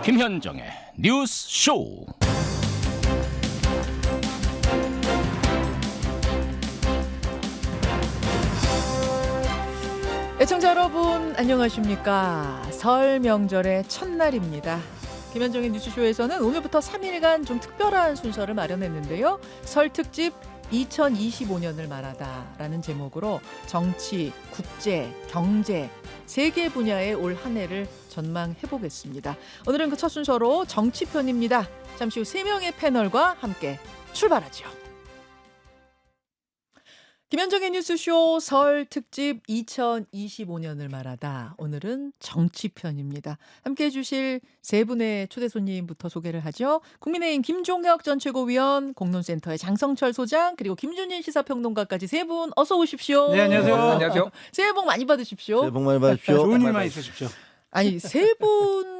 김현정의 뉴스 쇼. 애청자 여러분 안녕하십니까. 설 명절의 첫날입니다. 김현정의 뉴스쇼에서는 오늘부터 3일간 좀 특별한 순서를 마련했는데요. 설 특집 2025년을 말하다라는 제목으로 정치, 국제, 경제 세 개 분야의 올 한 해를 전망해 보겠습니다. 오늘은 그 첫 순서로 정치편입니다. 잠시 후 3명의 패널과 함께 출발하죠. 김현정의 뉴스쇼 설 특집 2025년을 말하다. 오늘은 정치편입니다. 함께해 주실 세 분의 초대 손님부터 소개를 하죠. 국민의힘 김종혁 전 최고위원, 공론센터의 장성철 소장, 그리고 김준일 시사평론가까지 세 분 어서 오십시오. 네, 안녕하세요. 안녕하세요. 새해 복 많이 받으십시오. 새해 복 많이 받으십시오. 좋은 일만 있으십시오. 아니, 세 분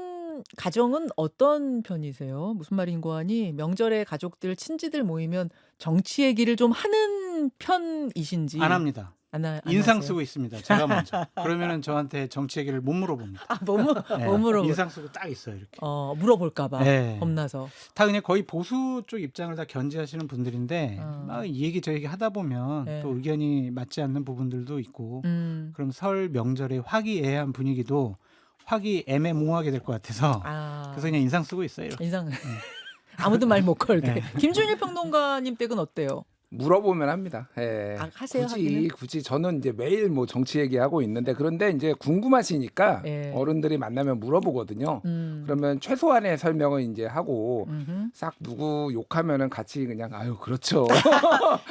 가정은 어떤 편이세요? 무슨 말인고 하니 명절에 가족들, 친지들 모이면 정치 얘기를 좀 하는 편이신지. 안 합니다. 안 인상 하세요? 쓰고 있습니다. 제가 먼저. 그러면은 저한테 정치 얘기를 못 물어봅니다. 아, 몸으로 인상 쓰고 딱 있어요, 이렇게. 물어볼까봐 네. 겁나서. 다 그냥 거의 보수 쪽 입장을 다 견지하시는 분들인데 막 이 얘기 저 얘기 하다 보면 네. 또 의견이 맞지 않는 부분들도 있고 그럼 설 명절에 화기애애한 분위기도 화기애매모호하게 될 것 같아서 그래서 그냥 인상 쓰고 있어요. 이렇게. 인상 아무도 말 못 걸 때. 네. 김준일 평론가님 댁은 어때요? 물어보면 합니다. 예. 아, 하세요, 하기는? 굳이 저는 이제 매일 뭐 정치 얘기하고 있는데 그런데 이제 궁금하시니까 예. 어른들이 만나면 물어보거든요. 그러면 최소한의 설명을 이제 하고 싹 누구 욕하면은 같이 그냥 아유 그렇죠.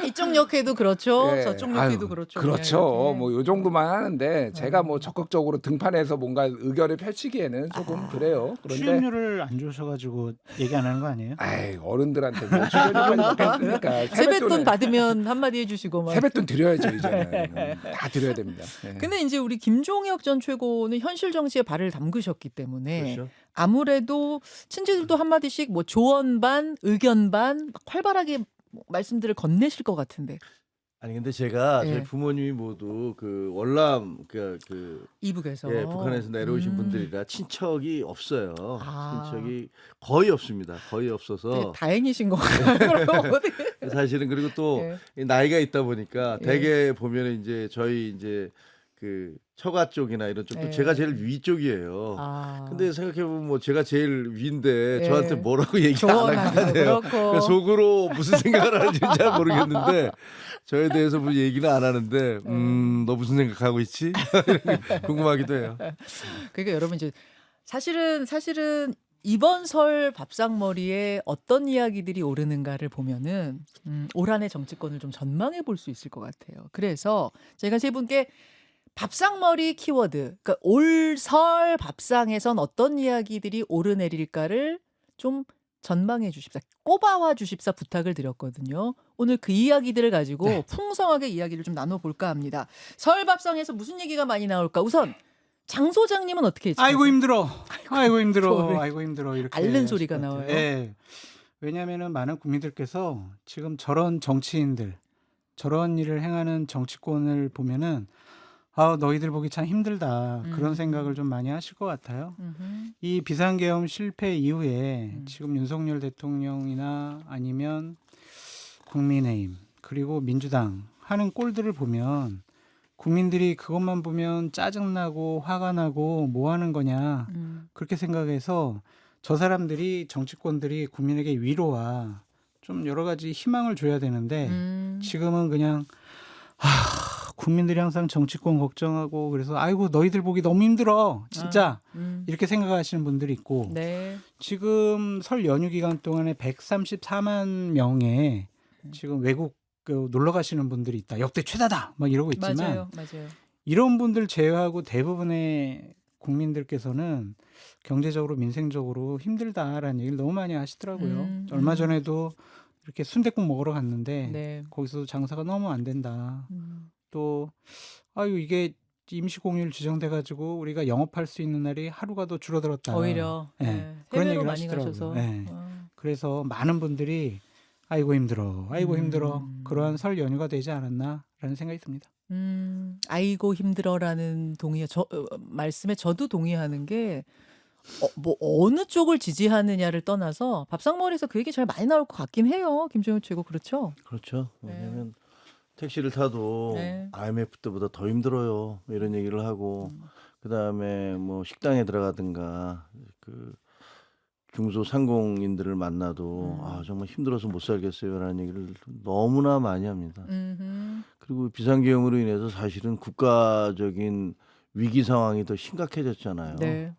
이쪽 역해도 그렇죠. 예. 저쪽 역해도 아유, 그렇죠. 그렇죠. 그냥 뭐 요 정도만 하는데 제가 뭐 적극적으로 등판해서 뭔가 의견을 펼치기에는 조금 그래요. 그런데 출연료를 안 주셔가지고 얘기 안 하는 거 아니에요? 아이 어른들한테 뭐 출연료까지 못했으니까 세뱃돈 받으면 한마디 해주시고 막. 세뱃돈 드려야죠 이제는 다 드려야 됩니다. 예. 근데 이제 우리 김종혁 전 최고는 현실 정치에 발을 담그셨기 때문에 그렇죠. 아무래도 친지들도 한마디씩 뭐 조언 반, 의견 반 막 활발하게 말씀들을 건네실 것 같은데. 아니 근데 제가 예. 저희 부모님이 모두 그 월남 이북에서. 예, 북한에서 내려오신 음. 분들이라 친척이 없어요. 아. 친척이 거의 없습니다. 거의 되게 없어서 다행이신 것 같아요. 사실은 그리고 또 예. 나이가 있다 보니까 예. 대개 보면 이제 저희 이제 그 처가 쪽이나 이런 쪽도 예. 제가 제일 위 쪽이에요. 아. 근데 생각해보면 뭐 제가 제일 위인데 예. 저한테 뭐라고 얘기 안 조언하기도 하잖아요. 그렇고. 속으로 무슨 생각을 하는지 잘 모르겠는데 저에 대해서 뭐 얘기는 안 하는데 너 무슨 생각하고 있지? 궁금하기도 해요. 그러니까 여러분 이제 사실은 이번 설 밥상머리에 어떤 이야기들이 오르는가를 보면은 올 한해 정치권을 좀 전망해 볼 수 있을 것 같아요. 그래서 제가 세 분께 밥상머리 키워드, 그러니까 올 설 밥상에선 어떤 이야기들이 오르내릴까를 좀 전망해 주십사, 꼽아와 주십사 부탁을 드렸거든요. 오늘 그 이야기들을 가지고 네. 풍성하게 이야기를 좀 나눠볼까 합니다. 설 밥상에서 무슨 얘기가 많이 나올까? 우선 장 소장님은 어떻게 예측하세요? 아이고 힘들어. 아이고 힘들어. 소리. 아이고 힘들어. 이렇게 앓는 하실 소리가 것 같아요. 나와요? 예. 왜냐하면은 많은 국민들께서 지금 저런 정치인들, 저런 일을 행하는 정치권을 보면은 아 너희들 보기 참 힘들다 그런 생각을 좀 많이 하실 것 같아요. 음흠. 이 비상계엄 실패 이후에 지금 윤석열 대통령이나 아니면 국민의힘 그리고 민주당 하는 꼴들을 보면 국민들이 그것만 보면 짜증나고 화가 나고 뭐 하는 거냐 그렇게 생각해서 저 사람들이 정치권들이 국민에게 위로와 좀 여러 가지 희망을 줘야 되는데 지금은 그냥 국민들이 항상 정치권 걱정하고 그래서 아이고 너희들 보기 너무 힘들어 진짜 이렇게 생각하시는 분들이 있고 네. 지금 설 연휴 기간 동안에 134만 명의 지금 외국 놀러 가시는 분들이 있다. 역대 최다다. 막 이러고 있지만 맞아요. 이런 분들 제외하고 대부분의 국민들께서는 경제적으로 민생적으로 힘들다라는 얘기를 너무 많이 하시더라고요. 얼마 전에도 이렇게 순댓국 먹으러 갔는데 네. 거기서도 장사가 너무 안 된다. 음. 또 아유 이게 임시공휴일 지정돼가지고 우리가 영업할 수 있는 날이 하루가 더 줄어들었다. 오히려 네. 네. 그런 해외로 얘기를 많이 하시더라고요. 가셔서. 네. 그래서 많은 분들이 아이고 힘들어, 아이고 힘들어 그러한 설 연휴가 되지 않았나라는 생각이 듭니다. 아이고 힘들어라는 말씀에 저도 동의하는 게 뭐 어느 쪽을 지지하느냐를 떠나서 밥상머리에서 그 얘기 잘 많이 나올 것 같긴 해요. 김종현 최고 그렇죠? 그렇죠. 네. 왜냐하면 택시를 타도 네. IMF 때보다 더 힘들어요. 이런 얘기를 하고 그다음에 뭐 식당에 들어가든가 그 중소상공인들을 만나도 아 정말 힘들어서 못 살겠어요라는 얘기를 너무나 많이 합니다. 그리고 비상계엄으로 인해서 사실은 국가적인 위기 상황이 더 심각해졌잖아요. 네.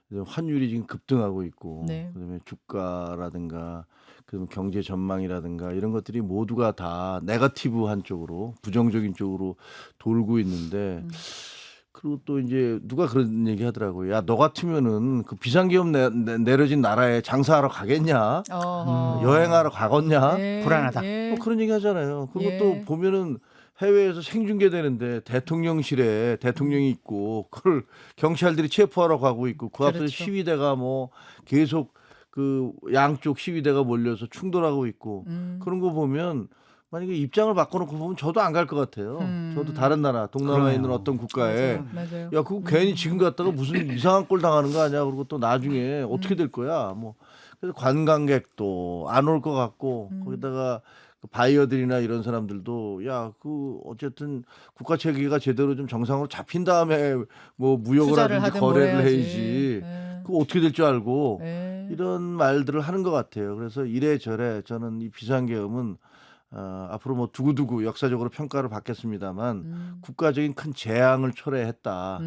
그래서 환율이 지금 급등하고 있고 네. 그다음에 주가라든가 그다음에 경제 전망이라든가 이런 것들이 모두가 다 네거티브한 쪽으로 부정적인 쪽으로 돌고 있는데 그리고 또 이제 누가 그런 얘기 하더라고요. 야, 너 같으면은 그 비상계엄 내려진 나라에 장사하러 가겠냐? 어허. 여행하러 가겠냐? 예, 불안하다. 예. 뭐 그런 얘기 하잖아요. 그리고 예. 또 보면은 해외에서 생중계되는데 대통령실에 대통령이 있고 그걸 경찰들이 체포하러 가고 있고 그 앞에서 그렇죠. 시위대가 뭐 계속 그 양쪽 시위대가 몰려서 충돌하고 있고 그런 거 보면 만약에 입장을 바꿔놓고 보면 저도 안 갈 것 같아요. 저도 다른 나라 동남아에 그러네요. 있는 어떤 국가에 맞아요. 야 그거 괜히 지금 갔다가 무슨 이상한 꼴 당하는 거 아니야? 그리고 또 나중에 어떻게 될 거야? 뭐 그래서 관광객도 안 올 것 같고 거기다가 그 바이어들이나 이런 사람들도 야 그 어쨌든 국가 체계가 제대로 좀 정상으로 잡힌 다음에 뭐 무역을 투자를 하든지 하든 뭘 거래를 해야지. 해야지. 예. 그거 어떻게 될 줄 알고 예. 이런 말들을 하는 것 같아요. 그래서 이래저래 저는 이 비상계엄은 앞으로 뭐 두고두고 역사적으로 평가를 받겠습니다만 국가적인 큰 재앙을 초래했다.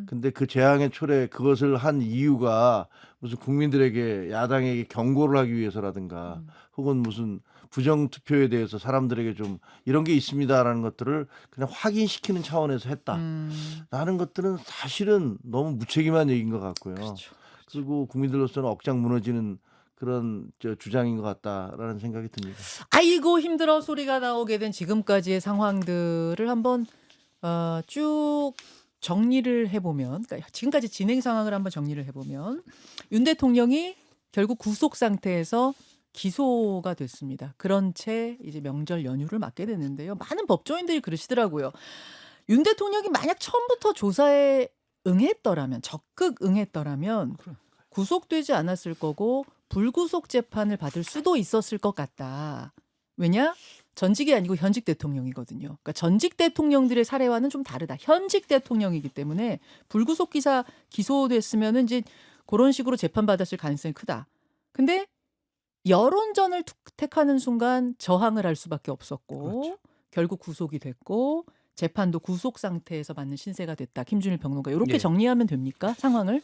근데 그 재앙의 초래 그것을 한 이유가 무슨 국민들에게 야당에게 경고를 하기 위해서라든가 혹은 무슨 부정 투표에 대해서 사람들에게 좀 이런 게 있습니다라는 것들을 그냥 확인시키는 차원에서 했다. 라는 것들은 사실은 너무 무책임한 얘기인 것 같고요. 그렇죠. 그리고 국민들로서는 억장 무너지는 그런 주장인 것 같다라는 생각이 듭니다. 아이고 힘들어 소리가 나오게 된 지금까지의 상황들을 한번 쭉 정리를 해보면, 그러니까 지금까지 진행 상황을 한번 정리를 해보면 윤 대통령이 결국 구속 상태에서 기소가 됐습니다. 그런 채 이제 명절 연휴를 맞게 됐는데요. 많은 법조인들이 그러시더라고요. 윤 대통령이 만약 처음부터 조사에 응했더라면, 적극 응했더라면 구속되지 않았을 거고 불구속 재판을 받을 수도 있었을 것 같다. 왜냐? 전직이 아니고 현직 대통령이거든요. 그러니까 전직 대통령들의 사례와는 좀 다르다. 현직 대통령이기 때문에 불구속 기사 기소됐으면은 이제 그런 식으로 재판받았을 가능성이 크다. 근데 여론전을 택하는 순간 저항을 할 수밖에 없었고 그렇죠. 결국 구속이 됐고 재판도 구속 상태에서 받는 신세가 됐다. 김준일 평론가 이렇게 예. 정리하면 됩니까? 상황을?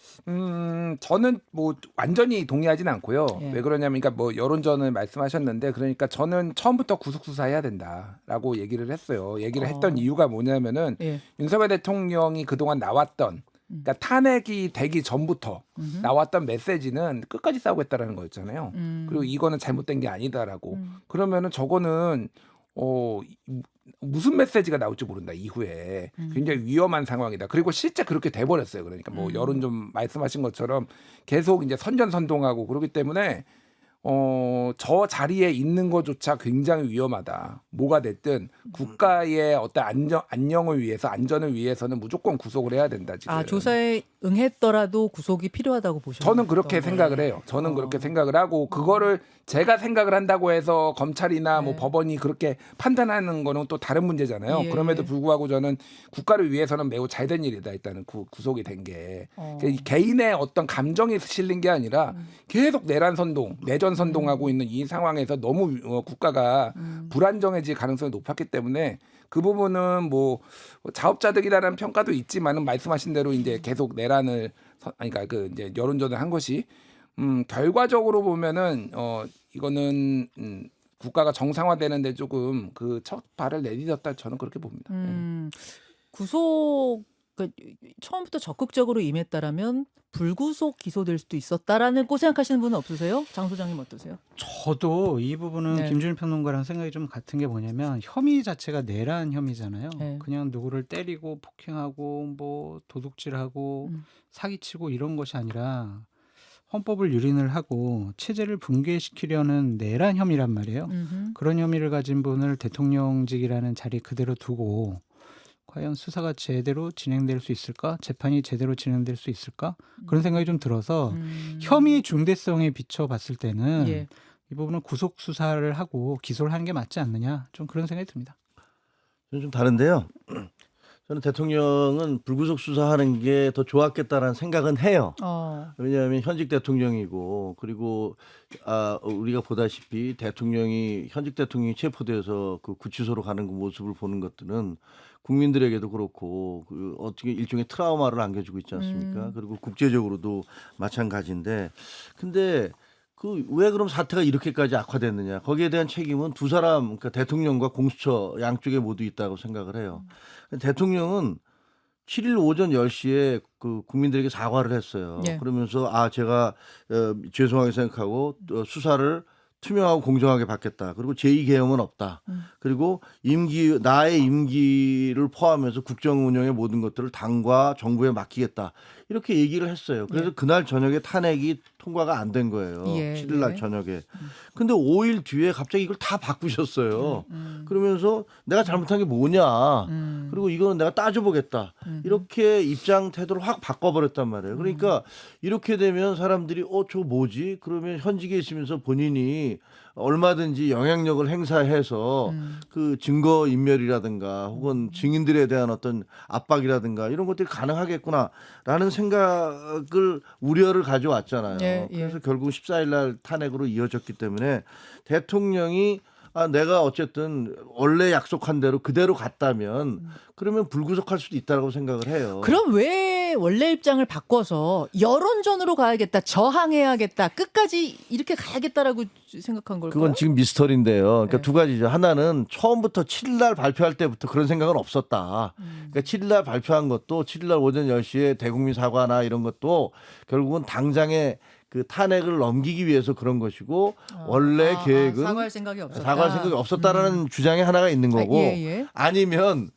저는 뭐 완전히 동의하진 않고요. 예. 왜 그러냐면, 그러니까 뭐 여론전을 말씀하셨는데, 그러니까 저는 처음부터 구속 수사해야 된다라고 얘기를 했어요. 얘기를 했던 이유가 뭐냐면은 예. 윤석열 대통령이 그동안 나왔던, 그러니까 탄핵이 되기 전부터 나왔던 메시지는 끝까지 싸우겠다라는 거였잖아요. 그리고 이거는 잘못된 게 아니다라고. 그러면은 저거는 무슨 메시지가 나올지 모른다 이후에 굉장히 위험한 상황이다. 그리고 실제 그렇게 돼버렸어요. 그러니까 뭐 여론 좀 말씀하신 것처럼 계속 이제 선전선동하고 그러기 때문에 저 자리에 있는 것조차 굉장히 위험하다. 뭐가 됐든 국가의 어떤 안녕을 위해서, 안전을 위해서는 무조건 구속을 해야 된다. 지금. 조사에 응했더라도 구속이 필요하다고 보셨나요? 저는 그렇게 생각을 해요. 저는 그렇게 생각을 하고, 그거를 제가 생각을 한다고 해서 검찰이나 뭐 네. 법원이 그렇게 판단하는 거는 또 다른 문제잖아요. 예. 그럼에도 불구하고 저는 국가를 위해서는 매우 잘된 일이다. 일단은 구속이 된 게. 어. 개인의 어떤 감정이 실린 게 아니라 계속 내란 선동, 내전 선동하고 있는 이 상황에서 너무 국가가 불안정해질 가능성이 높았기 때문에 그 부분은 뭐 자업자득이라는 평가도 있지만은 말씀하신 대로 이제 계속 내란을 그러니까 그 이제 여론전을 한 것이 결과적으로 보면은 이거는 국가가 정상화되는데 조금 그 첫 발을 내딛었다, 저는 그렇게 봅니다. 구속 그러니까 처음부터 적극적으로 임했다라면 불구속 기소될 수도 있었다라는 고 생각하시는 분은 없으세요? 장 소장님 어떠세요? 저도 이 부분은 네. 김준일 평론가랑 생각이 좀 같은 게 뭐냐면 혐의 자체가 내란 혐의잖아요. 네. 그냥 누구를 때리고 폭행하고 뭐 도둑질하고 사기치고 이런 것이 아니라 헌법을 유린을 하고 체제를 붕괴시키려는 내란 혐의란 말이에요. 그런 혐의를 가진 분을 대통령직이라는 자리에 그대로 두고 과연 수사가 제대로 진행될 수 있을까? 재판이 제대로 진행될 수 있을까? 그런 생각이 좀 들어서 혐의의 중대성에 비춰봤을 때는 예. 이 부분은 구속 수사를 하고 기소를 하는 게 맞지 않느냐? 좀 그런 생각이 듭니다. 저는 좀 다른데요. 저는 대통령은 불구속 수사하는 게 더 좋았겠다라는 생각은 해요. 왜냐하면 현직 대통령이고 그리고 우리가 보다시피 현직 대통령이 체포돼서 그 구치소로 가는 그 모습을 보는 것들은 국민들에게도 그렇고 그 어떻게 일종의 트라우마를 안겨주고 있지 않습니까? 그리고 국제적으로도 마찬가지인데 근데 그 왜 그럼 사태가 이렇게까지 악화됐느냐? 거기에 대한 책임은 두 사람, 그러니까 대통령과 공수처 양쪽에 모두 있다고 생각을 해요. 대통령은 7일 오전 10시에 그 국민들에게 사과를 했어요. 예. 그러면서 제가 죄송하게 생각하고 수사를 투명하고 공정하게 받겠다. 그리고 제2계엄은 없다. 그리고 나의 임기를 포함해서 국정 운영의 모든 것들을 당과 정부에 맡기겠다. 이렇게 얘기를 했어요. 그래서 그날 저녁에 탄핵이 통과가 안 된 거예요. 예, 7일 날 예. 저녁에. 근데 5일 뒤에 갑자기 이걸 다 바꾸셨어요. 그러면서 내가 잘못한 게 뭐냐. 그리고 이거는 내가 따져보겠다. 이렇게 입장 태도를 확 바꿔버렸단 말이에요. 그러니까 이렇게 되면 사람들이 저 뭐지? 그러면 현직에 있으면서 본인이 얼마든지 영향력을 행사해서 그 증거 인멸이라든가 혹은 증인들에 대한 어떤 압박이라든가 이런 것들이 가능하겠구나라는 생각을 우려를 가져왔잖아요. 예, 예. 그래서 결국 14일 날 탄핵으로 이어졌기 때문에 대통령이 내가 어쨌든 원래 약속한 대로 그대로 갔다면 그러면 불구속할 수도 있다고 생각을 해요. 그럼 왜 원래 입장을 바꿔서 여론전으로 가야겠다, 저항해야겠다, 끝까지 이렇게 가야겠다라고 생각한 걸까요? 그건 지금 미스터리인데요. 그러니까 네. 두 가지죠. 하나는 처음부터 7일 날 발표할 때부터 그런 생각은 없었다. 그러니까 7일 날 발표한 것도 7일 날 오전 10시에 대국민 사과나 이런 것도 결국은 당장에 그 탄핵을 넘기기 위해서 그런 것이고 원래 계획은 사과할 생각이 없었다. 사과할 생각이 없었다라는 주장이 하나가 있는 거고 예. 아니면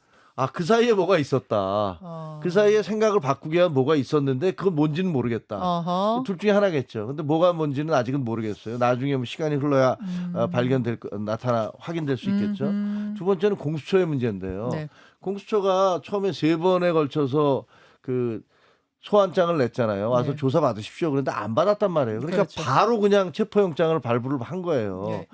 그 사이에 뭐가 있었다. 그 사이에 생각을 바꾸기 위한 뭐가 있었는데 그건 뭔지는 모르겠다. 어허. 둘 중에 하나겠죠. 근데 뭐가 뭔지는 아직은 모르겠어요. 나중에 뭐 시간이 흘러야 확인될 수 있겠죠. 두 번째는 공수처의 문제인데요. 네. 공수처가 처음에 3번에 걸쳐서 그 소환장을 냈잖아요. 와서 네. 조사 받으십시오. 그런데 안 받았단 말이에요. 그러니까 그렇죠. 바로 그냥 체포영장을 발부를 한 거예요. 예.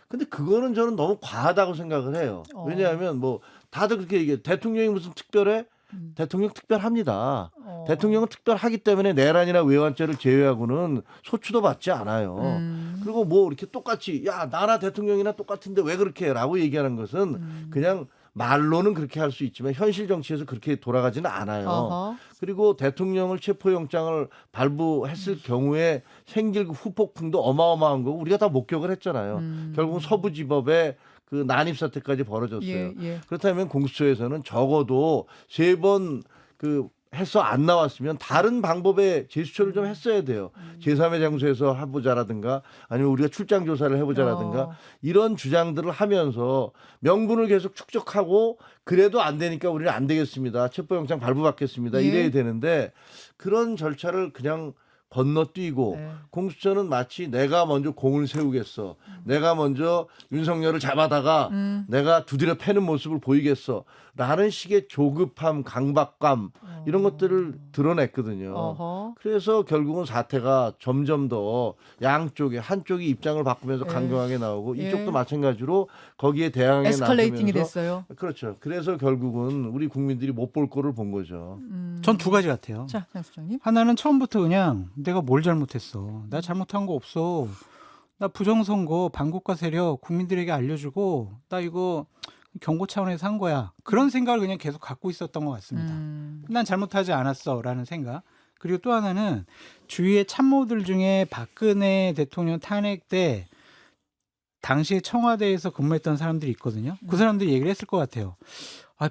근데 그거는 저는 너무 과하다고 생각을 해요. 왜냐하면 뭐 다들 그렇게 얘기해요. 대통령이 무슨 특별해? 대통령 특별합니다. 대통령은 특별하기 때문에 내란이나 외환죄를 제외하고는 소추도 받지 않아요. 그리고 뭐 이렇게 똑같이 나나 대통령이나 똑같은데 왜 그렇게 해라고 얘기하는 것은 그냥 말로는 그렇게 할 수 있지만 현실 정치에서 그렇게 돌아가지는 않아요. 어허. 그리고 대통령을 체포영장을 발부했을 경우에 생길 그 후폭풍도 어마어마한 거고 우리가 다 목격을 했잖아요. 결국 서부지법에 그 난입 사태까지 벌어졌어요. 예. 그렇다면 공수처에서는 적어도 3번 해서 안 나왔으면 다른 방법의 제스처를 좀 했어야 돼요. 제3의 장소에서 해보자라든가 아니면 우리가 출장 조사를 해보자라든가 이런 주장들을 하면서 명분을 계속 축적하고 그래도 안 되니까 우리는 안 되겠습니다. 체포영장 발부받겠습니다. 예. 이래야 되는데 그런 절차를 그냥 건너뛰고 네. 공수처는 마치 내가 먼저 공을 세우겠어. 내가 먼저 윤석열을 잡아다가 내가 두드려 패는 모습을 보이겠어. 라는 식의 조급함, 강박감 이런 것들을 드러냈거든요. 어허. 그래서 결국은 사태가 점점 더 양쪽에 한쪽이 입장을 바꾸면서 예. 강경하게 나오고 예. 이쪽도 마찬가지로 거기에 대항해 에스컬레이팅이 나서면서 됐어요. 그렇죠. 그래서 결국은 우리 국민들이 못 볼 거를 본 거죠. 전 두 가지 같아요. 자, 장 수장님. 하나는 처음부터 그냥 내가 뭘 잘못했어. 나 잘못한 거 없어. 나 부정선거 반국가 세력 국민들에게 알려주고 나 이거 경고 차원에서 한 거야. 그런 생각을 그냥 계속 갖고 있었던 것 같습니다. 난 잘못하지 않았어라는 생각. 그리고 또 하나는 주위의 참모들 중에 박근혜 대통령 탄핵 때 당시에 청와대에서 근무했던 사람들이 있거든요. 그 사람들이 얘기를 했을 것 같아요.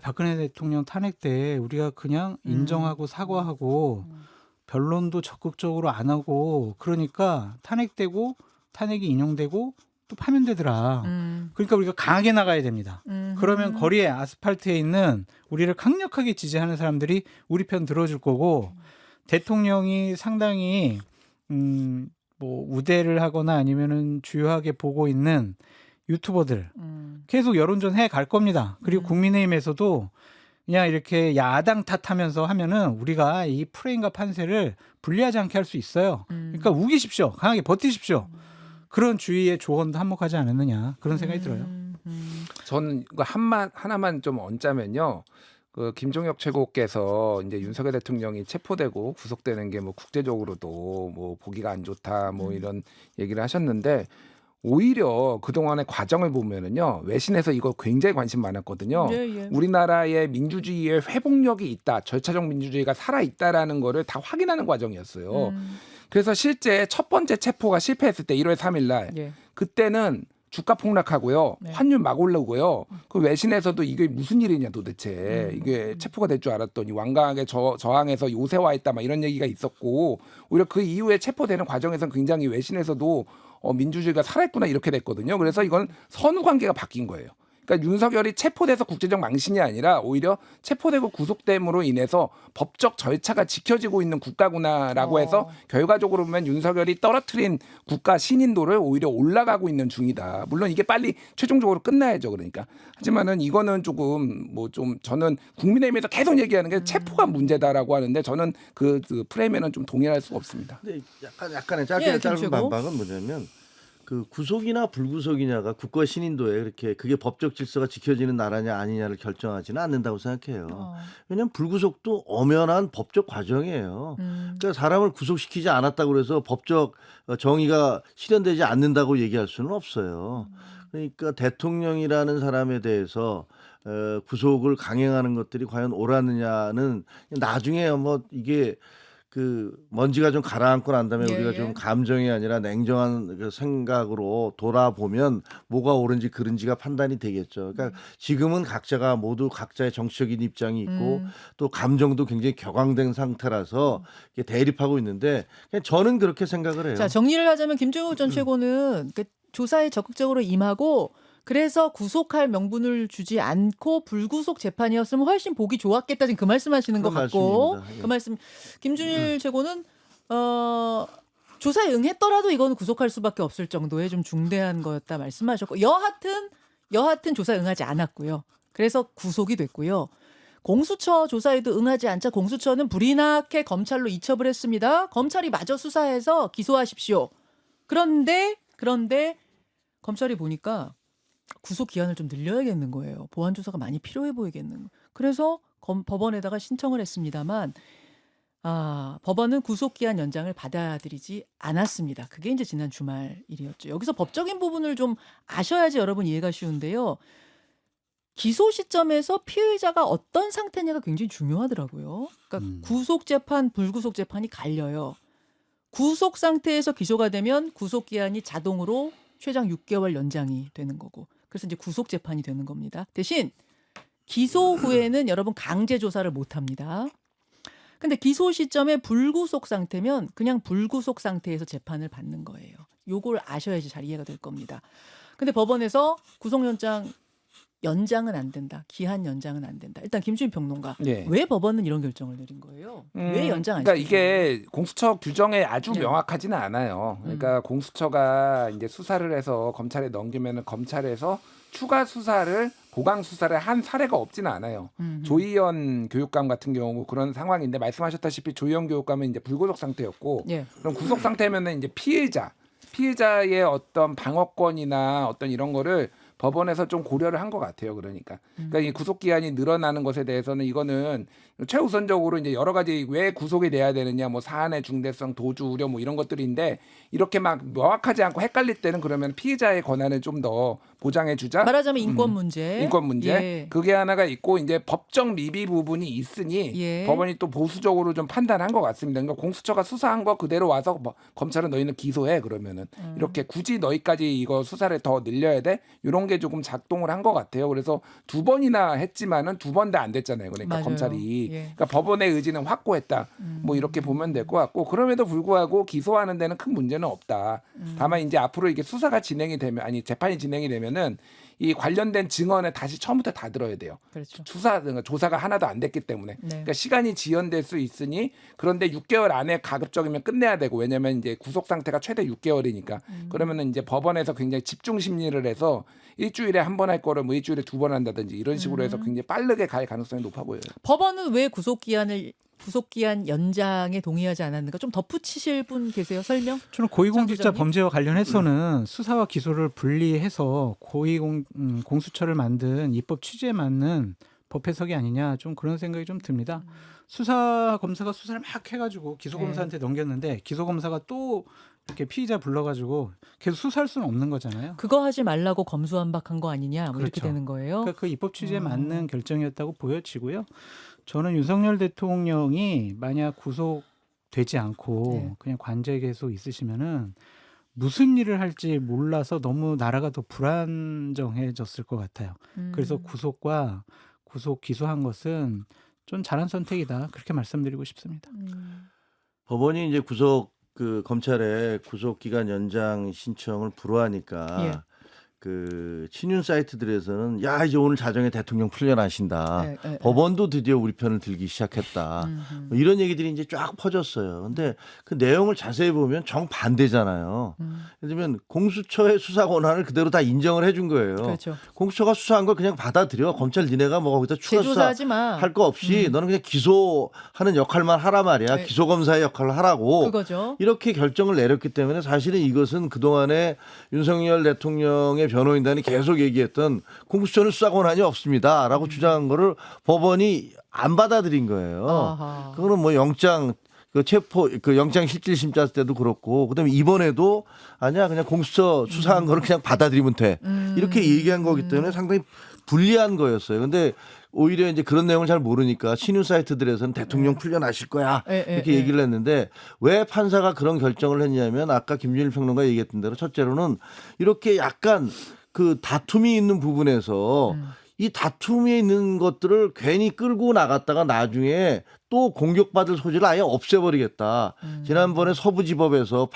박근혜 대통령 탄핵 때 우리가 그냥 인정하고 사과하고 변론도 적극적으로 안 하고 그러니까 탄핵되고 탄핵이 인용되고 또 파면되더라. 그러니까 우리가 강하게 나가야 됩니다. 그러면 거리에 아스팔트에 있는 우리를 강력하게 지지하는 사람들이 우리 편 들어줄 거고 대통령이 상당히 뭐 우대를 하거나 아니면은 주요하게 보고 있는 유튜버들 계속 여론전 해 갈 겁니다. 그리고 국민의힘에서도 그냥 이렇게 야당 탓하면서 하면은 우리가 이 프레임과 판세를 불리하지 않게 할 수 있어요. 그러니까 우기십시오. 강하게 버티십시오. 그런 주의의 조언도 한몫하지 않았느냐 그런 생각이 들어요. 저는 이거 하나만 좀 얹자면요. 그 김종혁 최고께서 이제 윤석열 대통령이 체포되고 구속되는 게 뭐 국제적으로도 뭐 보기가 안 좋다 뭐 이런 얘기를 하셨는데 오히려 그동안의 과정을 보면은요. 외신에서 이거 굉장히 관심 많았거든요. 예. 우리나라의 민주주의의 회복력이 있다. 절차적 민주주의가 살아 있다라는 거를 다 확인하는 과정이었어요. 그래서 실제 첫 번째 체포가 실패했을 때 1월 3일 날 예. 그때는 주가 폭락하고요. 네. 환율 막 올라오고요. 그 외신에서도 이게 무슨 일이냐 도대체. 이게 체포가 될 줄 알았더니 완강하게 저항해서 요새화했다 막 이런 얘기가 있었고 오히려 그 이후에 체포되는 과정에서는 굉장히 외신에서도 민주주의가 살아있구나 이렇게 됐거든요. 그래서 이건 선후 관계가 바뀐 거예요. 그러니까 윤석열이 체포돼서 국제적 망신이 아니라 오히려 체포되고 구속됨으로 인해서 법적 절차가 지켜지고 있는 국가구나라고 해서 결과적으로 보면 윤석열이 떨어뜨린 국가 신인도를 오히려 올라가고 있는 중이다. 물론 이게 빨리 최종적으로 끝나야죠. 그러니까. 하지만은 이거는 조금 뭐 좀 저는 국민의힘에서 계속 얘기하는 게 체포가 문제다라고 하는데 저는 그 프레임에는 좀 동의할 수가 없습니다. 근데 약간의 짧게 예, 짧은 김치고. 반박은 뭐냐면 그 구속이나 불구속이냐가 국가 신인도에 그렇게 그게 법적 질서가 지켜지는 나라냐 아니냐를 결정하지는 않는다고 생각해요. 왜냐하면 불구속도 엄연한 법적 과정이에요. 그러니까 사람을 구속시키지 않았다고 해서 법적 정의가 실현되지 않는다고 얘기할 수는 없어요. 그러니까 대통령이라는 사람에 대해서 구속을 강행하는 것들이 과연 옳았느냐는 나중에 뭐 이게 그 먼지가 좀 가라앉고 난 다음에 우리가 좀 감정이 아니라 냉정한 그 생각으로 돌아보면 뭐가 옳은지 그른지가 판단이 되겠죠. 그러니까 지금은 각자가 모두 각자의 정치적인 입장이 있고 또 감정도 굉장히 격앙된 상태라서 이게 대립하고 있는데 그냥 저는 그렇게 생각을 해요. 자, 정리를 하자면 김종욱 전 최고는 그 조사에 적극적으로 임하고 그래서 구속할 명분을 주지 않고 불구속 재판이었으면 훨씬 보기 좋았겠다 지금 그 말씀하시는 것 그런 같고 말씀입니다. 예. 그 말씀 김준일 최고는 조사에 응했더라도 이건 구속할 수밖에 없을 정도의 좀 중대한 거였다 말씀하셨고 여하튼 조사에 응하지 않았고요. 그래서 구속이 됐고요. 공수처 조사에도 응하지 않자 공수처는 불이 나게 검찰로 이첩을 했습니다. 검찰이 마저 수사해서 기소하십시오. 그런데 검찰이 보니까 구속 기한을 좀 늘려야겠는 거예요. 보완 조사가 많이 필요해 보이겠는. 그래서 법원에다가 신청을 했습니다만 법원은 구속 기한 연장을 받아들이지 않았습니다. 그게 이제 지난 주말 일이었죠. 여기서 법적인 부분을 좀 아셔야지 여러분 이해가 쉬운데요. 기소 시점에서 피의자가 어떤 상태냐가 굉장히 중요하더라고요. 그러니까 구속 재판, 불구속 재판이 갈려요. 구속 상태에서 기소가 되면 구속 기한이 자동으로 최장 6개월 연장이 되는 거고. 그래서 이제 구속 재판이 되는 겁니다. 대신 기소 후에는 여러분 강제 조사를 못 합니다. 근데 기소 시점에 불구속 상태면 그냥 불구속 상태에서 재판을 받는 거예요. 요걸 아셔야지 잘 이해가 될 겁니다. 근데 법원에서 구속 연장은 안 된다. 기한 연장은 안 된다. 일단 김주인 평론가. 예. 왜 법원은 이런 결정을 내린 거예요? 왜 연장 안 그러니까 시키는 거예요? 이게 공수처 규정에 아주 네. 명확하지는 않아요. 그러니까 공수처가 이제 수사를 해서 검찰에 넘기면은 검찰에서 추가 수사를 보강 수사를 한 사례가 없지는 않아요. 조희연 교육감 같은 경우 그런 상황인데 말씀하셨다시피 조희연 교육감은 이제 불구속 상태였고 예. 그럼 구속 상태면은 이제 피해자의 어떤 방어권이나 어떤 이런 거를 법원에서 좀 고려를 한 것 같아요. 그러니까 이 구속 기한이 늘어나는 것에 대해서는 이거는 최우선적으로 이제 여러 가지 왜 구속이 돼야 되느냐, 뭐 사안의 중대성, 도주 우려 뭐 이런 것들인데 이렇게 막 명확하지 않고 헷갈릴 때는 그러면 피해자의 권한을 좀 더 보장해주자. 말하자면 인권 문제. 인권 문제. 예. 그게 하나가 있고 이제 법적 미비 부분이 있으니 예. 법원이 또 보수적으로 좀 판단한 것 같습니다. 그러니까 공수처가 수사한 거 그대로 와서 검찰은 너희는 기소해 그러면은 이렇게 굳이 너희까지 이거 수사를 더 늘려야 돼? 이런 게 조금 작동을 한 것 같아요. 그래서 2번이나 했지만은 2번 다 안 됐잖아요. 그러니까 맞아요. 검찰이 예. 그러니까 법원의 의지는 확고했다. 뭐 이렇게 보면 될 것 같고 그럼에도 불구하고 기소하는 데는 큰 문제는 없다. 다만 이제 앞으로 이게 수사가 진행이 되면 재판이 진행이 되면은 이 관련된 증언을 다시 처음부터 다 들어야 돼요. 그렇죠. 조사가 하나도 안 됐기 때문에. 네. 그러니까 시간이 지연될 수 있으니 그런데 6개월 안에 가급적이면 끝내야 되고 왜냐하면 이제 구속 상태가 최대 6개월이니까 그러면은 이제 법원에서 굉장히 집중 심리를 해서 일주일에 한 번 할 거를 뭐 일주일에 2번 한다든지 이런 식으로 해서 굉장히 빠르게 갈 가능성이 높아 보여요. 법원은 왜 구속기한 연장에 동의하지 않았는가? 좀 덧붙이실 분 계세요? 설명? 저는 고위공직자 장 부장님? 범죄와 관련해서는 수사와 기소를 분리해서 공수처를 만든 입법 취지에 맞는 법 해석이 아니냐 좀 그런 생각이 좀 듭니다. 수사 검사가 수사를 막 해가지고 기소 검사한테 넘겼는데 기소 검사가 또 이렇게 피의자 불러가지고 계속 수사할 수는 없는 거잖아요. 그거 하지 말라고 검수완박한 거 아니냐? 뭐 이렇게 그렇죠. 되는 거예요. 그러니까 그 입법 취지에 맞는 결정이었다고 보여지고요. 저는 윤석열 대통령이 만약 구속되지 않고 네. 그냥 관저에 계속 있으시면은 무슨 일을 할지 몰라서 너무 나라가 더 불안정해졌을 것 같아요. 그래서 구속과 구속 기소한 것은 좀 잘한 선택이다. 그렇게 말씀드리고 싶습니다. 법원이 이제 검찰의 구속 기간 연장 신청을 불허하니까 예. 그 친윤 사이트들에서는 야 이제 오늘 자정에 대통령 풀려나신다. 네, 네, 법원도 드디어 우리 편을 들기 시작했다. 뭐 이런 얘기들이 이제 쫙 퍼졌어요. 근데 그 내용을 자세히 보면 정반대잖아요. 예를 들면 공수처의 수사 권한을 그대로 다 인정을 해준 거예요. 그렇죠. 공수처가 수사한 걸 그냥 받아들여. 검찰 니네가 뭐 거기다 추가 수사 재조사하지 마. 할 거 없이 너는 그냥 기소하는 역할만 하라 말이야. 네. 기소검사의 역할을 하라고. 그거죠. 이렇게 결정을 내렸기 때문에 사실은 이것은 그동안에 윤석열 대통령의 변호인단이 계속 얘기했던 공수처는 수사 권한이 없습니다라고 주장한 거를 법원이 안 받아들인 거예요. 아하. 그거는 뭐 영장 영장 실질심사 때도 그렇고 그다음에 이번에도 아니야 그냥 공수처 수사한 거를 그냥 받아들이면 돼. 이렇게 얘기한 거기 때문에 상당히 불리한 거였어요. 근데 오히려 이제 그런 내용을 잘 모르니까 신유 사이트들에서는 대통령 풀려나실 거야 이렇게 얘기를 했는데 왜 판사가 그런 결정을 했냐면 아까 김준일 평론가 얘기했던 대로 첫째로는 이렇게 약간 그 다툼이 있는 부분에서 이 다툼이 있는 것들을 괜히 끌고 나갔다가 나중에 또 공격받을 소지를 아예 없애버리겠다. 지난번에 서부지법에서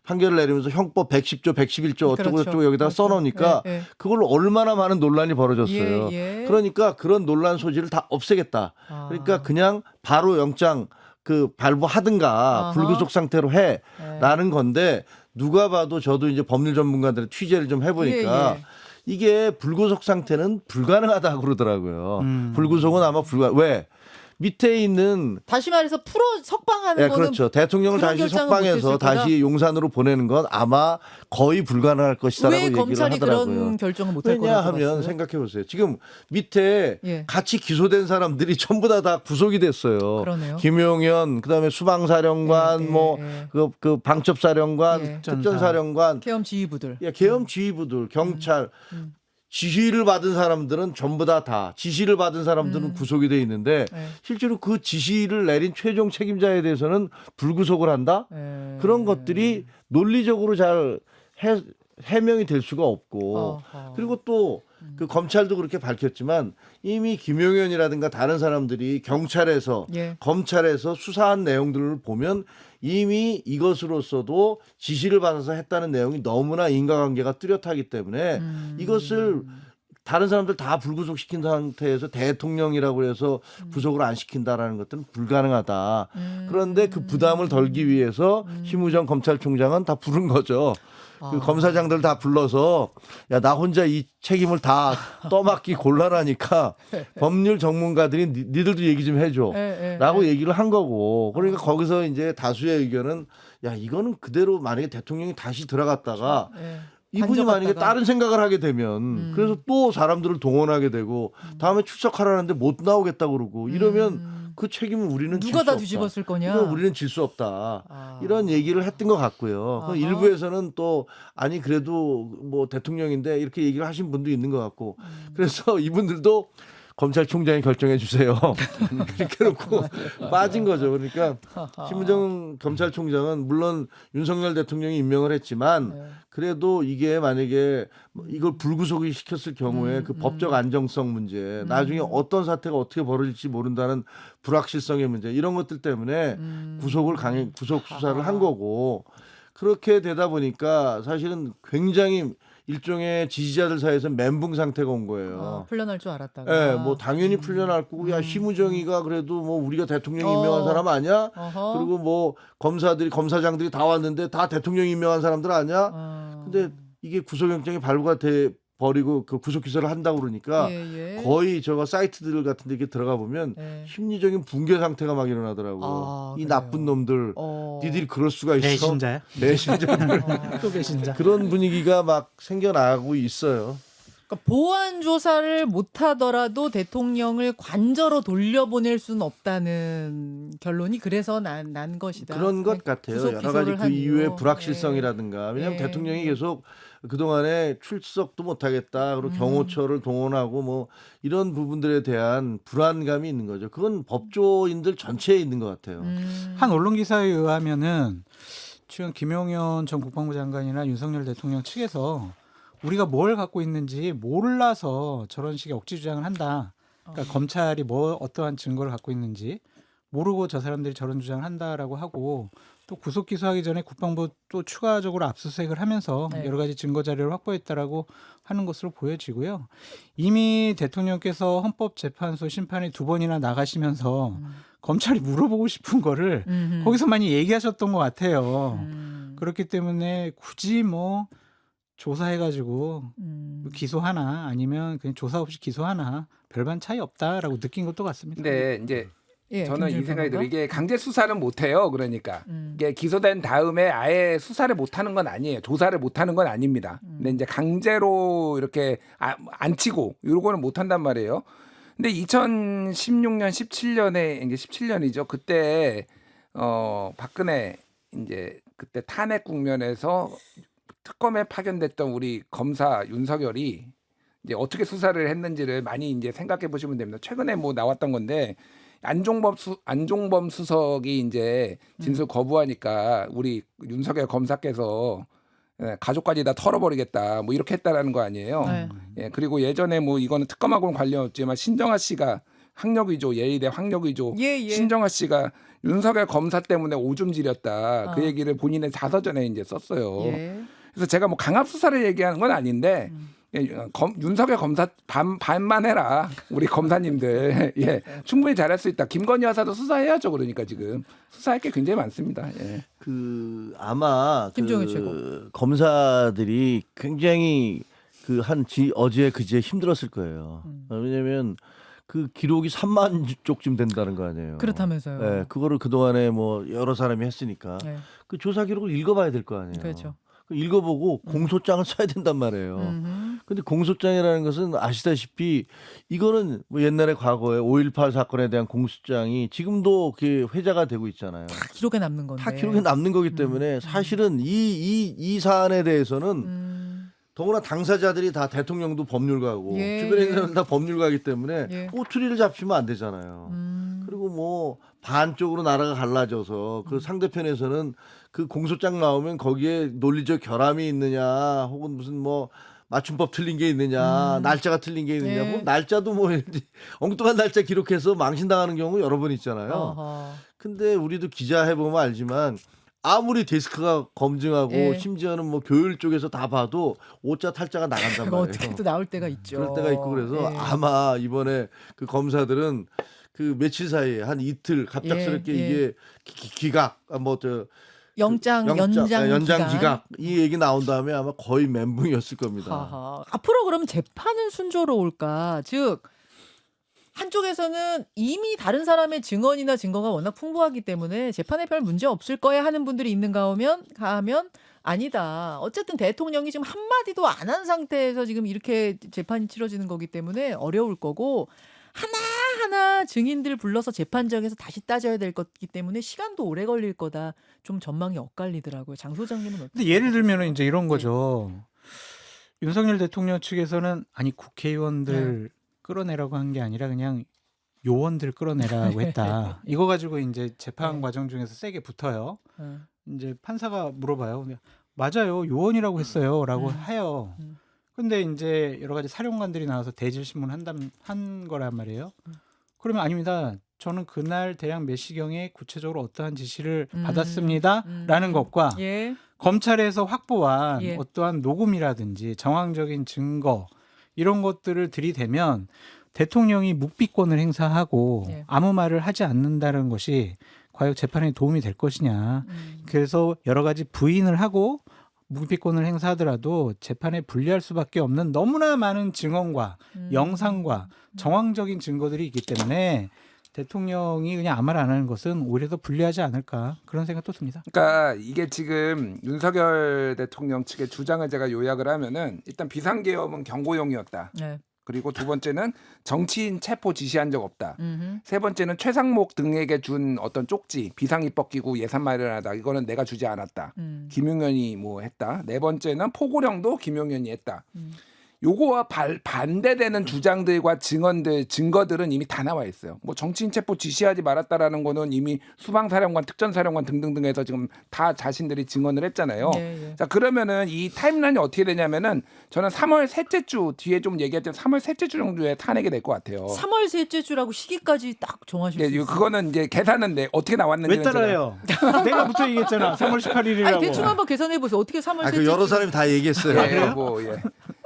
판결을 내리면서 형법 110조, 111조 어쩌고 그렇죠. 저쩌고 여기다가 그렇죠. 써놓으니까 예, 예. 그걸로 얼마나 많은 논란이 벌어졌어요. 예, 예. 그러니까 그런 논란 소지를 다 없애겠다. 아. 그러니까 그냥 바로 영장 발부하든가 아하. 불구속 상태로 예. 해라는 건데 누가 봐도 저도 이제 법률 전문가들의 취재를 좀 해보니까 예, 예. 이게 불구속 상태는 불가능하다고 그러더라고요. 불구속은 아마 왜? 밑에 있는 다시 말해서 석방하는 거는 그렇죠. 대통령을 그런 다시 결정은 석방해서 못했을 거다. 다시 용산으로 보내는 건 아마 거의 불가능할 것이다라고 왜 얘기를 검찰이 하더라고요. 그런 결정을 못할 거라고 왜냐하면 봤어요? 생각해 보세요. 지금 밑에 예. 같이 기소된 사람들이 전부 다 구속이 됐어요. 그러네요. 김용현, 그다음에 수방사령관, 예, 뭐 예. 그 방첩사령관, 예. 특전사령관, 계엄 지휘부들. 계엄 지휘부들, 경찰 지시를 받은 사람들은 전부 다 지시를 받은 사람들은 구속이 돼 있는데 네. 실제로 그 지시를 내린 최종 책임자에 대해서는 불구속을 한다? 예. 그런 것들이 논리적으로 잘 해명이 될 수가 없고 어허. 그리고 또 그 검찰도 그렇게 밝혔지만 이미 김용현이라든가 다른 사람들이 경찰에서 예. 검찰에서 수사한 내용들을 보면 이미 이것으로서도 지시를 받아서 했다는 내용이 너무나 인과관계가 뚜렷하기 때문에 이것을 다른 사람들 다 불구속시킨 상태에서 대통령이라고 해서 구속을 안 시킨다라는 것들은 불가능하다. 그런데 그 부담을 덜기 위해서 심우정 검찰총장은 다 부른 거죠. 그 검사장들 다 불러서 야 나 혼자 이 책임을 다 떠맡기 곤란하니까 법률 전문가들이 니들도 얘기 좀 해줘 라고 얘기를 한 거고 그러니까 거기서 이제 다수의 의견은 야 이거는 그대로 만약에 대통령이 다시 들어갔다가 예. 이분이 만약에 관저갔다가. 다른 생각을 하게 되면 그래서 또 사람들을 동원하게 되고 다음에 출석하라는데 못 나오겠다 그러고 이러면 그 책임은 우리는 질 누가 수 다 없다. 뒤집었을 거냐? 이건 우리는 질 수 없다. 아. 이런 얘기를 했던 것 같고요. 아하. 일부에서는 또 아니 그래도 뭐 대통령인데 이렇게 얘기를 하신 분도 있는 것 같고 그래서 이분들도 검찰총장이 결정해 주세요. 이렇게 놓고 빠진 거죠. 그러니까 심우정 검찰총장은 물론 윤석열 대통령이 임명을 했지만 그래도 이게 만약에 이걸 불구속이 시켰을 경우에 그 법적 안정성 문제 나중에 어떤 사태가 어떻게 벌어질지 모른다는 불확실성의 문제 이런 것들 때문에 구속 수사를 한 거고 그렇게 되다 보니까 사실은 굉장히 일종의 지지자들 사이에서 멘붕 상태가 온 거예요. 풀려날 줄 알았다가. 예, 뭐 당연히 풀려날 거고, 야 심우정이가 그래도 뭐 우리가 대통령 임명한 사람 아니야? 어허. 그리고 뭐 검사장들이 다 왔는데 다 대통령 임명한 사람들 아니야? 근데 이게 구속영장이 발부가 돼 버리고 그 구속 기소를 한다고 그러니까 예, 예. 거의 저거 사이트들 같은 데 이렇게 들어가 보면 예. 심리적인 붕괴 상태가 막 일어나더라고요. 이 그래요. 나쁜 놈들, 니들이 그럴 수가 있어? 배신자야? 배신자들. 또 배신자. 그런 분위기가 막 생겨나고 있어요. 그러니까 보완 조사를 못하더라도 대통령을 관저로 돌려보낼 수는 없다는 결론이 그래서 난 것이다. 그런 것 같아요. 구속 여러 가지 기소를 그 한 이후의 이후. 불확실성이라든가. 왜냐하면 예. 대통령이 계속 그동안에 출석도 못하겠다. 그리고 경호처를 동원하고 뭐 이런 부분들에 대한 불안감이 있는 거죠. 그건 법조인들 전체에 있는 것 같아요. 한 언론 기사에 의하면은 지금 김용현 전 국방부 장관이나 윤석열 대통령 측에서 우리가 뭘 갖고 있는지 몰라서 저런 식의 억지 주장을 한다. 그러니까 검찰이 뭐 어떠한 증거를 갖고 있는지 모르고 저 사람들이 저런 주장을 한다라고 하고 또 구속 기소하기 전에 국방부 또 추가적으로 압수수색을 하면서 네. 여러 가지 증거 자료를 확보했다라고 하는 것으로 보여지고요. 이미 대통령께서 헌법재판소 심판에 2번이나 나가시면서 검찰이 물어보고 싶은 거를 거기서 많이 얘기하셨던 것 같아요. 그렇기 때문에 굳이 뭐 조사해가지고 기소하나 아니면 그냥 조사 없이 기소하나 별반 차이 없다라고 느낀 것도 같습니다. 근데 이제 예, 저는 이 김준일 생각이 들어요. 평론가? 이게 강제 수사는 못해요. 그러니까 이게 기소된 다음에 아예 수사를 못하는 건 아니에요. 조사를 못하는 건 아닙니다. 근데 이제 강제로 이렇게 안 치고 이러고는 못한단 말이에요. 근데 2016년, 17년에 이게 17년이죠. 그때 박근혜 이제 그때 탄핵 국면에서 특검에 파견됐던 우리 검사 윤석열이 이제 어떻게 수사를 했는지를 많이 이제 생각해 보시면 됩니다. 최근에 뭐 나왔던 건데 안종범 수석이 이제 진술 거부하니까 우리 윤석열 검사께서 가족까지 다 털어버리겠다 뭐 이렇게 했다라는 거 아니에요. 네. 예, 그리고 예전에 뭐 이거는 특검하고는 관련 없지만 신정아 씨가 학력위조 예의대 학력위조 예. 신정아 씨가 윤석열 검사 때문에 오줌 지렸다 그 어. 얘기를 본인의 자서전에 이제 썼어요. 예. 그래서 제가 뭐 강압 수사를 얘기하는 건 아닌데 예, 윤석열 검사 반만 해라 우리 검사님들 예 충분히 잘할 수 있다. 김건희 여사도 수사해야죠. 그러니까 지금 수사할 게 굉장히 많습니다. 예. 그 아마 김종인 그 최고. 검사들이 굉장히 어제 그제 힘들었을 거예요. 왜냐하면 그 기록이 3만 쪽쯤 된다는 거 아니에요. 그렇다면서요. 네, 그거를 그 동안에 뭐 여러 사람이 했으니까 네. 그 조사 기록을 읽어봐야 될 거 아니에요. 그렇죠. 읽어보고 공소장을 써야 된단 말이에요. 근데 공소장이라는 것은 아시다시피 이거는 뭐 옛날에 과거에 5.18 사건에 대한 공소장이 지금도 그 회자가 되고 있잖아요. 다 기록에 남는 건데. 다 기록에 남는 거기 때문에 사실은 이 사안에 대해서는 더구나 당사자들이 다 대통령도 법률가고 예, 주변에 있는 예. 사람들 다 법률가이기 때문에 예. 꼬투리를 잡히면 안 되잖아요. 그리고 뭐 반쪽으로 나라가 갈라져서 그 상대편에서는 그 공소장 나오면 거기에 논리적 결함이 있느냐 혹은 무슨 뭐 맞춤법 틀린 게 있느냐 날짜가 틀린 게 있느냐 예. 뭐 날짜도 뭐 엉뚱한 날짜 기록해서 망신당하는 경우 여러 번 있잖아요. 어허. 근데 우리도 기자 해보면 알지만 아무리 데스크가 검증하고 예. 심지어는 뭐 교율 쪽에서 다 봐도 오자 탈자가 나간단 그거 말이에요. 어떻게 또 나올 때가 있죠. 그럴 때가 있고 그래서 예. 아마 이번에 그 검사들은 그 며칠 사이에 한 이틀 갑작스럽게 예, 예. 이게 기각 뭐저 연장 기각 이 얘기 나온 다음에 아마 거의 멘붕이었을 겁니다. 하하. 앞으로 그러면 재판은 순조로 올까? 즉 한쪽에서는 이미 다른 사람의 증언이나 증거가 워낙 풍부하기 때문에 재판에 별 문제 없을 거야 하는 분들이 있는가 하면 아니다. 어쨌든 대통령이 지금 한마디도 안 한 상태에서 지금 이렇게 재판이 치러지는 거기 때문에 어려울 거고 하나하나 증인들 불러서 재판장에서 다시 따져야 될 거기 때문에 시간도 오래 걸릴 거다. 좀 전망이 엇갈리더라고요. 장 소장님은 어떻게? 근데 예를 들면 이제 이런 거죠. 윤석열 대통령 측에서는 아니 국회의원들 끌어내라고 한 게 아니라 그냥 요원들 끌어내라고 했다. 이거 가지고 이제 재판 네. 과정 중에서 세게 붙어요. 어. 이제 판사가 물어봐요. 맞아요, 요원이라고 했어요라고 해요. 근데 이제 여러 가지 사령관들이 나와서 대질 신문 한 거란 말이에요. 그러면 아닙니다. 저는 그날 대략 몇 시경에 구체적으로 어떠한 지시를 받았습니다라는 것과 예. 검찰에서 확보한 예. 어떠한 녹음이라든지 정황적인 증거 이런 것들을 들이대면 대통령이 묵비권을 행사하고 예. 아무 말을 하지 않는다는 것이 과연 재판에 도움이 될 것이냐. 그래서 여러 가지 부인을 하고 묵비권을 행사하더라도 재판에 불리할 수밖에 없는 너무나 많은 증언과 영상과 정황적인 증거들이 있기 때문에 대통령이 그냥 아무 말 안 하는 것은 오히려 더 불리하지 않을까 그런 생각도 듭니다. 그러니까 이게 지금 윤석열 대통령 측의 주장을 제가 요약을 하면은 일단 비상계엄은 경고용이었다. 네. 그리고 두 번째는 정치인 체포 지시한 적 없다. 음흠. 세 번째는 최상목 등에게 준 어떤 쪽지 비상입법 기구 예산 마련하다. 이거는 내가 주지 않았다. 김용현이 뭐 했다. 네 번째는 포고령도 김용현이 했다. 요거와 반대되는 주장들과 증거들은 이미 다 나와 있어요. 뭐 정치인 체포 지시하지 말았다라는 거는 이미 수방사령관, 특전사령관 등등등에서 지금 다 자신들이 증언을 했잖아요. 예, 예. 자 그러면은 이 타임라인이 어떻게 되냐면은 저는 3월 셋째 주 뒤에 좀 얘기했던 3월 셋째 주 정도에 탄핵이 될 것 같아요. 3월 셋째 주라고 시기까지 딱 정하실 수 예, 있어요. 그거는 이제 계산은 어떻게 나왔는지 왜 따라해요? 내가 부터 얘기했잖아. 3월 18일이라고. 아니 대충 한번 계산해 보세요. 어떻게 3월 셋째 그 여러 주. 사람이 다 얘기했어요. 예, 뭐 예.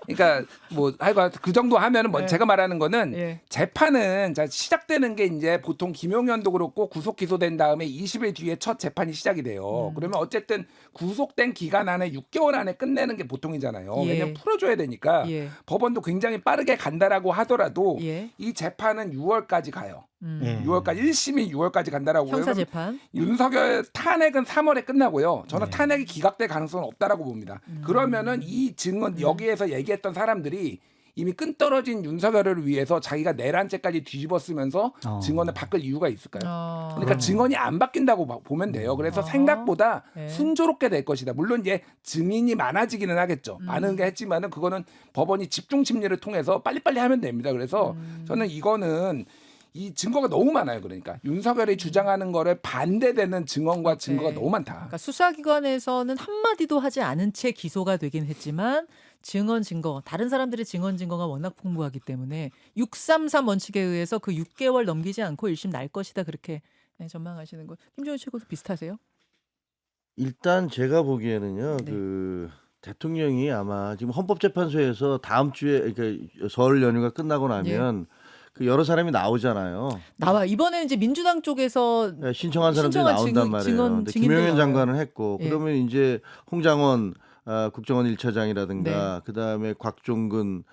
그러니까 뭐 하여간 그 정도 하면은 뭐 네. 제가 말하는 거는 예. 재판은 자 시작되는 게 이제 보통 김용현도 그렇고 구속 기소된 다음에 20일 뒤에 첫 재판이 시작이 돼요. 그러면 어쨌든 구속된 기간 안에 6개월 안에 끝내는 게 보통이잖아요. 예. 왜냐면 풀어줘야 되니까 예. 법원도 굉장히 빠르게 간다라고 하더라도 예. 이 재판은 6월까지 가요. 예. 6월까지 1심이 6월까지 간다라고 형사 그러면 재판. 윤석열 탄핵은 3월에 끝나고요. 저는 네. 탄핵이 기각될 가능성은 없다라고 봅니다. 그러면은 이 증언 여기에서 얘기했던 사람들이 이미 끈떨어진 윤석열을 위해서 자기가 내란죄까지 뒤집어 쓰면서 증언을 바꿀 이유가 있을까요? 그러니까 증언이 안 바뀐다고 보면 돼요. 그래서 생각보다 네. 순조롭게 될 것이다. 물론 이제 증인이 많아지기는 하겠죠. 많은 게 했지만은 그거는 법원이 집중 심리를 통해서 빨리빨리 하면 됩니다. 그래서 저는 이거는 이 증거가 너무 많아요. 그러니까 윤석열이 주장하는 거를 반대되는 증언과 증거가 네. 너무 많다. 그러니까 수사기관에서는 한마디도 하지 않은 채 기소가 되긴 했지만 증거 다른 사람들의 증거가 워낙 풍부하기 때문에 633 원칙에 의해서 그 6개월 넘기지 않고 1심 날 것이다 그렇게 네, 전망하시는 거. 김종인 최고도 비슷하세요? 일단 제가 보기에는요. 네. 그 대통령이 아마 지금 헌법재판소에서 다음 주에 그러니까 설 연휴가 끝나고 나면 그 여러 사람이 나오잖아요. 나와 이번에는 이제 민주당 쪽에서 신청한 사람들이 신청한 나온단 말이에요. 근데 증인들 김용현 나와요. 장관은 했고 예. 그러면 이제 홍장원 국정원 1차장이라든가 네. 그다음에 곽종근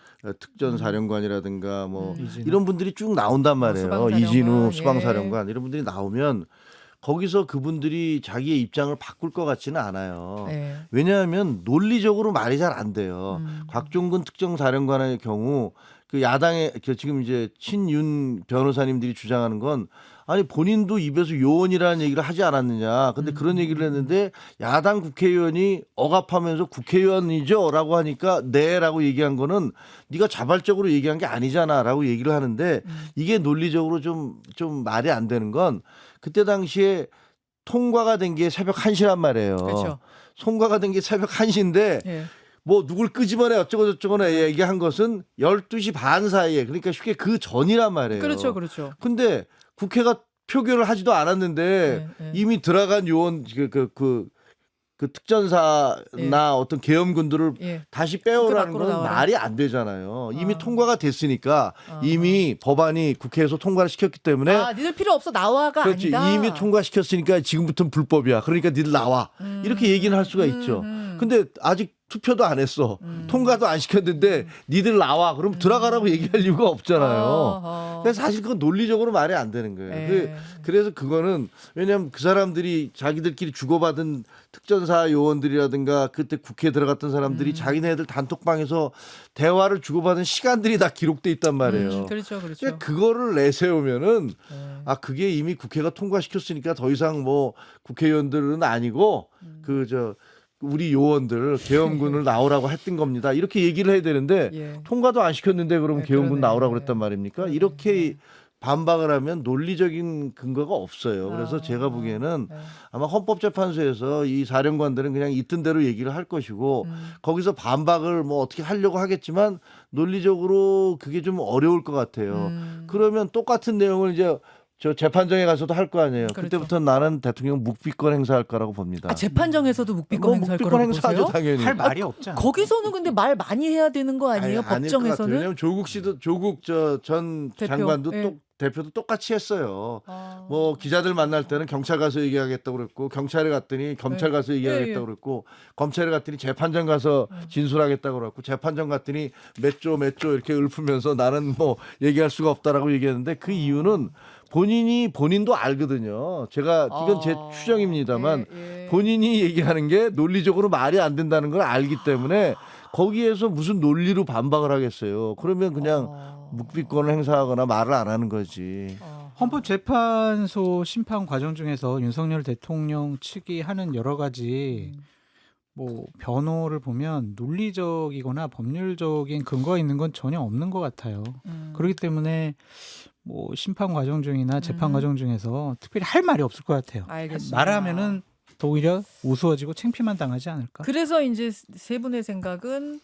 특전사령관이라든가 뭐 이진우. 이런 분들이 쭉 나온단 말이에요. 수방사령관, 이진우 예. 수방사령관 이런 분들이 나오면 거기서 그분들이 자기의 입장을 바꿀 것 같지는 않아요. 네. 왜냐하면 논리적으로 말이 잘 안 돼요. 곽종근 특정사령관의 경우 그 야당의 지금 이제 친윤 변호사님들이 주장하는 건 아니 본인도 입에서 요원이라는 얘기를 하지 않았느냐. 근데 그런 얘기를 했는데 야당 국회의원이 억압하면서 국회의원이죠라고 하니까 네라고 얘기한 거는 네가 자발적으로 얘기한 게 아니잖아라고 얘기를 하는데 이게 논리적으로 좀 말이 안 되는 건 그때 당시에 통과가 된 게 새벽 1시란 말이에요. 그렇죠. 통과가 된 게 새벽 1시인데 예. 뭐 누굴 끄집어내 어쩌고 저쩌고나 얘기한 것은 12시 반 사이에 그러니까 쉽게 그 전이란 말이에요. 그렇죠. 그렇죠. 근데 국회가 표결을 하지도 않았는데 네, 네. 이미 들어간 요원 그 특전사나 예. 어떤 계엄군들을 예. 다시 국회 빼오라는 밖으로 건 나와라. 말이 안 되잖아요. 이미 아. 통과가 됐으니까 아. 이미 법안이 국회에서 통과를 시켰기 때문에 아, 니들 필요 없어 나와가 그렇지 아니다. 이미 통과시켰으니까 지금부터는 불법이야. 그러니까 니들 나와. 이렇게 얘기는 할 수가 있죠. 근데 아직 투표도 안 했어. 통과도 안 시켰는데 니들 나와. 그럼 들어가라고 얘기할 이유가 없잖아요. 어허. 그래서 사실 그건 논리적으로 말이 안 되는 거예요. 예. 그래서 그거는 왜냐하면 그 사람들이 자기들끼리 주고받은 특전사 요원들이라든가 그때 국회에 들어갔던 사람들이 자기네들 단톡방에서 대화를 주고받은 시간들이 다 기록돼 있단 말이에요. 그렇죠. 그렇죠. 그러니까 그거를 내세우면은 네. 아 그게 이미 국회가 통과시켰으니까 더 이상 뭐 국회의원들은 아니고 그 우리 요원들 계엄군을 나오라고 했던 겁니다. 이렇게 얘기를 해야 되는데 예. 통과도 안 시켰는데 그러면 네, 계엄군 그러네. 나오라고 그랬단 말입니까? 이렇게 반박을 하면 논리적인 근거가 없어요. 그래서 아, 제가 보기에는 네. 아마 헌법재판소에서 이 사령관들은 그냥 있던 대로 얘기를 할 것이고 거기서 반박을 뭐 어떻게 하려고 하겠지만 논리적으로 그게 좀 어려울 것 같아요. 그러면 똑같은 내용을 이제 저 재판정에 가서도 할 거 아니에요. 그렇죠. 그때부터 나는 대통령 묵비권 행사할 거라고 봅니다. 아, 재판정에서도 묵비권 뭐 행사할 묵비권 거라고 행사하죠, 보세요? 당연히. 할 말이 없잖아. 거기서는 근데 말 많이 해야 되는 거 아니에요? 아닐 것 같아요. 법정에서는? 왜냐면 조국 씨도 조국 전 대표, 장관도 예. 대표도 똑같이 했어요. 아. 뭐 기자들 만날 때는 경찰 가서 얘기하겠다고 그랬고 경찰에 갔더니 검찰 가서 얘기하겠다고 예. 그랬고 검찰에 갔더니 재판장 가서 진술하겠다고 그랬고 재판장 갔더니 몇 조 이렇게 읊으면서 나는 뭐 얘기할 수가 없다라고 얘기했는데 그 이유는 본인도 알거든요. 제가 이건 제 추정입니다만 예. 본인이 얘기하는 게 논리적으로 말이 안 된다는 걸 알기 때문에 거기에서 무슨 논리로 반박을 하겠어요. 그러면 그냥 묵비권을 행사하거나 말을 안 하는 거지. 헌법재판소 심판 과정 중에서 윤석열 대통령 측이 하는 여러 가지 뭐 변호를 보면 논리적이거나 법률적인 근거가 있는 건 전혀 없는 것 같아요. 그렇기 때문에 뭐 심판 과정 중이나 재판 과정 중에서 특별히 할 말이 없을 것 같아요. 알겠습니다. 말하면은 더 오히려 우스워지고 창피만 당하지 않을까? 그래서 이제 세 분의 생각은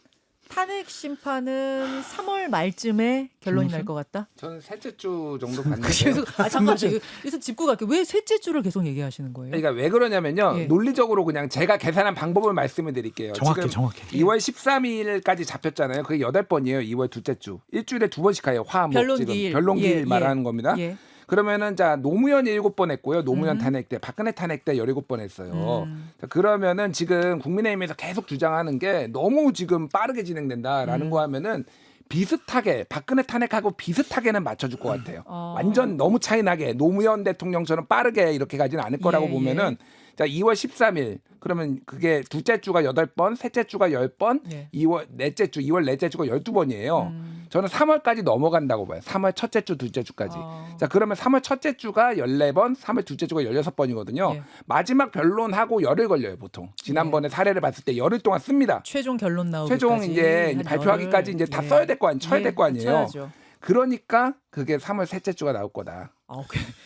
탄핵 심판은 3월 말쯤에 결론이 날 것 같다. 저는 셋째 주 정도 봤는데. 계속 잠깐만 여기서 짚고 갈게요. 왜 셋째 주를 계속 얘기하시는 거예요? 그러니까 왜 그러냐면요. 예. 논리적으로 그냥 제가 계산한 방법을 말씀을 드릴게요. 정확해, 지금 정확해. 2월 13일까지 잡혔잖아요. 그게 8번이에요. 2월 둘째 주. 일주일에 2번씩 가요. 화목 변론기일. 지금 변론기일 예, 말하는 겁니다. 예. 그러면은 자 노무현 7번 했고요. 노무현 탄핵 때, 박근혜 탄핵 때 17번 했어요. 자, 그러면은 지금 국민의힘에서 계속 주장하는 게 너무 지금 빠르게 진행된다라는 거 하면은 비슷하게 박근혜 탄핵하고 비슷하게는 맞춰줄 것 같아요. 완전 너무 차이나게 노무현 대통령처럼 빠르게 이렇게 가지는 않을 거라고 예, 보면은 자 2월 13일 그러면 그게 둘째 주가 8번, 셋째 주가 10번, 예. 2월 넷째 주가 12번이에요. 저는 3월까지 넘어간다고 봐요. 3월 첫째 주, 둘째 주까지. 자, 그러면 3월 첫째 주가 14번, 3월 둘째 주가 16번이거든요. 예. 마지막 변론하고 열흘 걸려요, 보통. 지난번에 사례를 봤을 때 열흘 동안 씁니다. 최종 결론 나오기까지 최종 이제 한 발표하기까지 열흘. 이제 다 써야 될 거 아니에요. 쳐야 될 거 아니에요. 쳐야죠. 그러니까 그게 3월 셋째 주가 나올 거다.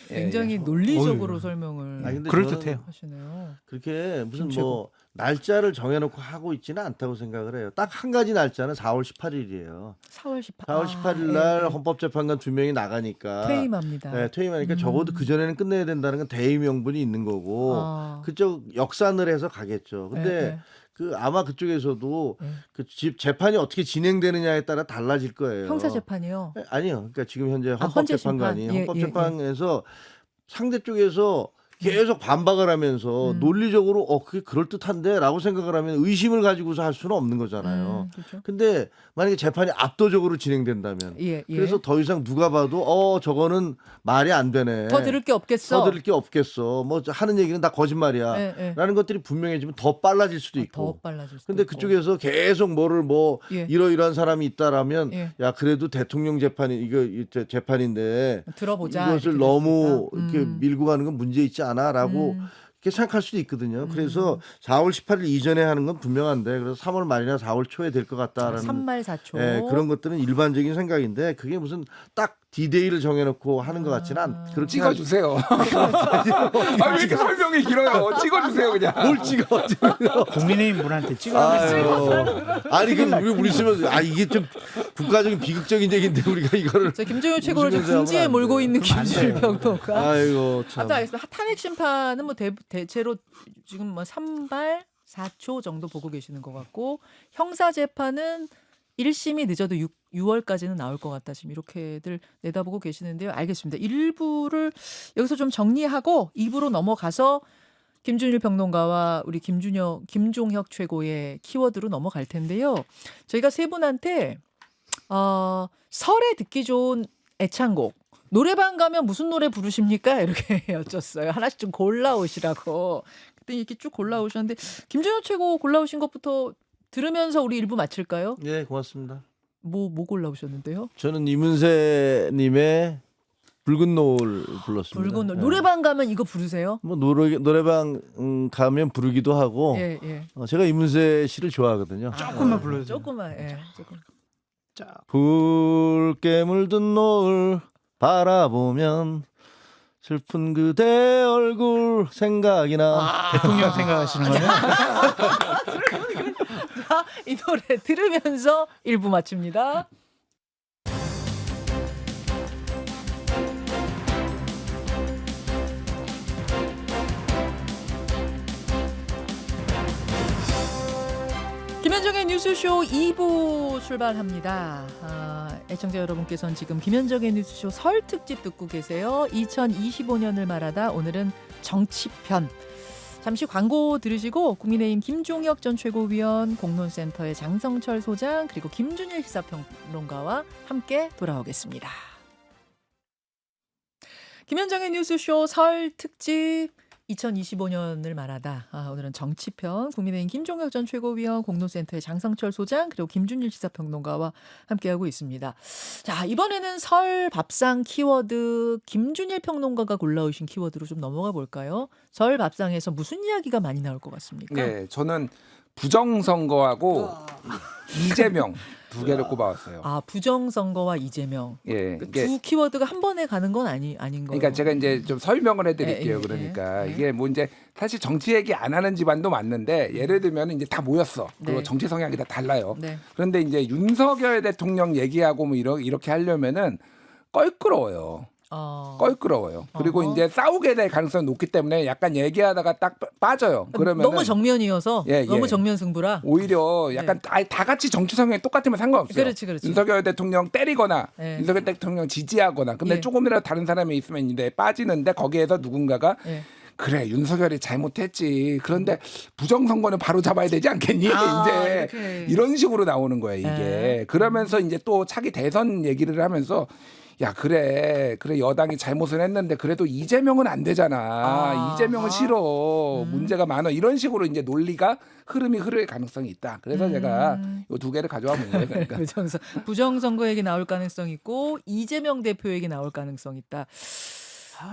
굉장히 논리적으로 설명을 아니, 근데 그럴듯해요. 하시네요. 그렇게 무슨 김치고. 뭐 날짜를 정해놓고 하고 있지는 않다고 생각을 해요. 딱 한 가지 날짜는 4월 18일이에요. 4월 18일. 4월 18일 날 헌법재판관 2명이 나가니까 퇴임합니다. 네, 퇴임하니까 적어도 그 전에는 끝내야 된다는 건 대의 명분이 있는 거고 그쪽 역산을 해서 가겠죠. 근데 그 아마 그쪽에서도 그 재판이 어떻게 진행되느냐에 따라 달라질 거예요. 형사 재판이요. 아니요. 그러니까 지금 현재 헌재 헌법재판관이 심판. 예, 헌법재판에서 상대 쪽에서 계속 반박을 하면서 논리적으로 그게 그럴듯한데라고 생각을 하면 의심을 가지고서 할 수는 없는 거잖아요. 그렇죠. 근데 만약에 재판이 압도적으로 진행된다면 그래서 더 이상 누가 봐도 저거는 말이 안 되네. 더 들을 게 없겠어. 더 들을 게 없겠어. 뭐 하는 얘기는 다 거짓말이야. 라는 것들이 분명해지면 더 빨라질 수도 있고. 더 빨라질 수도 근데 있고. 그쪽에서 계속 뭐를 이러이러한 사람이 있다라면 야 그래도 대통령 재판이 이거 재판인데 들어보자. 이것을 이렇게 너무 됐으니까. 이렇게 밀고 가는 건 문제 있지 않아라고 이렇게 생각할 수도 있거든요. 그래서 4월 18일 이전에 하는 건 분명한데 그래서 3월 말이나 4월 초에 될 것 같다라는 3말 4초. 그런 것들은 일반적인 생각인데 그게 무슨 딱 디데이를 정해놓고 하는 것 같지는 그렇게 찍어주세요. 왜 이렇게 설명이 길어요? 찍어주세요 그냥. 뭘 찍어? 국민의힘 분한테 찍어주세요. 아니 그럼 우리 쓰면 이게 좀 국가적인 비극적인 얘기인데 우리가 이거를 김종현 최고를 좀 웃으면서 궁지에 하면 안 몰고 돼. 있는 김준일 평론가. 아이고 참. 아무튼 알겠습니다. 탄핵 심판은 뭐 대체로 지금 뭐 3발 4초 정도 보고 계시는 것 같고 형사 재판은 1심이 늦어도 6월까지는 나올 것 같다. 지금 이렇게들 내다보고 계시는데요. 알겠습니다. 1부를 여기서 좀 정리하고 2부로 넘어가서 김준일 평론가와 우리 김종혁 최고의 키워드로 넘어갈 텐데요. 저희가 세 분한테 설에 듣기 좋은 애창곡 노래방 가면 무슨 노래 부르십니까? 이렇게 여쭸어요. 하나씩 좀 골라오시라고. 그때 이렇게 쭉 골라오셨는데 김준혁 최고 골라오신 것부터 들으면서 우리 1부 마칠까요? 네 고맙습니다. 뭐 골라오셨는데요? 저는 이문세님의 붉은 노을 불렀습니다. 붉은 노을. 노래방 가면 이거 부르세요? 뭐 노래방 가면 부르기도 하고 예. 제가 이문세 씨를 좋아하거든요. 조금만 불러주세요. 조금만. 조금. 붉게 물든 노을 바라보면 슬픈 그대 얼굴 생각이 나. 대통령 생각하시는 거예요? 이 노래 들으면서 1부 마칩니다. 김현정의 뉴스쇼 2부 출발합니다. 애청자 여러분께서는 지금 김현정의 뉴스쇼 설 특집 듣고 계세요. 2025년을 말하다 오늘은 정치편. 잠시 광고 들으시고 국민의힘 김종혁 전 최고위원, 공론센터의 장성철 소장, 그리고 김준일 시사평론가와 함께 돌아오겠습니다. 김현정의 뉴스쇼 설 특집 2025년을 말하다. 오늘은 정치편, 국민의힘 김종혁 전 최고위원, 공론센터의 장성철 소장, 그리고 김준일 시사평론가와 함께하고 있습니다. 자, 이번에는 설 밥상 키워드 김준일 평론가가 골라오신 키워드로 좀 넘어가 볼까요? 설 밥상에서 무슨 이야기가 많이 나올 것 같습니까? 네, 저는 부정선거하고 이재명 두 개를 꼽아왔어요. 부정선거와 이재명. 예, 두 키워드가 한 번에 가는 건 아닌 거예요. 그러니까 제가 이제 좀 설명을 해드릴게요. 그러니까 예. 이게 뭐 이제 사실 정치 얘기 안 하는 집안도 맞는데 예를 들면 이제 다 모였어. 그리고 네. 정치 성향이 다 달라요. 네. 그런데 이제 윤석열 대통령 얘기하고 뭐 이렇게 하려면은 껄끄러워요. 껄끄러워요. 그리고 어허. 이제 싸우게 될 가능성이 높기 때문에 약간 얘기하다가 딱 빠져요. 그러면 너무 정면이어서 너무 정면 승부라. 오히려 약간 다 같이 정치 성향이 똑같으면 상관없어요. 그렇지. 윤석열 대통령 때리거나 네. 윤석열 대통령 지지하거나 근데 예. 조금이라도 다른 사람이 있으면 이제 빠지는데 거기에서 누군가가 예. 그래 윤석열이 잘못했지. 그런데 부정선거는 바로 잡아야 되지 않겠니? 이제 이렇게. 이런 식으로 나오는 거예요 이게. 네. 그러면서 이제 또 차기 대선 얘기를 하면서 야 그래 여당이 잘못을 했는데 그래도 이재명은 안 되잖아. 이재명은 싫어. 문제가 많아. 이런 식으로 이제 논리가 흐름이 흐를 가능성이 있다. 그래서 제가 이 두 개를 가져와 본 거예요. 그러니까. 부정선거 얘기 나올 가능성 있고 이재명 대표 얘기 나올 가능성 있다.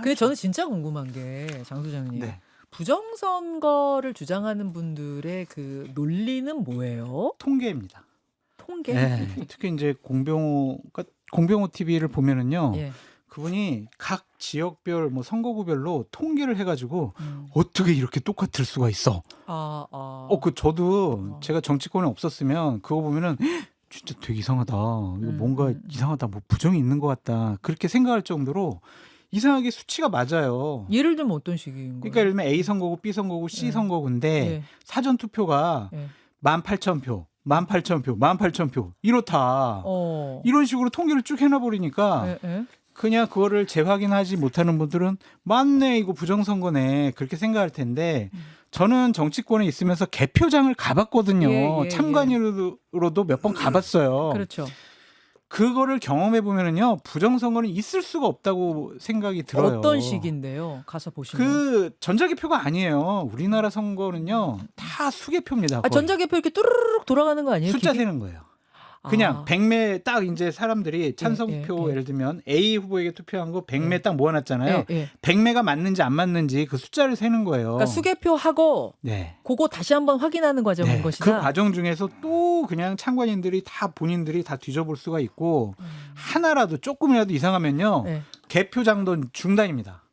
근데 저는 진짜 궁금한 게 장 소장님. 네. 부정선거를 주장하는 분들의 그 논리는 뭐예요? 통계입니다. 통계? 네. 특히 이제 공병호 TV를 보면은요. 예. 그분이 각 지역별 뭐 선거구별로 통계를 해가지고 음. 어떻게 이렇게 똑같을 수가 있어? 저도 제가 정치권에 없었으면 그거 보면은 진짜 되게 이상하다. 이거 뭔가 이상하다. 뭐 부정이 있는 것 같다. 그렇게 생각할 정도로 이상하게 수치가 맞아요. 예를 들면 어떤 식인 거예요? 그러니까 예를 들면 A 선거구, B 선거구, C 선거구인데 예. 사전 투표가 예. 18,000표, 18,000표, 18,000표 이렇다. 이런 식으로 통계를 쭉 해놔버리니까 예. 그냥 그거를 재확인하지 못하는 분들은 맞네 이거 부정선거네 그렇게 생각할 텐데 저는 정치권에 있으면서 개표장을 가봤거든요. 예. 참관인으로도 몇 번 가봤어요. 그렇죠. 그거를 경험해 보면은요 부정선거는 있을 수가 없다고 생각이 들어요. 어떤 식인데요? 가서 보시면. 그 전자개표가 아니에요. 우리나라 선거는요 다 수개표입니다. 거의. 전자개표 이렇게 뚜루루룩 돌아가는 거 아니에요? 숫자 기계? 세는 거예요. 그냥 100매 딱 이제 사람들이 찬성표 예. 예를 들면 A 후보에게 투표한 거 100매 딱 모아놨잖아요. 예. 100매가 맞는지 안 맞는지 그 숫자를 세는 거예요. 그러니까 수개표하고 네. 그거 다시 한번 확인하는 과정인 네. 것이다. 그 과정 중에서 또 그냥 참관인들이 다 본인들이 다 뒤져볼 수가 있고 하나라도 조금이라도 이상하면요 네. 개표장도 중단입니다.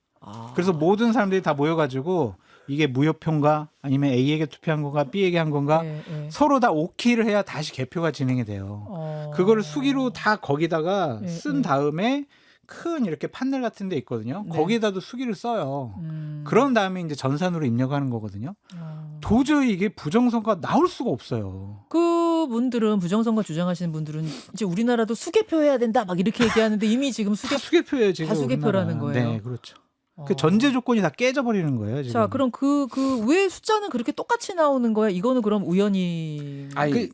그래서 모든 사람들이 다 모여가지고 이게 무효표인가 아니면 A에게 투표한 건가 B에게 한 건가 서로 다 오키를 해야 다시 개표가 진행이 돼요. 그거를 수기로 다 거기다가 쓴 다음에 큰 이렇게 판넬 같은 데 있거든요. 네. 거기에다도 수기를 써요. 그런 다음에 이제 전산으로 입력하는 거거든요. 도저히 이게 부정선거가 나올 수가 없어요. 그분들은 부정선거 주장하시는 분들은 이제 우리나라도 수개표 해야 된다 막 이렇게 얘기하는데 이미 지금 다 수개표예요 지금. 다 수개표라는 우리나라. 거예요. 네, 그렇죠. 그 전제 조건이 다 깨져버리는 거예요 지금. 자, 그럼 왜 숫자는 그렇게 똑같이 나오는 거야? 이거는 그럼 우연히.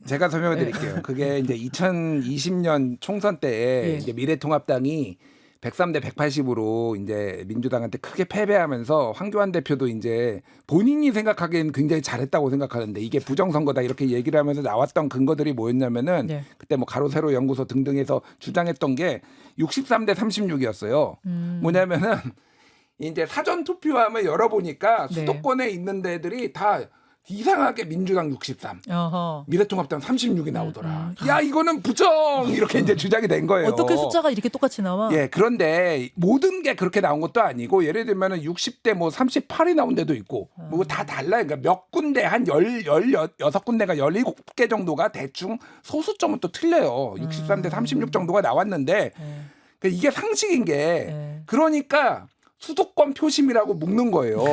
제가 설명해 드릴게요. 그게 이제 2020년 총선 때에 이제 미래통합당이 103대 180으로 이제 민주당한테 크게 패배하면서 황교안 대표도 이제 본인이 생각하기에는 굉장히 잘했다고 생각하는데 이게 부정선거다 이렇게 얘기를 하면서 나왔던 근거들이 뭐였냐면은 그때 뭐 가로세로 연구소 등등에서 주장했던 게 63대 36이었어요. 뭐냐면은 이제 사전 투표함을 열어보니까 수도권에 있는 데들이 다 이상하게 민주당 63, 미래통합당 36이 나오더라. 야 이거는 부정 이렇게 이제 주장이 된 거예요. 어떻게 숫자가 이렇게 똑같이 나와? 예, 그런데 모든 게 그렇게 나온 것도 아니고 예를 들면은 60대 뭐 38이 나온 데도 있고 뭐 다 달라요. 그러니까 몇 군데 한 16군데가 17개 정도가 대충 소수점은 또 틀려요. 63대 36 정도가 나왔는데 그러니까 이게 상식인 게 그러니까 수도권 표심이라고 묶는 거예요.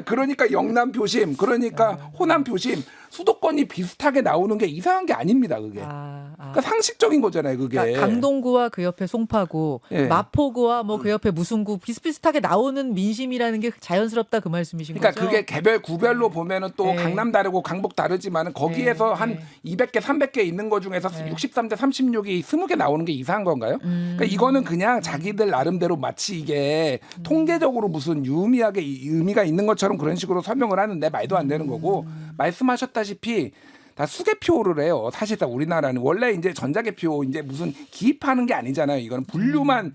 그러니까 영남 표심, 그러니까 호남 표심, 수도권이 비슷하게 나오는 게 이상한 게 아닙니다. 그게. 그러니까 상식적인 거잖아요. 그게. 그러니까 강동구와 그 옆에 송파구, 예. 마포구와 뭐 그 옆에 무슨구 비슷비슷하게 나오는 민심이라는 게 자연스럽다 그 말씀이신 그러니까 거죠? 그게 개별 구별로 보면은 또 네. 강남 다르고 강북 다르지만은 거기에서 네. 한 네. 200개, 300개 있는 거 중에서 네. 63대 36이 20개 나오는 게 이상한 건가요? 그러니까 이거는 그냥 자기들 나름대로 마치 이게 통계적으로 무슨 유의미하게 의미가 있는 것처럼 그런 식으로 설명을 하는데 말도 안 되는 거고 말씀하셨다시피 다 수개표를 해요. 사실상 우리나라는 원래 이제 전자개표 이제 무슨 기입하는 게 아니잖아요. 이거는 분류만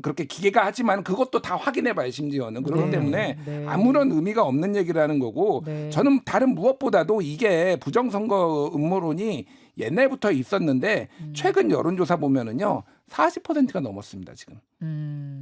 그렇게 기계가 하지만 그것도 다 확인해봐요. 심지어는 그렇기 네. 때문에 네. 아무런 의미가 없는 얘기라는 거고 네. 저는 다른 무엇보다도 이게 부정선거 음모론이 옛날부터 있었는데 최근 여론조사 보면은요 40%가 넘었습니다. 지금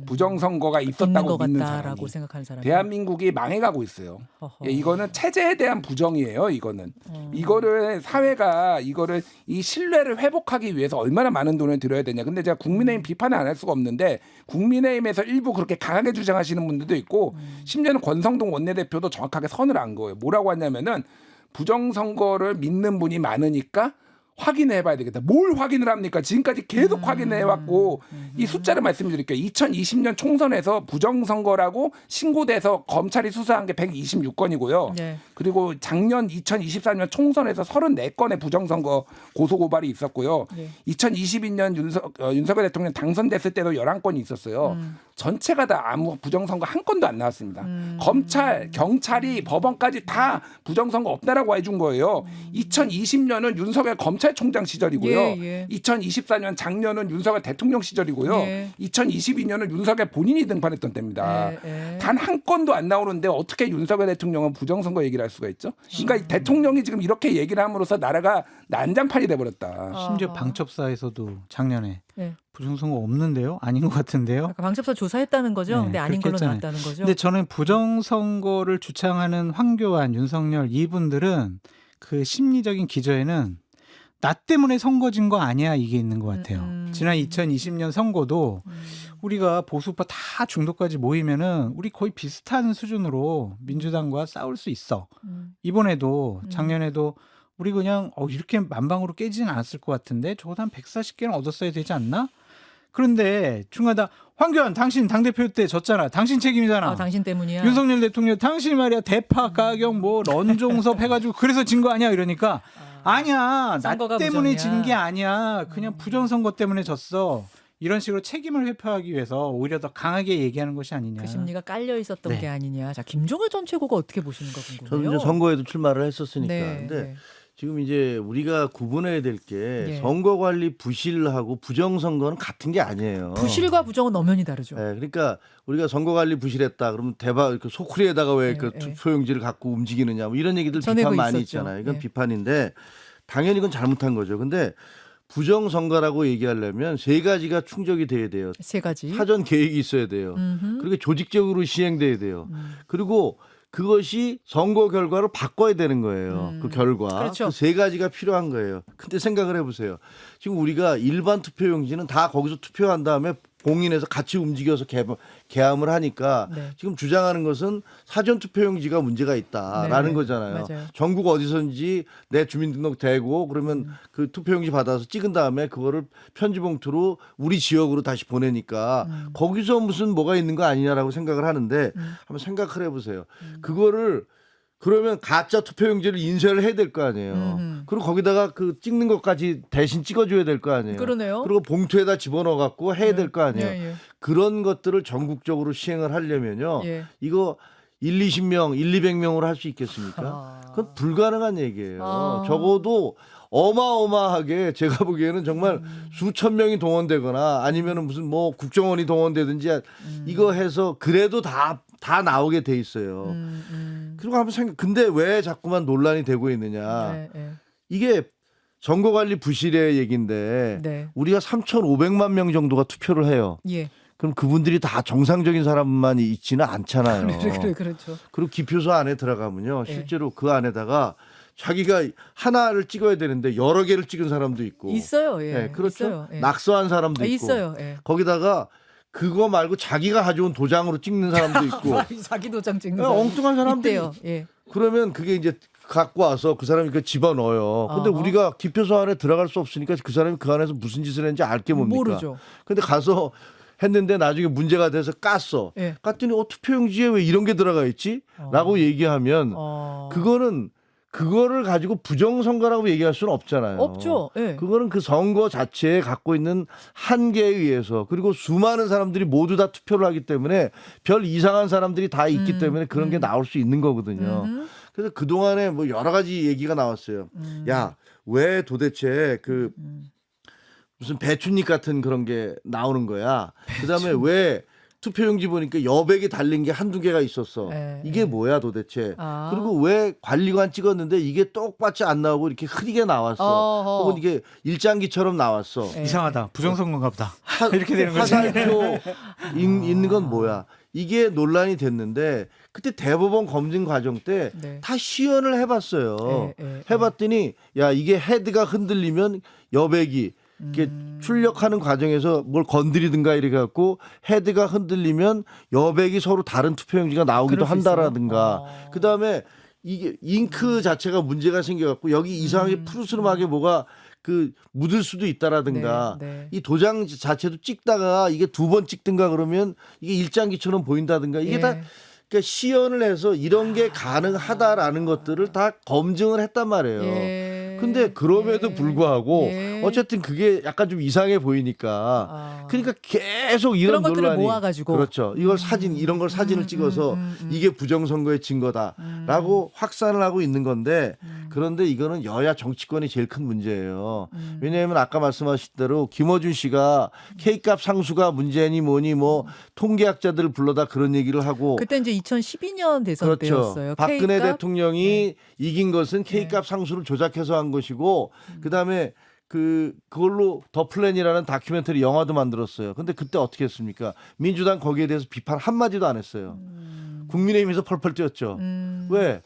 부정선거가 있는 있었다고 것 믿는 같다라고 사람이. 생각하는 사람이. 대한민국이 망해가고 있어요. 허허. 예, 이거는 체제에 대한 부정이에요. 이거는 이거를 사회가 이거를 이 신뢰를 회복하기 위해서 얼마나 많은 돈을 들여야 되냐. 근데 제가 국민의힘 비판을 안 할 수가 없는데 국민의힘에서 일부 그렇게 강하게 주장하시는 분들도 있고 심지어는 권성동 원내대표도 정확하게 선을 안 거예요. 뭐라고 하냐면은 부정선거를 믿는 분이 많으니까 확인해봐야 되겠다. 뭘 확인을 합니까? 지금까지 계속 확인해왔고 이 숫자를 말씀드릴게요. 2020년 총선에서 부정선거라고 신고돼서 검찰이 수사한 게 126건이고요. 네. 그리고 작년 2024년 총선에서 34건의 부정선거 고소고발이 있었고요. 네. 2022년 윤석열 대통령 당선됐을 때도 11건이 있었어요. 전체가 다 아무 부정선거 한 건도 안 나왔습니다. 검찰, 경찰이 법원까지 다 부정선거 없다라고 해준 거예요. 2020년은 윤석열 검찰총장 시절이고요. 예, 예. 2024년 작년은 윤석열 대통령 시절이고요. 예. 2022년은 윤석열 본인이 등판했던 때입니다. 예. 단 한 건도 안 나오는데 어떻게 윤석열 대통령은 부정선거 얘기를 할 수가 있죠? 그러니까 이 대통령이 지금 이렇게 얘기를 함으로써 나라가 난장판이 돼버렸다. 심지어 아하. 방첩사에서도 작년에 네. 부정선거 없는데요? 아닌 것 같은데요? 아까 방첩사 조사했다는 거죠? 네, 근데 아닌 그렇게 걸로 했잖아요. 나왔다는 거죠? 근데 저는 부정선거를 주창하는 황교안, 윤석열 이분들은 그 심리적인 기저에는 나 때문에 선거진 거 아니야 이게 있는 것 같아요. 지난 2020년 선거도 우리가 보수파 다 중도까지 모이면은 우리 거의 비슷한 수준으로 민주당과 싸울 수 있어. 이번에도 작년에도 우리 그냥 이렇게 만방으로 깨지진 않았을 것 같은데 적어도 한 140개는 얻었어야 되지 않나? 그런데 중간에 황교안 당신 당대표 때 졌잖아. 당신 책임이잖아. 당신 때문이야. 윤석열 대통령 당신 말이야 대파 가경 뭐 런종섭 해가지고 그래서 진 거 아니야 이러니까 아니야 나 선거가 때문에 부정이야. 진 게 아니야 그냥 부정선거 때문에 졌어 이런 식으로 책임을 회피하기 위해서 오히려 더 강하게 얘기하는 것이 아니냐. 그 심리가 깔려 있었던 네. 게 아니냐. 자, 김종회 전 최고가 어떻게 보시는 거 저는 궁금해요. 이제 선거에도 출마를 했었으니까. 네, 근데 네. 지금 이제 우리가 구분해야 될 게 예. 선거 관리 부실하고 부정선거는 같은 게 아니에요. 부실과 부정은 엄연히 다르죠. 네, 그러니까 우리가 선거 관리 부실했다 그러면 대박 그 소쿠리에다가 왜 그 네. 투표용지를 갖고 움직이느냐 뭐 이런 얘기들 전에 비판 그거 많이 있었죠. 있잖아요. 이건 네. 비판인데 당연히 이건 잘못한 거죠. 근데 부정선거라고 얘기하려면 세 가지가 충족이 돼야 돼요. 세 가지. 사전 계획이 있어야 돼요. 그리고 조직적으로 시행돼야 돼요. 그리고 그것이 선거 결과를 바꿔야 되는 거예요. 그 결과. 그렇죠. 그 세 가지가 필요한 거예요. 근데 생각을 해보세요. 지금 우리가 일반 투표용지는 다 거기서 투표한 다음에 공인해서 같이 움직여서 개함을 하니까 네. 지금 주장하는 것은 사전 투표용지가 문제가 있다라는 네. 거잖아요. 맞아요. 전국 어디선지 내 주민등록 대고 그러면 그 투표용지 받아서 찍은 다음에 그거를 편지봉투로 우리 지역으로 다시 보내니까 거기서 무슨 뭐가 있는 거 아니냐라고 생각을 하는데 한번 생각을 해보세요. 그거를 그러면 가짜 투표용지를 인쇄를 해야 될 거 아니에요. 그리고 거기다가 그 찍는 것까지 대신 찍어줘야 될 거 아니에요. 그러네요. 그리고 봉투에다 집어넣어 갖고 해야 될 거 아니에요. 예, 예. 그런 것들을 전국적으로 시행을 하려면요. 예. 이거 1-20명, 1-200명으로 할 수 있겠습니까? 아. 그건 불가능한 얘기예요. 아. 적어도 어마어마하게 제가 보기에는 정말 수천 명이 동원되거나 아니면은 무슨 뭐 국정원이 동원되든지 이거 해서 그래도 다 나오게 돼 있어요. 그리고 한번 근데 왜 자꾸만 논란이 되고 있느냐. 네, 네. 이게 선거관리 부실의 얘기인데 네. 우리가 3,500만 명 정도가 투표를 해요. 예. 그럼 그분들이 다 정상적인 사람만 있지는 않잖아요. 그렇죠. 그리고 기표소 안에 들어가면요. 네. 실제로 그 안에다가 자기가 하나를 찍어야 되는데 여러 개를 찍은 사람도 있고. 있어요. 예. 네, 그렇죠. 있어요. 예. 낙서한 사람도 있고. 있어요. 예. 거기다가 그거 말고 자기가 가져온 도장으로 찍는 사람도 있고. 자기 도장 찍는 네, 사람 엉뚱한 사람들이 있대요. 예. 그러면 그게 이제 갖고 와서 그 사람이 그 집어넣어요. 근데 어허. 우리가 기표소 안에 들어갈 수 없으니까 그 사람이 그 안에서 무슨 짓을 했는지 알게 뭡니까? 모르죠. 근데 가서 했는데 나중에 문제가 돼서 깠어. 예. 깠더니 투표용지에 왜 이런 게 들어가 있지? 라고 얘기하면 그거는 그거를 가지고 부정선거라고 얘기할 수는 없잖아요. 없죠. 예. 그거는 그 선거 자체에 갖고 있는 한계에 의해서 그리고 수많은 사람들이 모두 다 투표를 하기 때문에 별 이상한 사람들이 다 있기 때문에 그런 게 나올 수 있는 거거든요. 그래서 그동안에 뭐 여러 가지 얘기가 나왔어요. 야, 왜 도대체 그 무슨 배춧잎 같은 그런 게 나오는 거야. 그다음에 왜 투표용지 보니까 여백이 달린 게 한두 개가 있었어. 예, 이게 뭐야 도대체. 아. 그리고 왜 관리관 찍었는데 이게 똑같이 안 나오고 이렇게 흐리게 나왔어. 어허. 혹은 이게 일장기처럼 나왔어. 예. 이상하다. 부정선거인가 보다. 이렇게 되는 거지. 화살표 있는 건 뭐야. 이게 논란이 됐는데 그때 대법원 검증 과정 때 다 네. 시연을 해봤어요. 예. 해봤더니 야 이게 헤드가 흔들리면 여백이 이렇게 출력하는 과정에서 뭘 건드리든가 이래 갖고 헤드가 흔들리면 여백이 서로 다른 투표용지가 나오기도 그럴 수 있어요? 한다라든가 그다음에 이게 잉크 자체가 문제가 생겨갖고 여기 이상하게 푸르스름하게 뭐가 그 묻을 수도 있다라든가 네. 이 도장 자체도 찍다가 이게 두 번 찍든가 그러면 이게 일장기처럼 보인다든가 이게 예. 다 그러니까 시연을 해서 이런 게 가능하다라는 것들을 다 검증을 했단 말이에요. 예. 근데 그럼에도 예. 불구하고 예. 어쨌든 그게 약간 좀 이상해 보이니까 아. 그러니까 계속 이런 그런 것들을 논란이 모아가지고. 그렇죠. 이걸 이런 걸 사진을 찍어서 이게 부정선거의 증거다라고 확산을 하고 있는 건데 그런데 이거는 여야 정치권이 제일 큰 문제예요. 왜냐하면 아까 말씀하신 대로 김어준 씨가 K값 상수가 문제니 뭐니 뭐 통계학자들 불러다 그런 얘기를 하고 그때 이제 2012년 대선 그렇죠. 때였어요. 박근혜 K값? 대통령이 이긴 것은 K값 상수를 조작해서 한 것이고 그다음에 그걸로 더 플랜이라는 다큐멘터리 영화도 만들었어요. 근데 그때 어떻게 했습니까? 민주당 거기에 대해서 비판 한마디도 안 했어요. 국민의힘에서 펄펄 뛰었죠. 왜?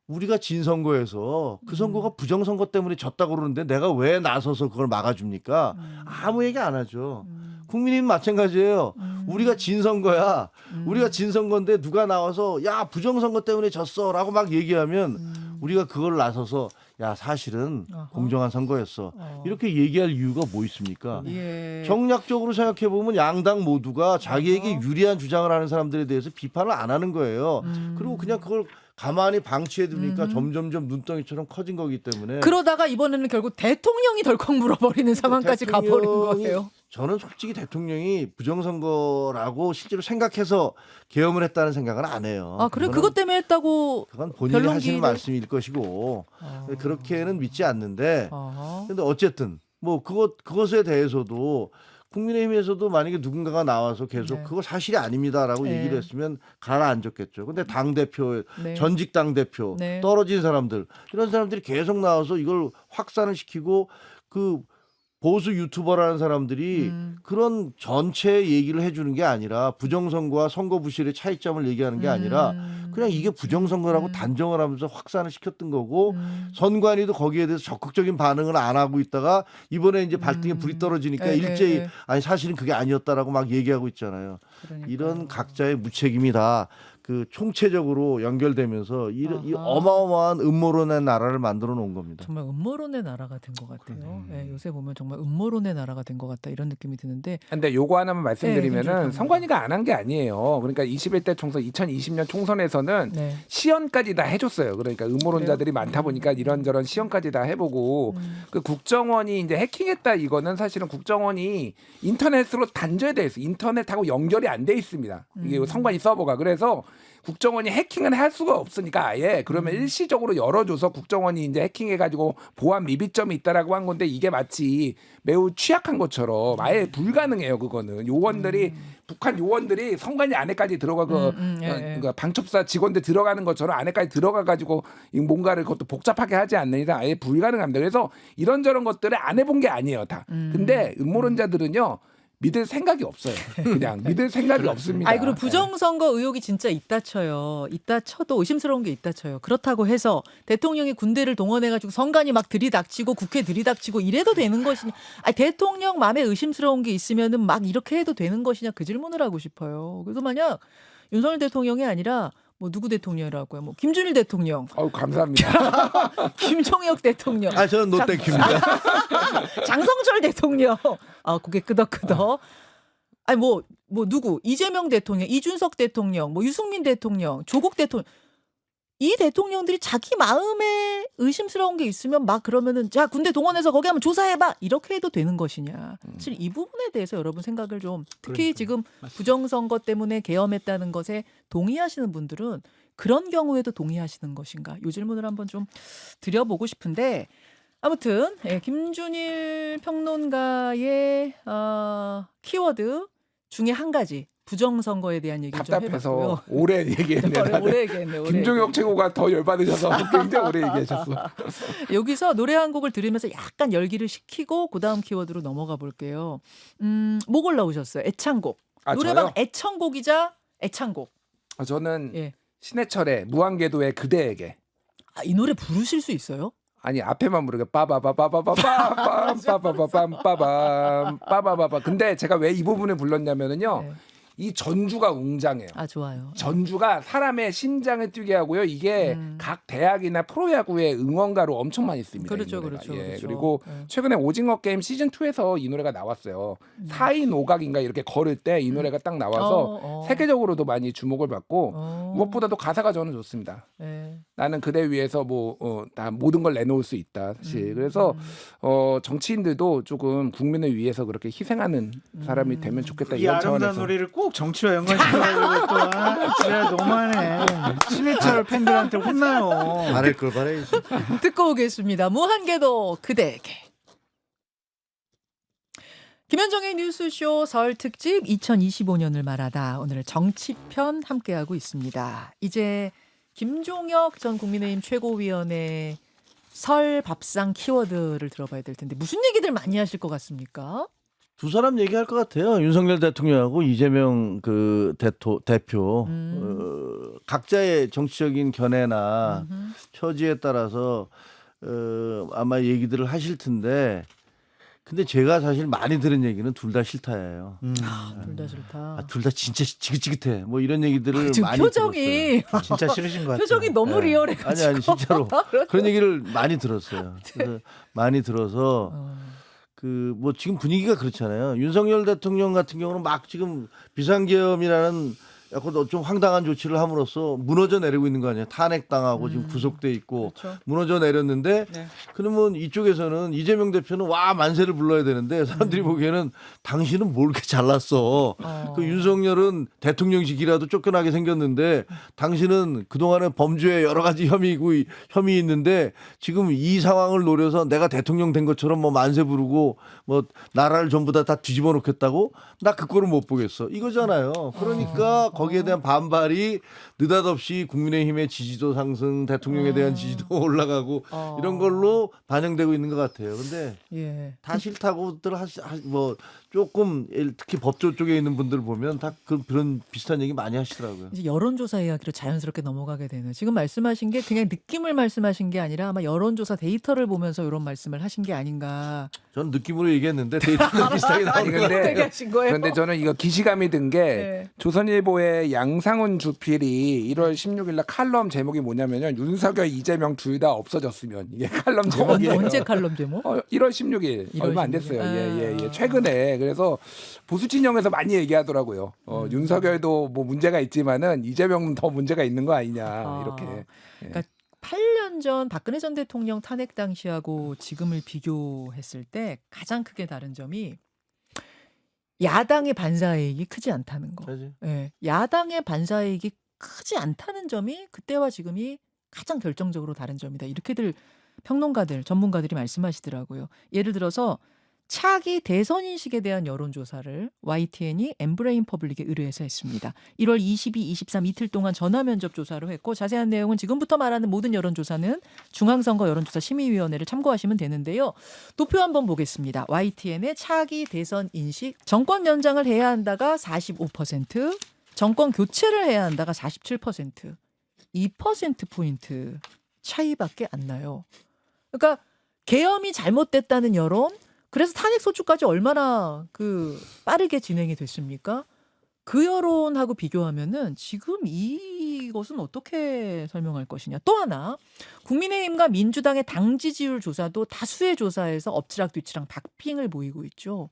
우리가 진 선거에서 그 선거가 부정선거 때문에 졌다고 그러는데 내가 왜 나서서 그걸 막아줍니까? 아무 얘기 안 하죠. 국민의힘 마찬가지예요. 우리가 진 선거야. 우리가 진 선거인데 누가 나와서 야 부정선거 때문에 졌어라고 막 얘기하면 우리가 그걸 나서서 야 사실은 어허. 공정한 선거였어. 이렇게 얘기할 이유가 뭐 있습니까? 예. 정략적으로 생각해 보면 양당 모두가 자기에게 유리한 주장을 하는 사람들에 대해서 비판을 안 하는 거예요. 그리고 그냥 그걸 가만히 방치해 두니까 점점점 눈덩이처럼 커진 거기 때문에 그러다가 이번에는 결국 대통령이 덜컥 물어버리는 상황까지 가버린 대통령이 거예요. 저는 솔직히 대통령이 부정선거라고 실제로 생각해서 계엄을 했다는 생각은 안 해요. 아 그래 그거는- 그것 때문에 했다고. 그건 본인이 하시는 변론기를- 말씀일 것이고 그렇게는 믿지 않는데 어허. 근데 어쨌든 뭐 그것에 대해서도 국민의힘에서도 만약에 누군가가 나와서 계속 네. 그거 사실이 아닙니다라고 네. 얘기를 했으면 가라앉았겠죠. 근데 당대표, 네. 전직 당대표, 네. 떨어진 사람들 이런 사람들이 계속 나와서 이걸 확산을 시키고 그 보수 유튜버라는 사람들이 그런 전체 얘기를 해주는 게 아니라 부정선거와 선거 부실의 차이점을 얘기하는 게 아니라 그냥 이게 부정선거라고 단정을 하면서 확산을 시켰던 거고 선관위도 거기에 대해서 적극적인 반응을 안 하고 있다가 이번에 이제 발등에 불이 떨어지니까 예, 일제히 예, 예. 아니 사실은 그게 아니었다라고 막 얘기하고 있잖아요. 그러니까요. 이런 각자의 무책임이 다 그 총체적으로 연결되면서 이 아하. 어마어마한 음모론의 나라를 만들어 놓은 겁니다. 정말 음모론의 나라가 된 것 같아요. 예, 요새 보면 정말 음모론의 나라가 된 것 같다 이런 느낌이 드는데 근데 요거 하나만 말씀드리면은 네, 선관위가 안 한 게 아니에요. 그러니까 21대 총선 2020년 총선에서는 네. 시연까지 다 해줬어요. 그러니까 음모론자들이 많다 보니까 이런저런 시연까지 다 해보고 그 국정원이 이제 해킹했다 이거는 사실은 국정원이 인터넷으로 단절돼 있어요. 인터넷하고 연결이 안 돼 있습니다. 이게 선관위 서버가 그래서 국정원이 해킹은 할 수가 없으니까 아예 그러면 일시적으로 열어줘서 국정원이 이제 해킹해가지고 보안 미비점이 있다라고 한 건데 이게 마치 매우 취약한 것처럼 아예 불가능해요. 그거는 요원들이 북한 요원들이 선관위 안에까지 들어가 예. 그러니까 방첩사 직원들 들어가는 것처럼 안에까지 들어가가지고 뭔가를 그것도 복잡하게 하지 않는 이상 아예 불가능합니다. 그래서 이런저런 것들을 안 해본 게 아니에요 다. 근데 음모론자들은요. 믿을 생각이 없어요. 그냥 믿을 생각이 없습니다. 아이 그리고 부정선거 의혹이 진짜 있다 쳐요. 있다 쳐도 의심스러운 게 있다 쳐요. 그렇다고 해서 대통령이 군대를 동원해가지고 선관위 막 들이닥치고 국회 들이닥치고 이래도 되는 것이냐? 아니 대통령 마음에 의심스러운 게 있으면은 막 이렇게 해도 되는 것이냐 그 질문을 하고 싶어요. 그래서 만약 윤석열 대통령이 아니라 뭐 누구 대통령이라고요? 뭐 김준일 대통령, 감사합니다. 김종혁 대통령, 저는 노땡큐입니다. 장성철 대통령. 고개 끄덕끄덕. 아니 뭐 누구? 이재명 대통령, 이준석 대통령, 뭐 유승민 대통령, 조국 대통령. 이 대통령들이 자기 마음에 의심스러운 게 있으면 막 그러면은 자 군대 동원해서 거기 한번 조사해봐 이렇게 해도 되는 것이냐. 사실 이 부분에 대해서 여러분 생각을 좀 특히 그러니까요. 지금 맞습니다. 부정선거 때문에 계엄했다는 것에 동의하시는 분들은 그런 경우에도 동의하시는 것인가. 이 질문을 한번 좀 드려보고 싶은데 아무튼 김준일 평론가의 키워드 중에 한 가지. 부정선거에 대한 얘기를 좀 해봤고요. 답답해서 오래 얘기했네. 오래 얘기했네. 오래 김종혁 최고가 더 열받으셔서 굉장히 오래 얘기하셨어. 여기서 노래 한 곡을 들으면서 약간 열기를 식히고 그다음 키워드로 넘어가 볼게요. 뭐 골라오셨어요? 애창곡. 노래방 저요? 애창곡이자 애창곡. 저는 예. 신해철의 무한궤도의 그대에게. 이 노래 부르실 수 있어요? 아니 앞에만 부르게 빠바바바바바밤. 근데 제가 왜 이 부분을 불렀냐면은요. 네. 이 전주가 웅장해요. 좋아요. 전주가 사람의 심장을 뛰게 하고요. 이게 각 대학이나 프로야구의 응원가로 엄청 많이 씁니다. 그렇죠, 이 노래가. 그렇죠, 예, 그렇죠. 그리고 네. 최근에 오징어 게임 시즌 2에서 이 노래가 나왔어요. 4인 오각인가 이렇게 걸을 때 이 노래가 딱 나와서 세계적으로도 많이 주목을 받고 무엇보다도 가사가 저는 좋습니다. 네. 나는 그대 위해서 다 모든 걸 내놓을 수 있다. 사실 그래서 정치인들도 조금 국민을 위해서 그렇게 희생하는 사람이 되면 좋겠다. 이 이런 아름다운 차원에서. 노래를 꼭 정치와 연관시켜가지고 또 진짜 너무하네. 신해철 팬들한테 혼나요. 바랄 걸 바라야지. 듣고 오겠습니다. 무한궤도 그대에게. 김현정의 뉴스쇼 설 특집 2025년을 말하다. 오늘 정치편 함께하고 있습니다. 이제 김종혁 전 국민의힘 최고위원의 설 밥상 키워드를 들어봐야 될 텐데 무슨 얘기들 많이 하실 것 같습니까? 두 사람 얘기할 것 같아요. 윤석열 대통령하고 이재명 대표 각자의 정치적인 견해나 처지에 따라서 아마 얘기들을 하실 텐데 근데 제가 사실 많이 들은 얘기는 둘 다 싫다예요. 둘 다 싫다. 둘 다 진짜 지긋지긋해. 뭐 이런 얘기들을 지금 많이 표정이 진짜 싫으신 것 같아요. 표정이 너무 네. 리얼해가지고. 아니 진짜로 그런 얘기를 많이 들었어요. 그래서 많이 들어서 뭐 지금 분위기가 그렇잖아요. 윤석열 대통령 같은 경우는 막 지금 비상계엄이라는 약간 좀 황당한 조치를 함으로써 무너져 내리고 있는 거 아니에요. 탄핵당하고 지금 구속돼 있고 그렇죠. 무너져 내렸는데 네. 그러면 이쪽에서는 이재명 대표는 와 만세를 불러야 되는데 사람들이 보기에는 당신은 뭘 이렇게 잘났어. 그 윤석열은 대통령직이라도 쫓겨나게 생겼는데 당신은 그동안에 범죄에 여러 가지 혐의 있는데 지금 이 상황을 노려서 내가 대통령 된 것처럼 뭐 만세 부르고 뭐 나라를 전부 다 뒤집어 놓겠다고? 나 그거를 못 보겠어. 이거잖아요. 그러니까 거기에 대한 반발이 느닷없이 국민의힘의 지지도 상승, 대통령에 대한 지지도 올라가고 이런 걸로 반영되고 있는 것 같아요. 근데 예. 다 싫다고들 뭐 조금 특히 법조 쪽에 있는 분들 보면 다 그런 비슷한 얘기 많이 하시더라고요. 이제 여론조사 이야기로 자연스럽게 넘어가게 되는. 지금 말씀하신 게 그냥 느낌을 말씀하신 게 아니라 아마 여론조사 데이터를 보면서 이런 말씀을 하신 게 아닌가. 저는 느낌으로 얘기했는데 데이터가 비슷하게 아니 나오는 근데 하신 거예요? 그런데 저는 이거 기시감이 든 게 네. 조선일보의 양상훈 주필이 1월 16일 날 칼럼 제목이 뭐냐면요. 윤석열, 이재명 둘 다 없어졌으면 이게 칼럼 제목이에요. 언제 칼럼 제목? 1월 16일 1월 얼마 안 16일. 됐어요. 예. 아. 최근에 그래서 보수 진영에서 많이 얘기하더라고요. 윤석열도 뭐 문제가 있지만은 이재명은 더 문제가 있는 거 아니냐 이렇게. 그러니까 8년 전 박근혜 전 대통령 탄핵 당시하고 지금을 비교했을 때 가장 크게 다른 점이 야당의 반사이익이 크지 않다는 거. 거지. 예, 야당의 반사이익이 크지 않다는 점이 그때와 지금이 가장 결정적으로 다른 점이다. 이렇게들 평론가들, 전문가들이 말씀하시더라고요. 예를 들어서 차기 대선 인식에 대한 여론조사를 YTN이 엠브레인 퍼블릭에 의뢰해서 했습니다. 1월 22, 23 이틀 동안 전화 면접 조사로 했고 자세한 내용은 지금부터 말하는 모든 여론조사는 중앙선거 여론조사 심의위원회를 참고하시면 되는데요. 도표 한번 보겠습니다. YTN의 차기 대선 인식 정권 연장을 해야 한다가 45%, 정권 교체를 해야 한다가 47%, 2%포인트 차이밖에 안 나요. 그러니까 계엄이 잘못됐다는 여론, 그래서 탄핵 소추까지 얼마나 빠르게 진행이 됐습니까? 그 여론하고 비교하면은 지금 이 이것은 어떻게 설명할 것이냐. 또 하나 국민의힘과 민주당의 당 지지율 조사도 다수의 조사에서 엎치락뒤치락 박빙을 보이고 있죠.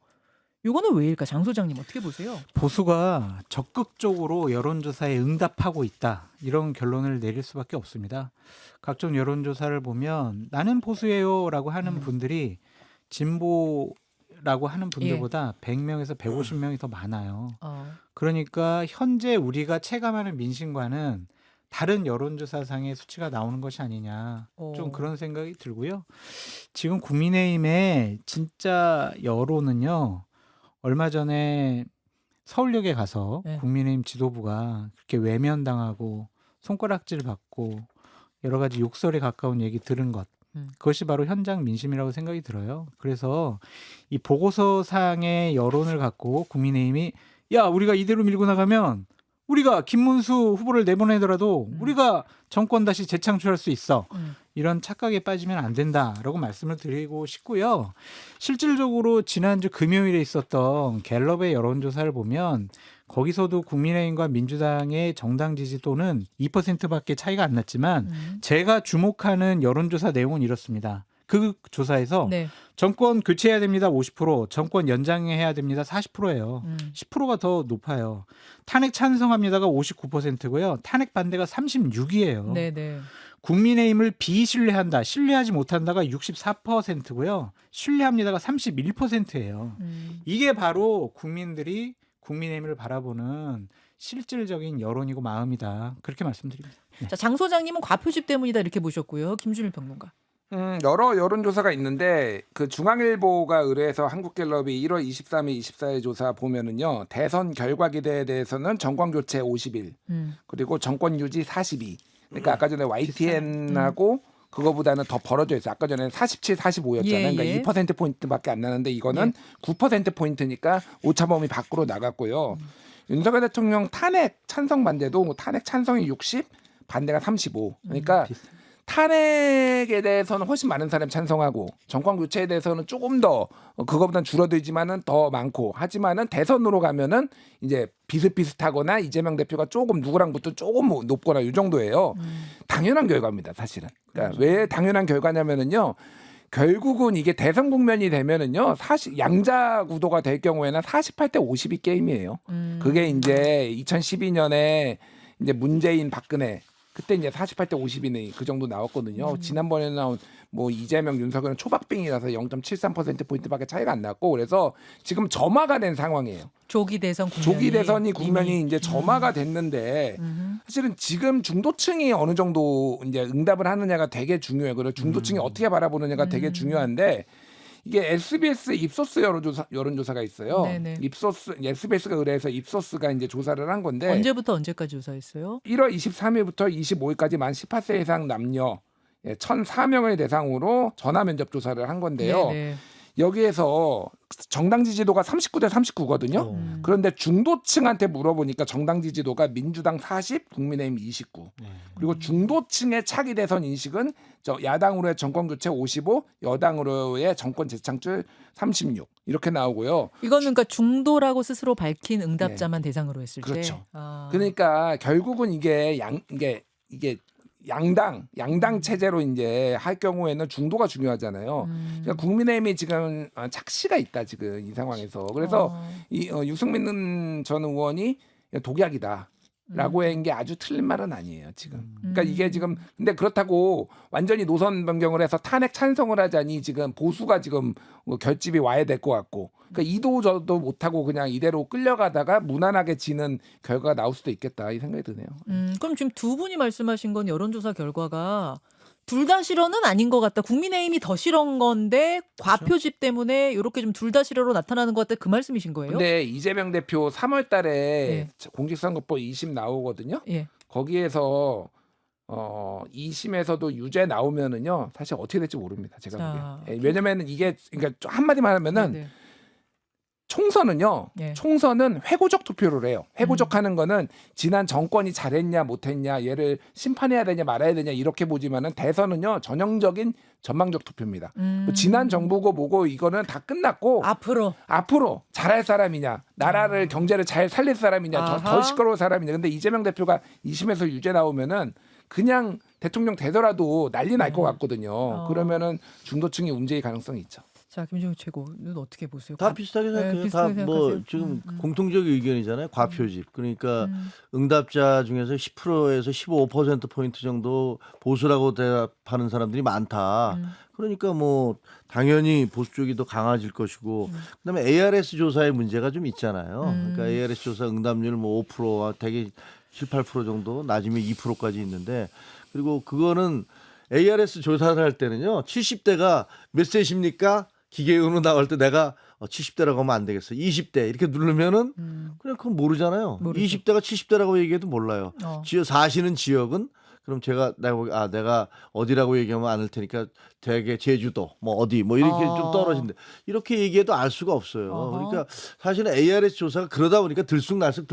이거는 왜일까? 장 소장님 어떻게 보세요? 보수가 적극적으로 여론조사에 응답하고 있다. 이런 결론을 내릴 수밖에 없습니다. 각종 여론조사를 보면 나는 보수예요라고 하는 분들이 진보라고 하는 분들보다 100명에서 150명이 더 많아요. 그러니까 현재 우리가 체감하는 민심과는 다른 여론조사상의 수치가 나오는 것이 아니냐. 좀 그런 생각이 들고요. 지금 국민의힘의 진짜 여론은요. 얼마 전에 서울역에 가서 네. 국민의힘 지도부가 그렇게 외면당하고 손가락질 받고 여러 가지 욕설에 가까운 얘기 들은 것. 그것이 바로 현장 민심이라고 생각이 들어요. 그래서 이 보고서상의 여론을 갖고 국민의힘이 야 우리가 이대로 밀고 나가면 우리가 김문수 후보를 내보내더라도 우리가 정권 다시 재창출할 수 있어. 이런 착각에 빠지면 안 된다라고 말씀을 드리고 싶고요. 실질적으로 지난주 금요일에 있었던 갤럽의 여론조사를 보면 거기서도 국민의힘과 민주당의 정당 지지도는 2%밖에 차이가 안 났지만 제가 주목하는 여론조사 내용은 이렇습니다. 그 조사에서 네. 정권 교체해야 됩니다. 50%, 정권 연장해야 됩니다. 40%예요. 10%가 더 높아요. 탄핵 찬성합니다가 59%고요. 탄핵 반대가 36이에요. 네네. 국민의힘을 비신뢰한다, 신뢰하지 못한다가 64%고요. 신뢰합니다가 31%예요. 이게 바로 국민들이 국민의힘을 바라보는 실질적인 여론이고 마음이다. 그렇게 말씀드립니다. 네. 자, 장 소장님은 과표집 때문이다 이렇게 보셨고요. 김준일 평론가. 여러 여론조사가 있는데 그 중앙일보가 의뢰해서 한국갤럽이 1월 23일, 24일 조사 보면은요. 대선 결과 기대에 대해서는 정권 교체 51, 그리고 정권 유지 42. 그러니까 아까 전에 YTN하고 그거보다는 더 벌어져 있어요. 아까 전에 47, 45였잖아요. 예, 그러니까 예. 2%포인트밖에 안 나는데 이거는 9%포인트니까 오차범위 밖으로 나갔고요. 윤석열 대통령 탄핵 찬성 반대도 탄핵 찬성이 60, 반대가 35. 그러니까 탄핵에 대해서는 훨씬 많은 사람이 찬성하고 정권 교체에 대해서는 조금 더 그거보다는 줄어들지만은 더 많고 하지만은 대선으로 가면은 이제 비슷비슷하거나 이재명 대표가 조금 누구랑 붙든 조금 높거나 이 정도예요. 당연한 결과입니다, 사실은. 그러니까 왜 당연한 결과냐면은요. 결국은 이게 대선 국면이 되면은요. 사실 양자 구도가 될 경우에는 48대 52 게임이에요. 그게 이제 2012년에 이제 문재인 박근혜 그때 이제 48대 52는 그 정도 나왔거든요. 지난번에 나온 뭐 이재명 윤석열은 초박빙이라서 0.73%포인트밖에 차이가 안 났고 그래서 지금 점화가 된 상황이에요. 조기 대선 국면이. 조기 대선이 국면이 이제 점화가 됐는데 사실은 지금 중도층이 어느 정도 이제 응답을 하느냐가 되게 중요해요. 그리고 중도층이 어떻게 바라보느냐가 되게 중요한데 이게 SBS 입소스 여론조사가 있어요. 네네. 입소스 SBS가 의뢰해서 입소스가 이제 조사를 한 건데 언제부터 언제까지 조사했어요? 1월 23일부터 25일까지 만 18세 이상 남녀 1,004명을 대상으로 전화 면접 조사를 한 건데요. 네네. 여기에서 정당 지지도가 39대 39거든요. 그런데 중도층한테 물어보니까 정당 지지도가 민주당 40, 국민의힘 29. 그리고 중도층의 차기 대선 인식은 야당으로의 정권 교체 55, 여당으로의 정권 재창출 36 이렇게 나오고요. 이거는 그러니까 중도라고 스스로 밝힌 응답자만 대상으로 했을 그렇죠. 때. 아. 그러니까 결국은 이게 양당 체제로 이제 할 경우에는 중도가 중요하잖아요. 그러니까 국민의힘이 지금 착시가 있다 지금 이 상황에서. 그래서 이 유승민 전 의원이 독약이다라고 한 게 아주 틀린 말은 아니에요 지금. 그러니까 이게 지금 근데 그렇다고 완전히 노선 변경을 해서 탄핵 찬성을 하자니 지금 보수가 지금 결집이 와야 될 것 같고. 그러니까 이도 저도 못하고 그냥 이대로 끌려가다가 무난하게 지는 결과가 나올 수도 있겠다 이 생각이 드네요. 그럼 지금 두 분이 말씀하신 건 여론조사 결과가 둘 다 실언은 아닌 것 같다. 국민의힘이 더 실언 건데 과표집 때문에 이렇게 좀 둘 다 실언으로 나타나는 것 같다. 그 말씀이신 거예요? 근데 이재명 대표 3월달에 예. 공직선거법 2심 나오거든요. 예. 거기에서 2심에서도 유죄 나오면은요 사실 어떻게 될지 모릅니다. 제가 자. 보기엔. 왜냐면은 이게 그러니까 좀 한마디만 하면은 네네. 총선은요. 예. 총선은 회고적 투표를 해요. 회고적 하는 거는 지난 정권이 잘했냐 못했냐 얘를 심판해야 되냐 말아야 되냐 이렇게 보지만은 대선은요 전형적인 전망적 투표입니다. 지난 정부고 뭐고 이거는 다 끝났고 앞으로 잘할 사람이냐, 나라를 경제를 잘 살릴 사람이냐, 더 시끄러울 사람이냐. 근데 이재명 대표가 2심에서 유죄 나오면은 그냥 대통령 되더라도 난리 날 것 같거든요. 그러면은 중도층이 움직일 가능성이 있죠. 자, 김종욱 최고는 어떻게 보세요? 다 비슷하게 생각해요. 비슷하게 다 뭐 생각하세요? 지금 공통적인 의견이잖아요. 과표집. 그러니까 응답자 중에서 10%에서 15% 포인트 정도 보수라고 대답하는 사람들이 많다. 그러니까 뭐 당연히 보수 쪽이 더 강해질 것이고, 그다음에 ARS 조사의 문제가 좀 있잖아요. 그러니까 ARS 조사 응답률 뭐 5%와 되게 7, 8% 정도, 낮으면 2%까지 있는데, 그리고 그거는 ARS 조사를 할 때는요, 70대가 몇 세십니까? 기계음으로 나갈 때 내가 70대라고 하면 안 되겠어. 20대 이렇게 누르면은 그냥 그건 모르잖아요. 모르죠. 20대가 70대라고 얘기해도 몰라요. 사시는 지역은 그럼 내가 어디라고 얘기하면 안 할 테니까 되게 제주도 뭐 어디 뭐 이렇게 좀 떨어진대. 이렇게 얘기해도 알 수가 없어요. 그러니까 사실은 ARS 조사가 그러다 보니까 들쑥날쑥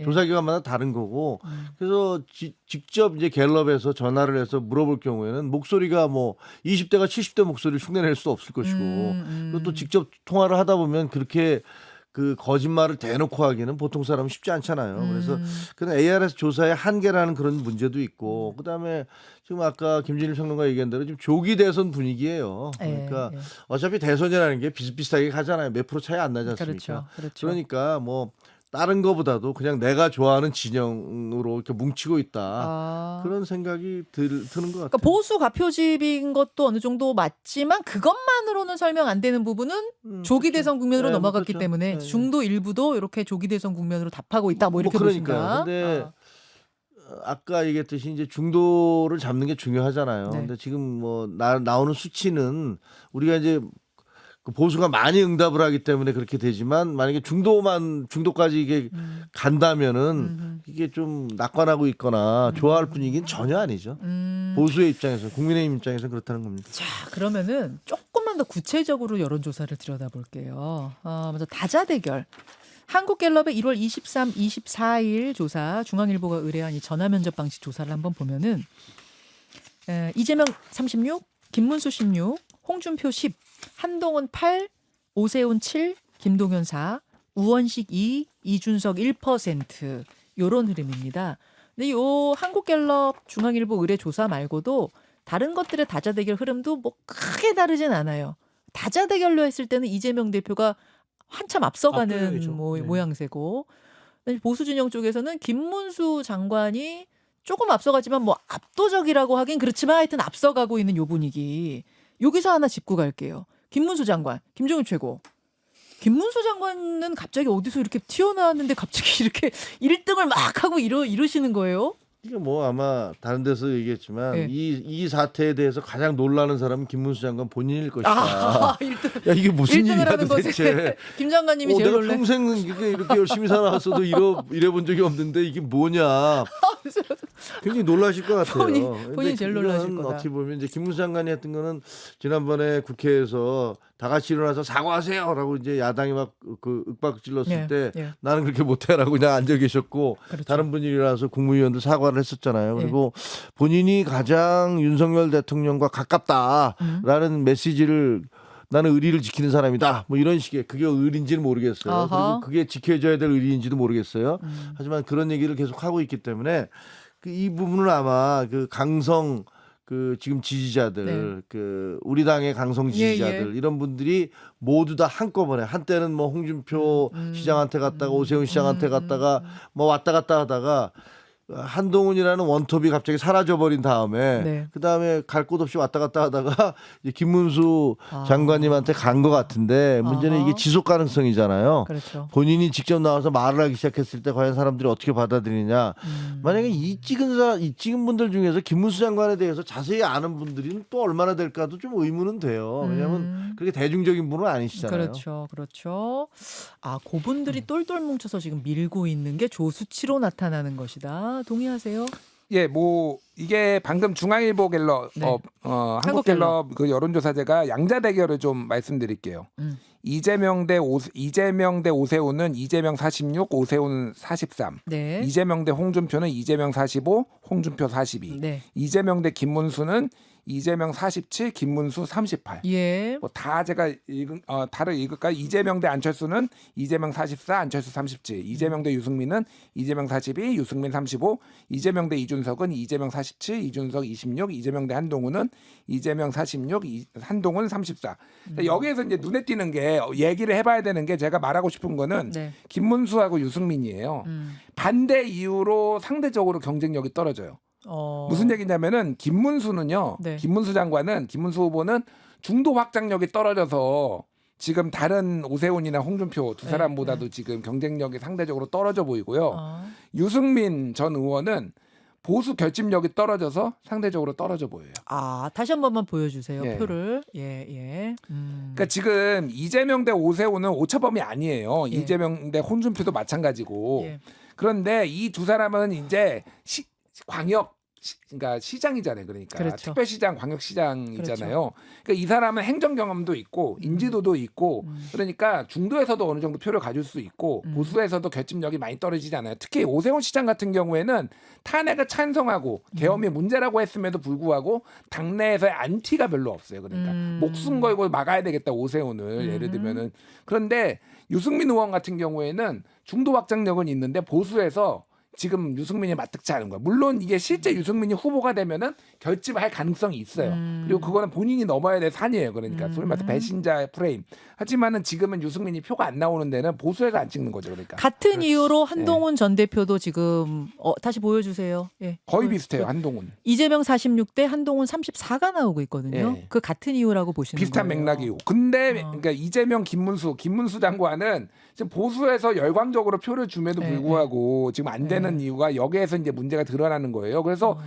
조사기관마다 다른 거고, 그래서 직접 이제 갤럽에서 전화를 해서 물어볼 경우에는 목소리가 뭐 20대가 70대 목소리를 흉내낼 수도 없을 것이고, 그리고 또 직접 통화를 하다 보면 그렇게 그 거짓말을 대놓고 하기는 보통 사람은 쉽지 않잖아요. 그래서 그런 ARS 조사의 한계라는 그런 문제도 있고, 그다음에 지금 아까 김진일 평론가 얘기한 대로 지금 조기 대선 분위기예요. 그러니까 어차피 대선이라는 게 비슷비슷하게 가잖아요. 몇 프로 차이 안 나지 않습니까? 그렇죠. 그러니까 뭐 다른 거보다도 그냥 내가 좋아하는 진영으로 이렇게 뭉치고 있다. 그런 생각이 드는 것 같아요. 그러니까 보수 과표집인 것도 어느 정도 맞지만 그것만으로는 설명 안 되는 부분은 조기 그렇죠. 대선 국면으로 네, 넘어갔기 그렇죠. 때문에 네. 중도 일부도 이렇게 조기 대선 국면으로 답하고 있다. 뭐 이렇게 보신가? 근데 아까 얘기했듯이 이제 중도를 잡는 게 중요하잖아요. 네. 근데 지금 뭐 나오는 수치는 우리가 이제 그 보수가 많이 응답을 하기 때문에 그렇게 되지만, 만약에 중도까지 이게 간다면은 이게 좀 낙관하고 있거나 좋아할 분위기는 전혀 아니죠. 보수의 입장에서, 국민의힘 입장에서 그렇다는 겁니다. 자, 그러면은 조금만 더 구체적으로 여론조사를 들여다볼게요. 먼저 다자대결. 한국갤럽의 1월 23, 24일 조사, 중앙일보가 의뢰한 이 전화면접 방식 조사를 한번 보면은 이재명 36, 김문수 16, 홍준표 10, 한동훈 8, 오세훈 7, 김동연 4, 우원식 2, 이준석 1% 요런 흐름입니다. 근데 요 한국갤럽 중앙일보 의뢰 조사 말고도 다른 것들의 다자대결 흐름도 뭐 크게 다르진 않아요. 다자대결로 했을 때는 이재명 대표가 한참 앞서가는 압도적이죠. 네. 모양새고, 보수 진영 쪽에서는 김문수 장관이 조금 앞서가지만 뭐 압도적이라고 하긴 그렇지만 하여튼 앞서가고 있는 요 분위기. 여기서 하나 짚고 갈게요. 김문수 장관, 김종인 최고. 김문수 장관은 갑자기 어디서 이렇게 튀어나왔는데 갑자기 이렇게 1등을 막 하고 이러시는 거예요? 이게 뭐 아마 다른 데서 얘기했지만 네. 이 사태에 대해서 가장 놀라는 사람은 김문수 장관 본인일 것이다. 1등, 야, 이게 무슨 1등을 일이야 하는 도대체. 것에 김 장관님이 제일 내가 놀래. 평생 이렇게 열심히 살아왔어도 이래본 적이 없는데 이게 뭐냐. 굉장히 놀라실 것 같아요. 본인이 제일 놀라실 이건 거다. 어떻게 보면 이제 김문수 장관이 했던 거는 지난번에 국회에서 다 같이 일어나서 사과하세요라고 이제 야당이 막 그 윽박 질렀을 때 나는 그렇게 못해라고 그냥 앉아 계셨고, 그렇죠. 다른 분이 일어나서 국무위원들 사과를 했었잖아요. 그리고 본인이 가장 윤석열 대통령과 가깝다라는 메시지를, 나는 의리를 지키는 사람이다, 뭐 이런 식의, 그게 의리인지는 모르겠어요. 아하. 그리고 그게 지켜져야 될 의리인지도 모르겠어요. 하지만 그런 얘기를 계속 하고 있기 때문에 이 부분은 아마 그 강성 그 지금 지지자들, 그 우리 당의 강성 지지자들, 이런 분들이 모두 다 한꺼번에, 한때는 뭐 홍준표 시장한테 갔다가 오세훈 시장한테 갔다가 뭐 왔다 갔다 하다가 한동훈이라는 원톱이 갑자기 사라져버린 다음에 그 다음에 갈 곳 없이 왔다 갔다 하다가 이제 김문수 장관님한테 간 것 같은데, 문제는 이게 지속 가능성이잖아요. 그렇죠. 본인이 직접 나와서 말을 하기 시작했을 때 과연 사람들이 어떻게 받아들이냐. 만약에 이 찍은 분들 중에서 김문수 장관에 대해서 자세히 아는 분들은 또 얼마나 될까도 좀 의문은 돼요. 왜냐하면 그렇게 대중적인 분은 아니시잖아요. 그렇죠. 그분들이 똘똘 뭉쳐서 지금 밀고 있는 게 조수치로 나타나는 것이다. 동의하세요? 예, 뭐 이게 방금 중앙일보 갤럽, 한국갤럽 그 여론조사제가 양자 대결을 좀 말씀드릴게요. 이재명 대 오세훈은 이재명 46, 오세훈 43. 네. 이재명 대 홍준표는 이재명 45, 홍준표 42. 네. 이재명 대 김문수는 이재명 47, 김문수 38. 예. 뭐 다 제가 다를 읽을까요? 이재명 대 안철수는 이재명 44, 안철수 37. 이재명 대 유승민은 이재명 42, 유승민 35. 이재명 대 이준석은 이재명 47, 이준석 26. 이재명 대 한동훈은 이재명 46, 한동훈 34. 여기에서 이제 눈에 띄는 게 얘기를 해봐야 되는 게 제가 말하고 싶은 거는 네. 김문수하고 유승민이에요. 반대 이유로 상대적으로 경쟁력이 떨어져요. 무슨 얘기냐면은 김문수는요. 네. 김문수 후보는 중도 확장력이 떨어져서 지금 다른 오세훈이나 홍준표 두 사람보다도 지금 경쟁력이 상대적으로 떨어져 보이고요. 유승민 전 의원은 보수 결집력이 떨어져서 상대적으로 떨어져 보여요. 다시 한 번만 보여주세요. 예. 표를. 예. 그러니까 지금 이재명 대 오세훈은 오차범위 아니에요. 예. 이재명 대 홍준표도 마찬가지고. 예. 그런데 이 두 사람은 이제 그러니까 시장이잖아요. 그러니까 그렇죠. 특별시장, 광역시장이잖아요. 그러니까 이 사람은 행정 경험도 있고 인지도도 있고 그러니까 중도에서도 어느 정도 표를 가질 수 있고 보수에서도 결집력이 많이 떨어지잖아요. 특히 오세훈 시장 같은 경우에는 탄핵을 찬성하고 계엄이 문제라고 했음에도 불구하고 당내에서의 안티가 별로 없어요. 그러니까 목숨 걸고 막아야 되겠다 오세훈을 예를 들면은. 그런데 유승민 의원 같은 경우에는 중도 확장력은 있는데 보수에서 지금 유승민이 맞닥지 않은 거야. 물론 이게 실제 유승민이 후보가 되면은 결집할 가능성이 있어요. 그리고 그거는 본인이 넘어야 될 산이에요. 그러니까 소위 말해서 배신자의 프레임. 하지만은 지금은 유승민이 표가 안 나오는 데는 보수에서 안 찍는 거죠. 그러니까 같은 이유로 한동훈 전 대표도 지금 다시 보여주세요. 예. 거의 비슷해요. 한동훈. 이재명 46대 한동훈 34가 나오고 있거든요. 예. 그 같은 이유라고 보시는 비슷한 거예요. 맥락이고. 근데 그러니까 이재명, 김문수 장관은 지금 보수에서 열광적으로 표를 줌에도 불구하고 지금 안 되는 이유가 여기에서 이제 문제가 드러나는 거예요. 그래서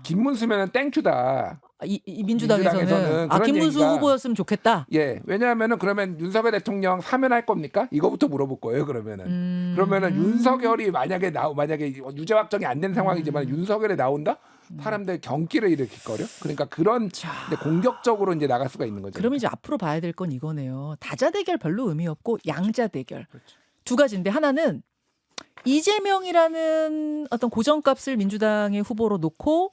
김문수면은 땡큐다. 이 민주당에서는 그런 김문수 얘기가- 후보였으면 좋겠다. 예, 왜냐하면은 그러면 윤석열 대통령 사면할 겁니까? 이거부터 물어볼 거예요. 그러면은 윤석열이 만약에 유죄 확정이 안 된 상황이지만 윤석열이 나온다? 사람들 경기를 일으킬 거려. 그러니까 그런 이제 공격적으로 이제 나갈 수가 있는 거죠. 그러면 이제 앞으로 봐야 될 건 이거네요. 다자 대결 별로 의미 없고 양자 대결. 두 가지인데 하나는 이재명이라는 어떤 고정값을 민주당의 후보로 놓고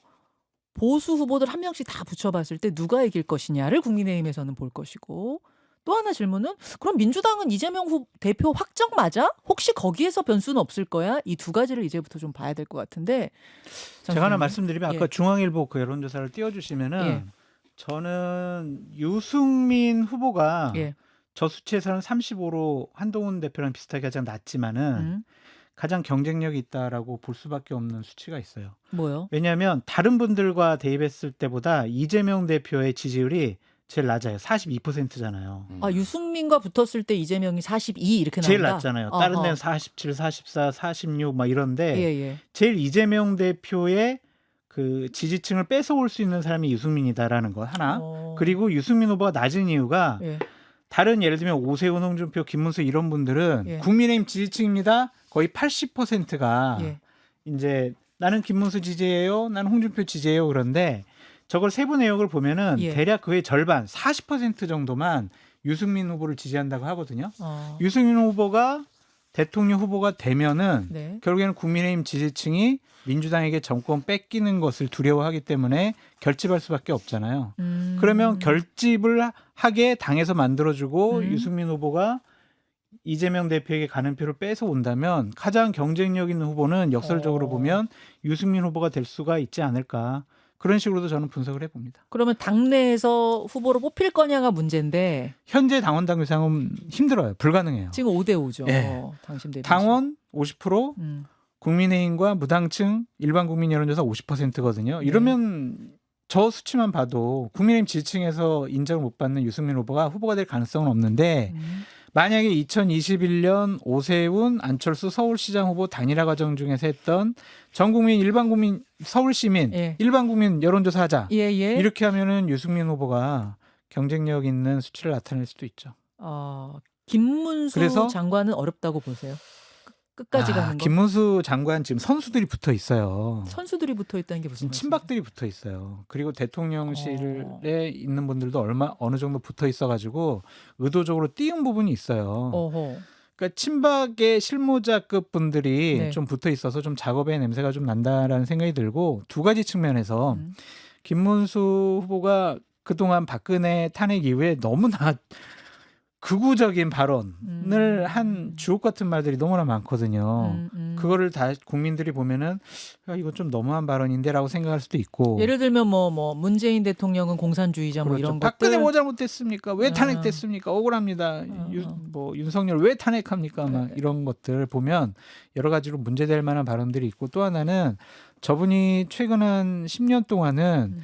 보수 후보들 한 명씩 다 붙여봤을 때 누가 이길 것이냐를 국민의힘에서는 볼 것이고 또 하나 질문은 그럼 민주당은 이재명 대표 확정 맞아? 혹시 거기에서 변수는 없을 거야? 이 두 가지를 이제부터 좀 봐야 될 것 같은데 제가 하나 말씀드리면 아까 예. 중앙일보 그 여론조사를 띄워주시면은 예. 저는 유승민 후보가 예. 저 수치에서는 35로 한동훈 대표랑 비슷하게 가장 낮지만은 가장 경쟁력이 있다라고 볼 수밖에 없는 수치가 있어요. 뭐요? 왜냐하면 다른 분들과 대입했을 때보다 이재명 대표의 지지율이 제일 낮아요. 42%잖아요. 유승민과 붙었을 때 이재명이 42 이렇게 나온다. 제일 낮잖아요. 다른 어허. 데는 47, 44, 46 막 이런데 예. 제일 이재명 대표의 그 지지층을 뺏어올 수 있는 사람이 유승민이다라는 거 하나. 그리고 유승민 후보가 낮은 이유가 예. 다른 예를 들면 오세훈, 홍준표, 김문수 이런 분들은 예. 국민의힘 지지층입니다. 거의 80%가 예. 이제 나는 김문수 지지해요, 나는 홍준표 지지해요. 그런데 저걸 세부 내역을 보면은 예. 대략 그의 절반, 40% 정도만 유승민 후보를 지지한다고 하거든요. 어. 유승민 후보가 대통령 후보가 되면은 네. 결국에는 국민의힘 지지층이 민주당에게 정권 뺏기는 것을 두려워하기 때문에 결집할 수밖에 없잖아요. 그러면 결집을 하게 당에서 만들어주고 유승민 후보가 이재명 대표에게 가는 표를 뺏어 온다면 가장 경쟁력 있는 후보는 역설적으로 보면 유승민 후보가 될 수가 있지 않을까. 그런 식으로도 저는 분석을 해봅니다. 그러면 당내에서 후보로 뽑힐 거냐가 문제인데 현재 당원 당규상은 힘들어요. 불가능해요. 지금 5대5죠. 예. 당심 대표. 당원 50%, 국민의힘과 무당층 일반 국민 여론조사 50%거든요. 이러면 저 수치만 봐도 국민의힘 지지층에서 인정을 못 받는 유승민 후보가 될 가능성은 없는데 만약에 2021년 오세훈, 안철수 서울시장 후보 단일화 과정 중에서 했던 전 국민 일반 국민 서울 시민 예. 일반 국민 여론조사 하자. 예. 이렇게 하면은 유승민 후보가 경쟁력 있는 수치를 나타낼 수도 있죠. 김문수 그래서- 장관은 어렵다고 보세요. 끝까지 가는 거. 김문수 장관 지금 선수들이 붙어 있어요. 선수들이 붙어 있다는 게 무슨 지금 말이에요? 친박들이 붙어 있어요. 그리고 대통령실에 있는 분들도 어느 정도 붙어 있어가지고 의도적으로 띄운 부분이 있어요. 어허. 그러니까 친박의 실무자급 분들이 네. 좀 붙어 있어서 좀 작업의 냄새가 좀 난다라는 생각이 들고 두 가지 측면에서 김문수 후보가 그동안 박근혜 탄핵 이후에 너무나 극우적인 발언을 한 주옥 같은 말들이 너무나 많거든요. 그거를 다 국민들이 보면은 야, 이거 좀 너무한 발언인데라고 생각할 수도 있고. 예를 들면 뭐 문재인 대통령은 공산주의자 뭐 그렇죠. 이런 박근혜 것들. 뭐 잘못됐습니까? 왜 탄핵됐습니까? 억울합니다. 뭐 윤석열 왜 탄핵합니까? 막 이런 것들 보면 여러 가지로 문제될 만한 발언들이 있고 또 하나는 저분이 최근 한 10년 동안은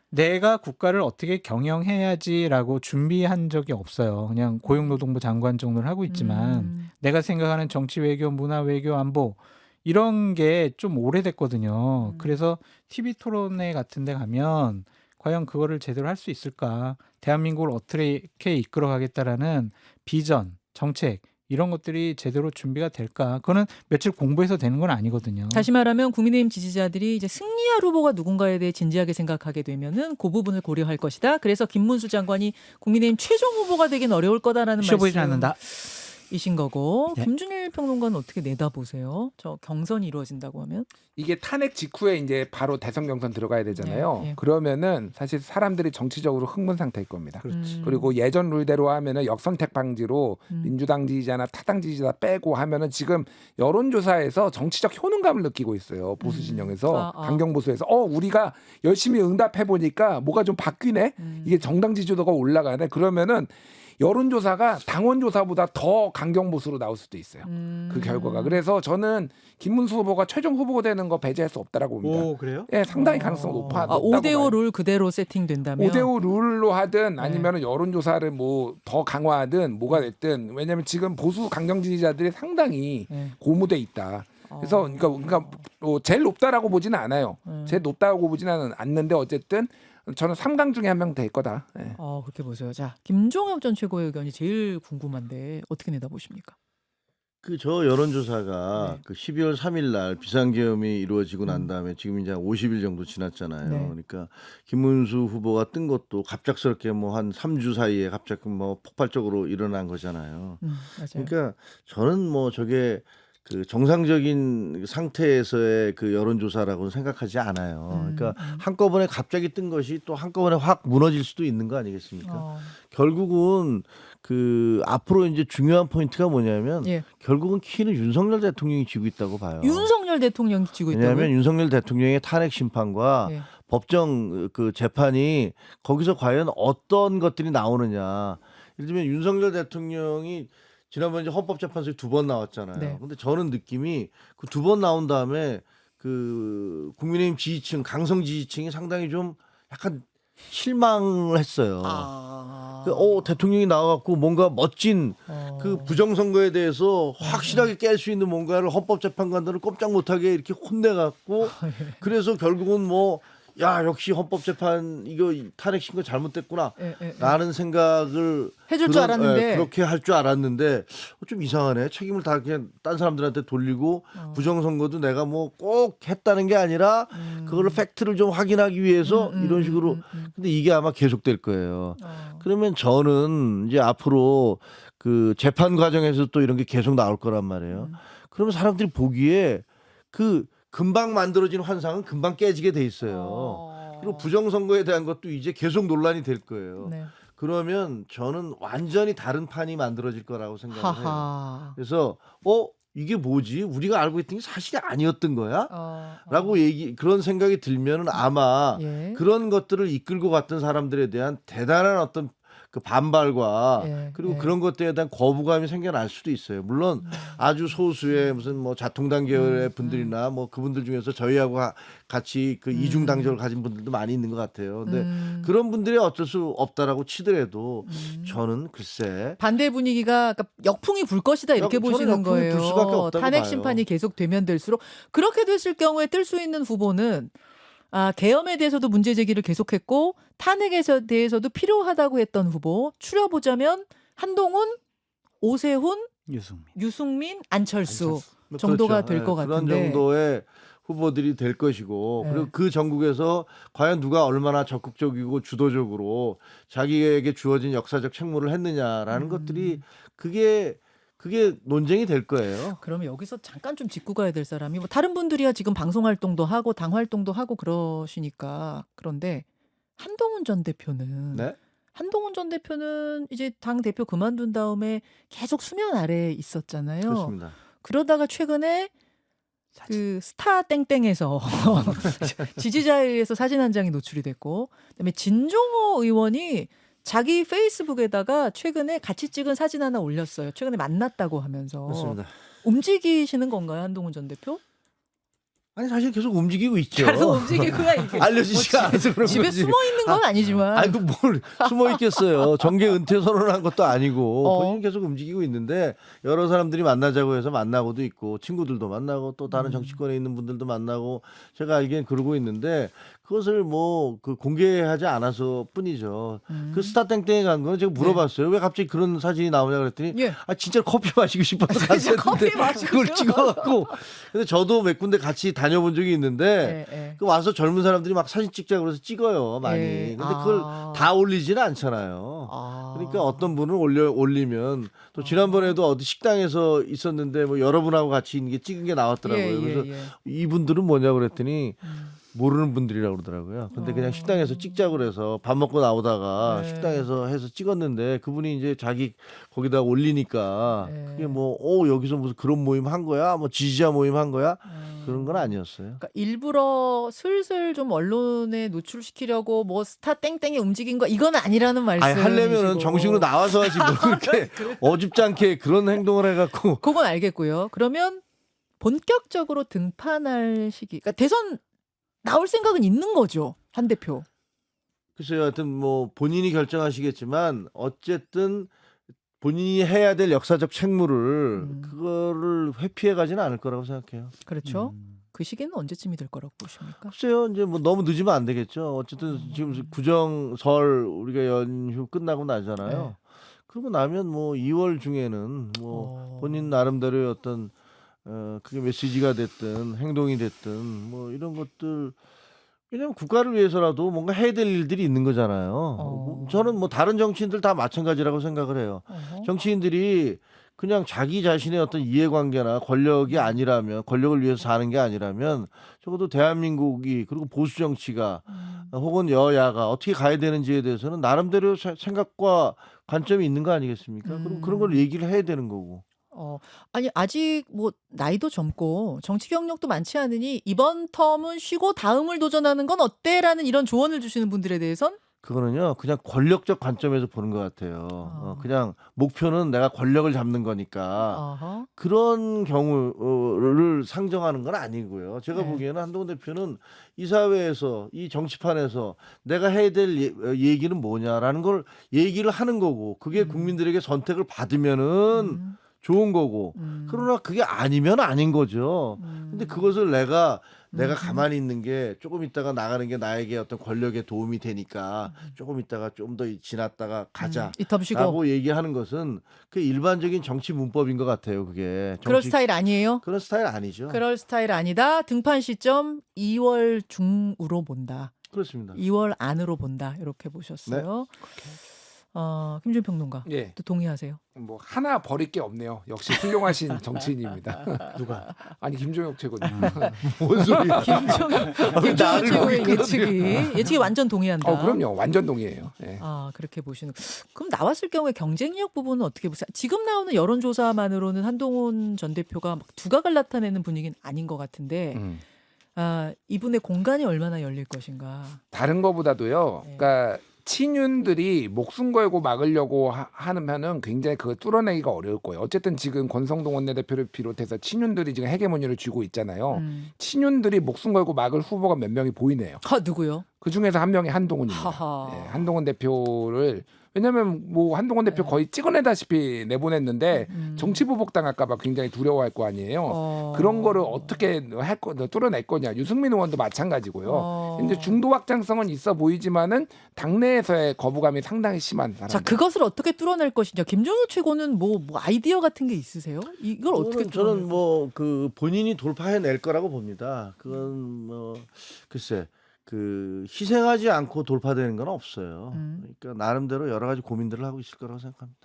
내가 국가를 어떻게 경영해야지라고 준비한 적이 없어요. 그냥 고용노동부 장관 정도는 하고 있지만 내가 생각하는 정치 외교, 문화 외교, 안보 이런 게 좀 오래됐거든요. 그래서 TV 토론회 같은 데 가면 과연 그거를 제대로 할 수 있을까? 대한민국을 어떻게 이끌어가겠다라는 비전, 정책 이런 것들이 제대로 준비가 될까? 그거는 며칠 공부해서 되는 건 아니거든요. 다시 말하면 국민의힘 지지자들이 이제 승리할 후보가 누군가에 대해 진지하게 생각하게 되면은 그 부분을 고려할 것이다. 그래서 김문수 장관이 국민의힘 최종 후보가 되긴 어려울 거다라는 쉬워 보이진 않는다. 말씀이신 거고 네. 김준일 평론가는 어떻게 내다보세요? 저 경선이 이루어진다고 하면 이게 탄핵 직후에 이제 바로 대선 경선 들어가야 되잖아요. 예. 그러면은 사실 사람들이 정치적으로 흥분 상태일 겁니다. 그렇지. 그리고 예전 룰대로 하면은 역선택 방지로 민주당 지지자나 타당 지지자 빼고 하면은 지금 여론조사에서 정치적 효능감을 느끼고 있어요. 보수 진영에서 강경 보수에서 우리가 열심히 응답해 보니까 뭐가 좀 바뀌네. 이게 정당 지지도가 올라가네. 그러면은 여론조사가 당원조사보다 더 강경 보수로 나올 수도 있어요. 그 결과가. 그래서 저는 김문수 후보가 최종 후보가 되는 거 배제할 수 없다라고 봅니다. 오, 그래요? 예, 상당히 가능성 높다고 5대5 룰 그대로 세팅된다면 5대5 룰로 하든 아니면 여론조사를 뭐 더 강화하든 뭐가 됐든 왜냐하면 지금 보수 강경 지지자들이 상당히 네. 고무돼 있다. 그래서 그러니까 뭐 제일 높다라고 보지는 않아요. 제일 높다고 보지는 않는데 어쨌든 저는 3강 중에 한 명 될 거다. 예. 그렇게 보세요. 자, 김종엽 전 최고의 의견이 제일 궁금한데 어떻게 내다보십니까? 그 저 여론조사가 네. 그 12월 3일 날 비상계엄이 이루어지고 난 다음에 지금 이제 50일 정도 지났잖아요. 네. 그러니까 김문수 후보가 뜬 것도 갑작스럽게 뭐 한 3주 사이에 갑자기 뭐 폭발적으로 일어난 거잖아요. 맞아요. 그러니까 저는 뭐 저게 그 정상적인 상태에서의 그 여론조사라고는 생각하지 않아요. 그러니까 한꺼번에 갑자기 뜬 것이 또 한꺼번에 확 무너질 수도 있는 거 아니겠습니까? 결국은 그 앞으로 이제 중요한 포인트가 뭐냐면 예. 결국은 키는 윤석열 대통령이 쥐고 있다고 봐요. 윤석열 대통령이 쥐고 있다고요? 왜냐하면 윤석열 대통령의 탄핵 심판과 예. 법정 그 재판이 거기서 과연 어떤 것들이 나오느냐. 예를 들면 윤석열 대통령이 지난번 이제 헌법재판소에 2번 나왔잖아요. 네. 근데 저는 느낌이 그 2번 나온 다음에 그 국민의힘 지지층, 강성 지지층이 상당히 좀 약간 실망을 했어요. 대통령이 나와갖고 뭔가 멋진 그 부정선거에 대해서 확실하게 깰 수 있는 뭔가를 헌법재판관들을 꼼짝 못하게 이렇게 혼내갖고 그래서 결국은 뭐 야 역시 헌법재판 이거 탄핵 신고 잘못됐구나 라는 생각을 해줄 줄 알았는데. 그렇게 할 줄 알았는데 좀 이상하네. 책임을 다 그냥 딴 사람들한테 돌리고 부정선거도 내가 뭐 꼭 했다는 게 아니라 그거를 팩트를 좀 확인하기 위해서 이런 식으로 근데 이게 아마 계속될 거예요. 그러면 저는 이제 앞으로 그 재판 과정에서 또 이런 게 계속 나올 거란 말이에요. 그러면 사람들이 보기에 그 금방 만들어진 환상은 금방 깨지게 돼 있어요. 그리고 부정선거에 대한 것도 이제 계속 논란이 될 거예요. 네. 그러면 저는 완전히 다른 판이 만들어질 거라고 생각을 해요. 하하. 그래서 이게 뭐지? 우리가 알고 있던 게 사실이 아니었던 거야? 라고 그런 생각이 들면은 아마 예. 그런 것들을 이끌고 갔던 사람들에 대한 대단한 어떤 그 반발과 예, 그리고 예. 그런 것들에 대한 거부감이 생겨날 수도 있어요. 물론 아주 소수의 무슨 뭐 자통당 계열의 분들이나 뭐 그분들 중에서 저희하고 같이 그 이중 당적을 가진 분들도 많이 있는 것 같아요. 근데 그런 분들이 어쩔 수 없다라고 치더라도 저는 글쎄 반대 분위기가 그러니까 역풍이 불 것이다 이렇게 저는 보시는 역풍이 불 수밖에 거예요. 없다고 탄핵 봐요. 심판이 계속 되면 될수록 그렇게 됐을 경우에 뜰 수 있는 후보는 계엄에 대해서도 문제 제기를 계속했고 탄핵에 대해서도 필요하다고 했던 후보 추려보자면 한동훈, 오세훈, 유승민, 안철수 정도가 그렇죠. 될 것 그런 같은데 정도의 후보들이 될 것이고 네. 그리고 그 전국에서 과연 누가 얼마나 적극적이고 주도적으로 자기에게 주어진 역사적 책무를 했느냐라는 것들이 그게 그게 논쟁이 될 거예요. 그러면 여기서 잠깐 좀 짚고 가야 될 사람이 뭐 다른 분들이야 지금 방송 활동도 하고 당 활동도 하고 그러시니까 그런데 한동훈 전 대표는 네. 한동훈 전 대표는 이제 당 대표 그만둔 다음에 계속 수면 아래에 있었잖아요. 그렇습니다. 그러다가 최근에 그 스타 땡땡에서 지지자에 의해서 사진 한 장이 노출이 됐고 그다음에 진종호 의원이 자기 페이스북에다가 최근에 같이 찍은 사진 하나 올렸어요. 최근에 만났다고 하면서 그렇습니다. 움직이시는 건가요, 한동훈 전 대표? 아니 사실 계속 움직이고 있죠. 계속 움직이고야 이게 알려지지가 않아서 그런 집에 거지. 숨어 있는 건 아니지만. 아니 그뭘 숨어 있겠어요. 정계 은퇴 선언한 것도 아니고 어. 본인 계속 움직이고 있는데 여러 사람들이 만나자고 해서 만나고도 있고 친구들도 만나고 또 음. 다른 정치권에 있는 분들도 만나고 제가 알기엔 그러고 있는데 그것을 뭐 그 공개하지 않아서 뿐이죠. 그 스타 땡땡에 간 건 제가 물어봤어요. 왜 갑자기 그런 사진이 나오냐 그랬더니 예. 아 진짜 커피 마시고 싶어서 진짜 갔었는데 커피 마시고 그걸 찍어갖고 근데 저도 몇 군데 같이 다녀본 적이 있는데 예, 예. 그 와서 젊은 사람들이 막 사진 찍자고 그래서 찍어요 많이. 예. 근데 그걸 아. 다 올리지는 않잖아요. 아. 그러니까 어떤 분은 올리면 또 지난번에도 어디 식당에서 있었는데 뭐 여러분하고 같이 있는 게 찍은 게 나왔더라고요. 예, 예, 그래서 예. 이분들은 뭐냐고 그랬더니 모르는 분들이라고 그러더라고요. 근데 그냥 식당에서 찍자고 그래서 밥 먹고 나오다가 네. 식당에서 해서 찍었는데 그분이 이제 자기 거기다 올리니까 네. 그게 뭐 여기서 무슨 그런 모임 한 거야? 뭐 지지자 모임 한 거야? 그런 건 아니었어요. 그러니까 일부러 슬슬 좀 언론에 노출시키려고 뭐 스타 땡땡이 움직인 거 이건 아니라는 말씀. 아니 하려면은 정식으로 나와서 하지 뭐 그렇게 어줍지 않게 그런 행동을 해갖고 그건 알겠고요. 그러면 본격적으로 등판할 시기. 그러니까 대선 나올 생각은 있는 거죠, 한 대표. 글쎄요, 하여튼 뭐 본인이 결정하시겠지만 어쨌든 본인이 해야 될 역사적 책무를 그거를 회피해 가지는 않을 거라고 생각해요. 그렇죠. 그 시기는 언제쯤이 될 거라고 보십니까? 글쎄요, 이제 뭐 너무 늦으면 안 되겠죠. 어쨌든 지금 구정 설 우리가 연휴 끝나고 나잖아요. 네. 그러고 나면 뭐 2월 중에는 뭐 본인 나름대로의 어떤 그게 메시지가 됐든 행동이 됐든 뭐 이런 것들 왜냐면 국가를 위해서라도 뭔가 해야 될 일들이 있는 거잖아요. 저는 뭐 다른 정치인들 다 마찬가지라고 생각을 해요. 정치인들이 그냥 자기 자신의 어떤 이해관계나 권력이 아니라면 권력을 위해서 사는 게 아니라면 적어도 대한민국이 그리고 보수 정치가 혹은 여야가 어떻게 가야 되는지에 대해서는 나름대로 생각과 관점이 있는 거 아니겠습니까? 그럼 그런 걸 얘기를 해야 되는 거고. 아니 아직 뭐 나이도 젊고 정치 경력도 많지 않으니 이번 텀은 쉬고 다음을 도전하는 건 어때라는 이런 조언을 주시는 분들에 대해선 그거는요 그냥 권력적 관점에서 보는 것 같아요. 그냥 목표는 내가 권력을 잡는 거니까 어허. 그런 경우를 상정하는 건 아니고요. 제가 네. 보기에는 한동훈 대표는 이 사회에서 이 정치판에서 내가 해야 될 얘기는 뭐냐라는 걸 얘기를 하는 거고 그게 국민들에게 선택을 받으면은 좋은 거고 그러나 그게 아니면 아닌 거죠. 근데 그것을 내가 가만히 있는 게 조금 있다가 나가는 게 나에게 어떤 권력에 도움이 되니까 조금 있다가 좀 더 지났다가 가자. 이 텀 쉬고 라고 얘기하는 것은 그 일반적인 정치 문법인 것 같아요. 그게 그럴 스타일 아니에요? 그런 스타일 아니죠. 그럴 스타일 아니다. 등판 시점 2월 중으로 본다. 그렇습니다. 2월 안으로 본다. 이렇게 보셨어요. 김준 평론가. 예. 또 동의하세요? 뭐 하나 버릴 게 없네요. 역시 훌륭하신 정치인입니다. 누가? 아니 김종혁 최고님. 뭔 소리야? 김종현 나를 최고의 거기 예측이 완전 동의한다. 그럼요. 완전 동의해요. 예. 그렇게 보시는. 그럼 나왔을 경우에 경쟁력 부분은 어떻게 보세요? 지금 나오는 여론조사만으로는 한동훈 전 대표가 막 두각을 나타내는 분위기는 아닌 것 같은데 이분의 공간이 얼마나 열릴 것인가. 다른 거보다도요. 네. 그러니까 친윤들이 목숨 걸고 막으려고 하면은 굉장히 그걸 뚫어내기가 어려울 거예요. 어쨌든 지금 권성동 원내대표를 비롯해서 친윤들이 지금 헤게모니를 쥐고 있잖아요. 친윤들이 목숨 걸고 막을 후보가 몇 명이 보이네요. 누구요? 그 중에서 한 명이 한동훈입니다. 하하. 예, 한동훈 대표를 왜냐하면 뭐 한동훈 대표 거의 찍어내다시피 내보냈는데 정치 보복당할까봐 굉장히 두려워할 거 아니에요. 그런 거를 어떻게 뚫어낼 거냐. 유승민 의원도 마찬가지고요. 이제 중도 확장성은 있어 보이지만은 당내에서의 거부감이 상당히 심한 사람. 자, 그것을 어떻게 뚫어낼 것이냐. 김종혁 최고는 뭐 아이디어 같은 게 있으세요? 이걸 어떻게 저는 뭐 그 본인이 돌파해낼 거라고 봅니다. 그건 뭐 글쎄. 그 희생하지 않고 돌파되는 건 없어요. 그러니까 나름대로 여러 가지 고민들을 하고 있을 거라고 생각합니다.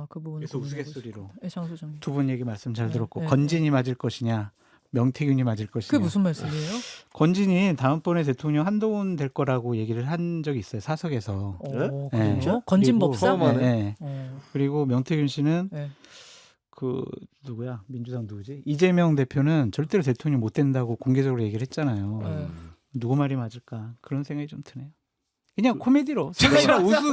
그 부분 그래서 우스갯소리로 장 소장님. 두 분 얘기 말씀 잘 네, 들었고 네, 건진이 맞을 것이냐 명태균이 맞을 것이냐. 그게 무슨 말씀이에요? 건진이 다음번에 대통령 한동훈 될 거라고 얘기를 한 적이 있어요. 사석에서. 그래요? 네. 건진법사? 그리고, 네. 어. 그리고 명태균 씨는 네. 그 누구야? 민주당 누구지? 이재명 대표는 절대로 대통령 못 된다고 공개적으로 얘기를 했잖아요. 네. 누구 말이 맞을까? 그런 생각이 좀 드네요. 그냥 코미디로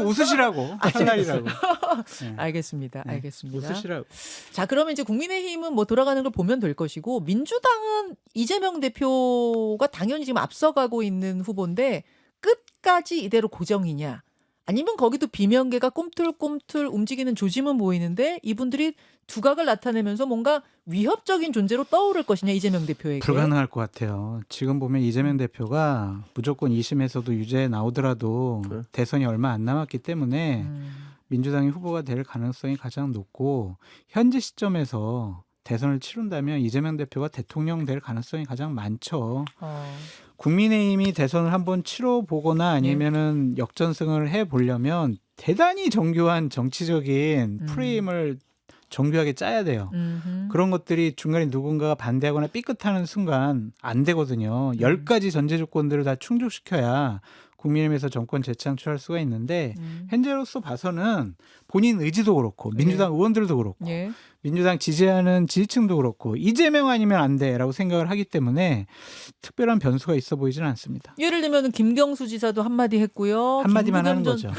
웃으시라고 차라리라고. 네. 알겠습니다. 네. 알겠습니다. 웃으시라고. 자, 그러면 이제 국민의힘은 뭐 돌아가는 걸 보면 될 것이고 민주당은 이재명 대표가 당연히 지금 앞서가고 있는 후보인데 끝까지 이대로 고정이냐? 아니면 거기도 비명계가 꿈틀꿈틀 움직이는 조짐은 보이는데 이분들이 두각을 나타내면서 뭔가 위협적인 존재로 떠오를 것이냐 이재명 대표에게. 불가능할 것 같아요. 지금 보면 이재명 대표가 무조건 2심에서도 유죄 나오더라도 그래? 대선이 얼마 안 남았기 때문에 민주당이 후보가 될 가능성이 가장 높고 현재 시점에서 대선을 치른다면 이재명 대표가 대통령 될 가능성이 가장 많죠. 국민의힘이 대선을 한번 치러보거나 아니면은 역전승을 해보려면 대단히 정교한 정치적인 프레임을 정교하게 짜야 돼요. 그런 것들이 중간에 누군가가 반대하거나 삐끗하는 순간 안 되거든요. 10가지 전제 조건들을 다 충족시켜야 국민의힘에서 정권 재창출할 수가 있는데 현재로서 봐서는 본인 의지도 그렇고 민주당 의원들도 그렇고 예. 민주당 지지하는 지지층도 그렇고 이재명 아니면 안 돼라고 생각을 하기 때문에 특별한 변수가 있어 보이지는 않습니다. 예를 들면 김경수 지사도 한마디 했고요. 한마디만 하는 김동연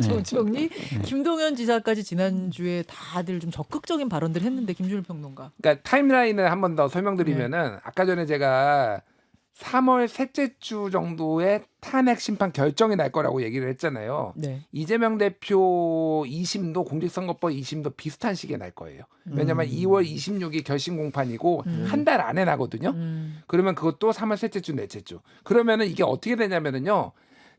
거죠. 정리 김동연 지사까지 지난주에 다들 좀 적극적인 발언들 했는데 김준일 평론가. 그러니까 타임라인을 한 번 더 설명드리면은 아까 전에 제가 3월 셋째 주 정도에 탄핵 심판 결정이 날 거라고 얘기를 했잖아요. 네. 이재명 대표 2심도 공직선거법 2심도 비슷한 시기에 날 거예요. 왜냐하면 2월 26일 결심 공판이고 한 달 안에 나거든요. 그러면 그것도 3월 셋째 주, 넷째 주. 그러면은 이게 어떻게 되냐면은요.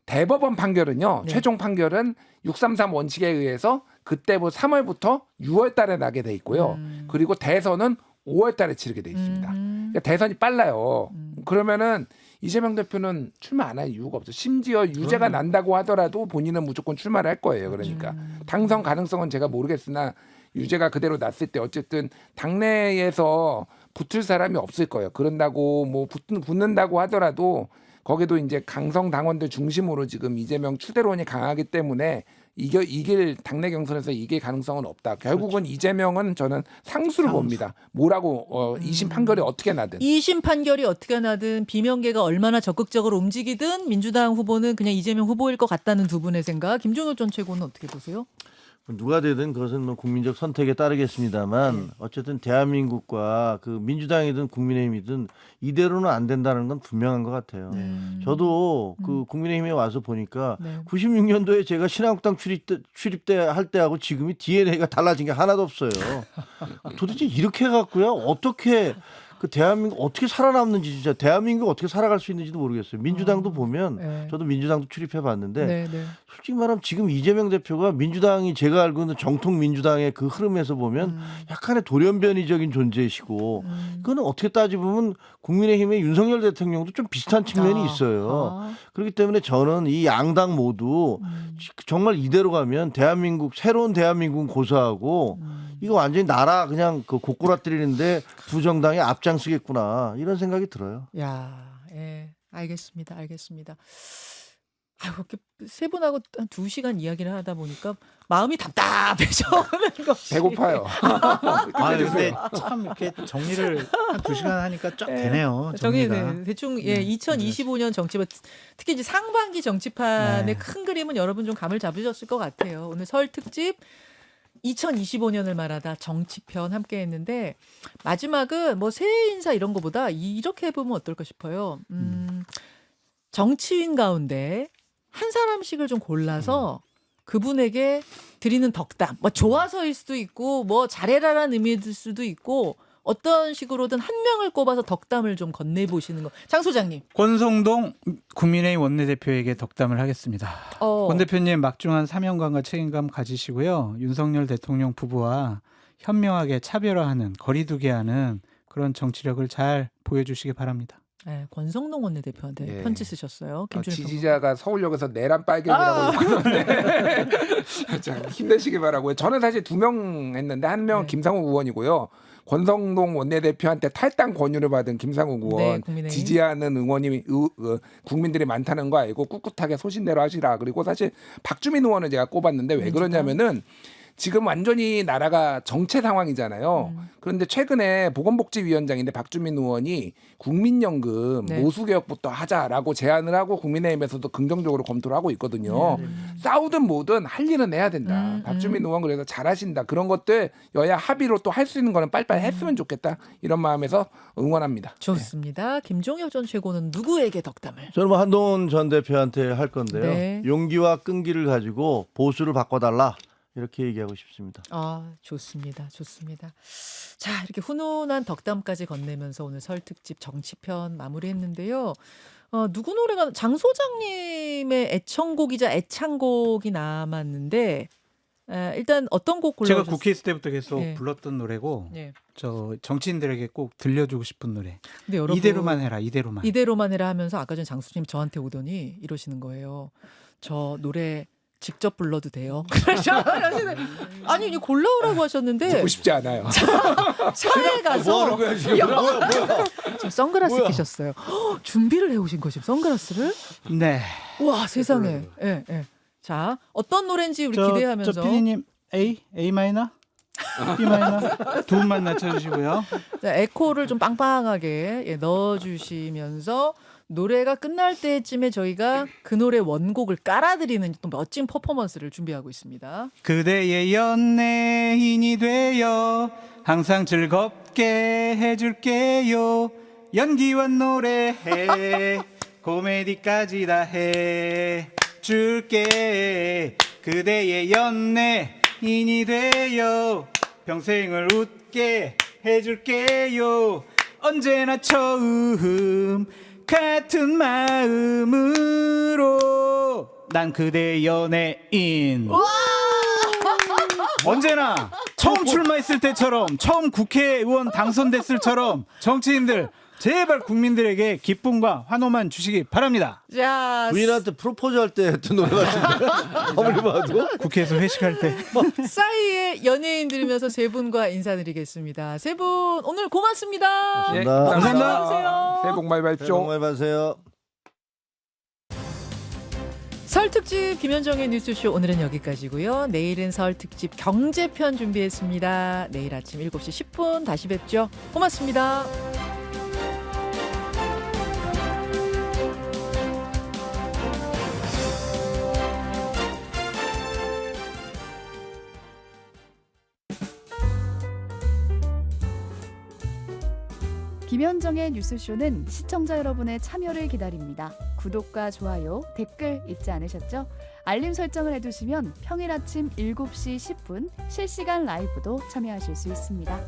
대법원 판결은요. 네. 최종 판결은 633 원칙에 의해서 그때 뭐 3월부터 6월 달에 나게 돼 있고요. 그리고 대선은 5월 달에 치르게 돼 있습니다. 그러니까 대선이 빨라요. 그러면은 이재명 대표는 출마 안 할 이유가 없어. 심지어 유죄가 난다고 하더라도 본인은 무조건 출마를 할 거예요. 그러니까 당선 가능성은 제가 모르겠으나 유죄가 그대로 났을 때 어쨌든 당내에서 붙을 사람이 없을 거예요. 그런다고 뭐 붙는다고 하더라도 거기도 이제 강성 당원들 중심으로 지금 이재명 추대론이 강하기 때문에 이길 당내 경선에서 이길 가능성은 없다. 결국은 이재명은 저는 상수를 봅니다. 뭐라고 2심 판결이 어떻게 나든. 2심 판결이 어떻게 나든 비명계가 얼마나 적극적으로 움직이든 민주당 후보는 그냥 이재명 후보일 것 같다는 두 분의 생각. 김종혁 전 최고는 어떻게 보세요? 누가 되든 그것은 뭐 국민적 선택에 따르겠습니다만 어쨌든 대한민국과 그 민주당이든 국민의힘이든 이대로는 안 된다는 건 분명한 것 같아요. 저도 그 국민의힘에 와서 보니까 96년도에 제가 신한국당 출입 때 할 때하고 지금이 DNA가 달라진 게 하나도 없어요. 도대체 이렇게 해갖고요 어떻게 그 대한민국 어떻게 살아남는지 진짜 대한민국 어떻게 살아갈 수 있는지도 모르겠어요. 민주당도 보면 저도 민주당도 출입해봤는데 솔직히 말하면 지금 이재명 대표가 민주당이 제가 알고 있는 정통 민주당의 그 흐름에서 보면 약간의 돌연변이적인 존재이시고 그거는 어떻게 따지보면 국민의힘의 윤석열 대통령도 좀 비슷한 측면이 있어요. 그렇기 때문에 저는 이 양당 모두 정말 이대로 가면 대한민국 새로운 대한민국은 고사하고 이거 완전히 나라 그냥 그 고꾸라뜨리는데 두 정당이 앞장서겠구나 이런 생각이 들어요. 야, 예, 알겠습니다. 아유, 이렇게 세 분하고 한 2시간 이야기를 하다 보니까 마음이 답답해져오는 것이. 배고파요. 근데 참 이렇게 정리를 한 2시간 하니까 쫙 되네요. 저기 정리가. 대충 2025년 정치판 특히 이제 상반기 정치판의 큰 그림은 여러분 좀 감을 잡으셨을 것 같아요. 오늘 설 특집 2025년을 말하다 정치편 함께 했는데 마지막은 뭐 새해 인사 이런 거보다 이렇게 해보면 어떨까 싶어요. 정치인 가운데 한 사람씩을 좀 골라서 그분에게 드리는 덕담, 뭐 좋아서일 수도 있고 뭐 잘해라라는 의미일 수도 있고 어떤 식으로든 한 명을 꼽아서 덕담을 좀 건네보시는 거. 장 소장님. 권성동 국민의힘 원내대표에게 덕담을 하겠습니다. 권 대표님 막중한 사명감과 책임감 가지시고요. 윤석열 대통령 부부와 현명하게 차별화하는 거리두게 하는 그런 정치력을 잘 보여주시기 바랍니다. 네, 권성동 원내대표한테 예. 편지 쓰셨어요. 김준일 지지자가 서울역에서 내란 빨갱이라고 욕하는데 자, 힘내시길 바라고요. 저는 사실 2명 했는데 한 명은 네. 김상욱 의원이고요. 권성동 원내대표한테 탈당 권유를 받은 김상욱 네, 의원 국민의힘. 지지하는 국민들이 많다는 거 알고 꿋꿋하게 소신대로 하시라. 그리고 사실 박주민 의원을 제가 꼽았는데 왜 민주당. 그러냐면은 지금 완전히 나라가 정체 상황이잖아요. 그런데 최근에 보건복지위원장인데 박주민 의원이 국민연금 네. 노수개혁부터 하자라고 제안을 하고 국민의힘에서도 긍정적으로 검토를 하고 있거든요. 싸우든 뭐든 할 일은 해야 된다. 박주민 의원 그래서 잘하신다. 그런 것들 여야 합의로 또 할 수 있는 거는 빨리빨리 했으면 좋겠다. 이런 마음에서 응원합니다. 좋습니다. 김종혁 전 최고는 누구에게 덕담을? 저는 뭐 한동훈 전 대표한테 할 건데요. 네. 용기와 끈기를 가지고 보수를 바꿔달라 이렇게 얘기하고 싶습니다. 아, 좋습니다. 좋습니다. 자, 이렇게 훈훈한 덕담까지 건네면서 오늘 설 특집 정치편 마무리했는데요. 누구 노래가 장 소장님의 애청곡이자 애창곡이 남았는데 일단 어떤 곡 제가 골라주셨어요? 국회 있을 때부터 계속 네. 불렀던 노래고 네. 저 정치인들에게 꼭 들려주고 싶은 노래. 근데 여러분 이대로만 해라. 이대로만. 이대로만 해라 하면서 아까 전 장수님 저한테 오더니 이러시는 거예요. 저 노래 직접 불러도 돼요. 아니 이제 골라오라고 하셨는데 듣고 싶지 않아요. 차에 가서 거야 지금? 뭐야? 지금 선글라스 뭐야? 끼셨어요. 준비를 해오신 거죠, 선글라스를? 네. 와 세상에. 예, 예. 자 어떤 노래인지 우리 기대하면서 저 PD님 A 마이너, B 마이너 두 분만 낮춰주시고요. 자, 에코를 좀 빵빵하게 넣어주시면서 노래가 끝날 때쯤에 저희가 그 노래 원곡을 깔아드리는 또 멋진 퍼포먼스를 준비하고 있습니다. 그대의 연예인이 되어 항상 즐겁게 해줄게요. 연기와 노래해 코미디까지 다 해줄게. 그대의 연예인이 되어 평생을 웃게 해줄게요. 언제나 처음 같은 마음으로 난 그대 연예인. 언제나 처음 출마했을 때처럼, 처음 국회의원 당선됐을 처럼 정치인들 제발 국민들에게 기쁨과 환호만 주시기 바랍니다. 자, 부인한테 프로포즈 할 때 했던 노래 같은데 아무리 봐도. 국회에서 회식할 때. 싸이의 연예인 들으면서 세 분과 인사드리겠습니다. 세 분 오늘 고맙습니다. 네, 감사합니다. 감사합니다. 새해 복 많이 새해 받죠. 복 많이 받으세요. 설 특집 김현정의 뉴스쇼 오늘은 여기까지고요. 내일은 설 특집 경제편 준비했습니다. 내일 아침 7시 10분 다시 뵙죠. 고맙습니다. 김현정의 뉴스쇼는 시청자 여러분의 참여를 기다립니다. 구독과 좋아요, 댓글 잊지 않으셨죠? 알림 설정을 해두시면 평일 아침 7시 10분 실시간 라이브도 참여하실 수 있습니다.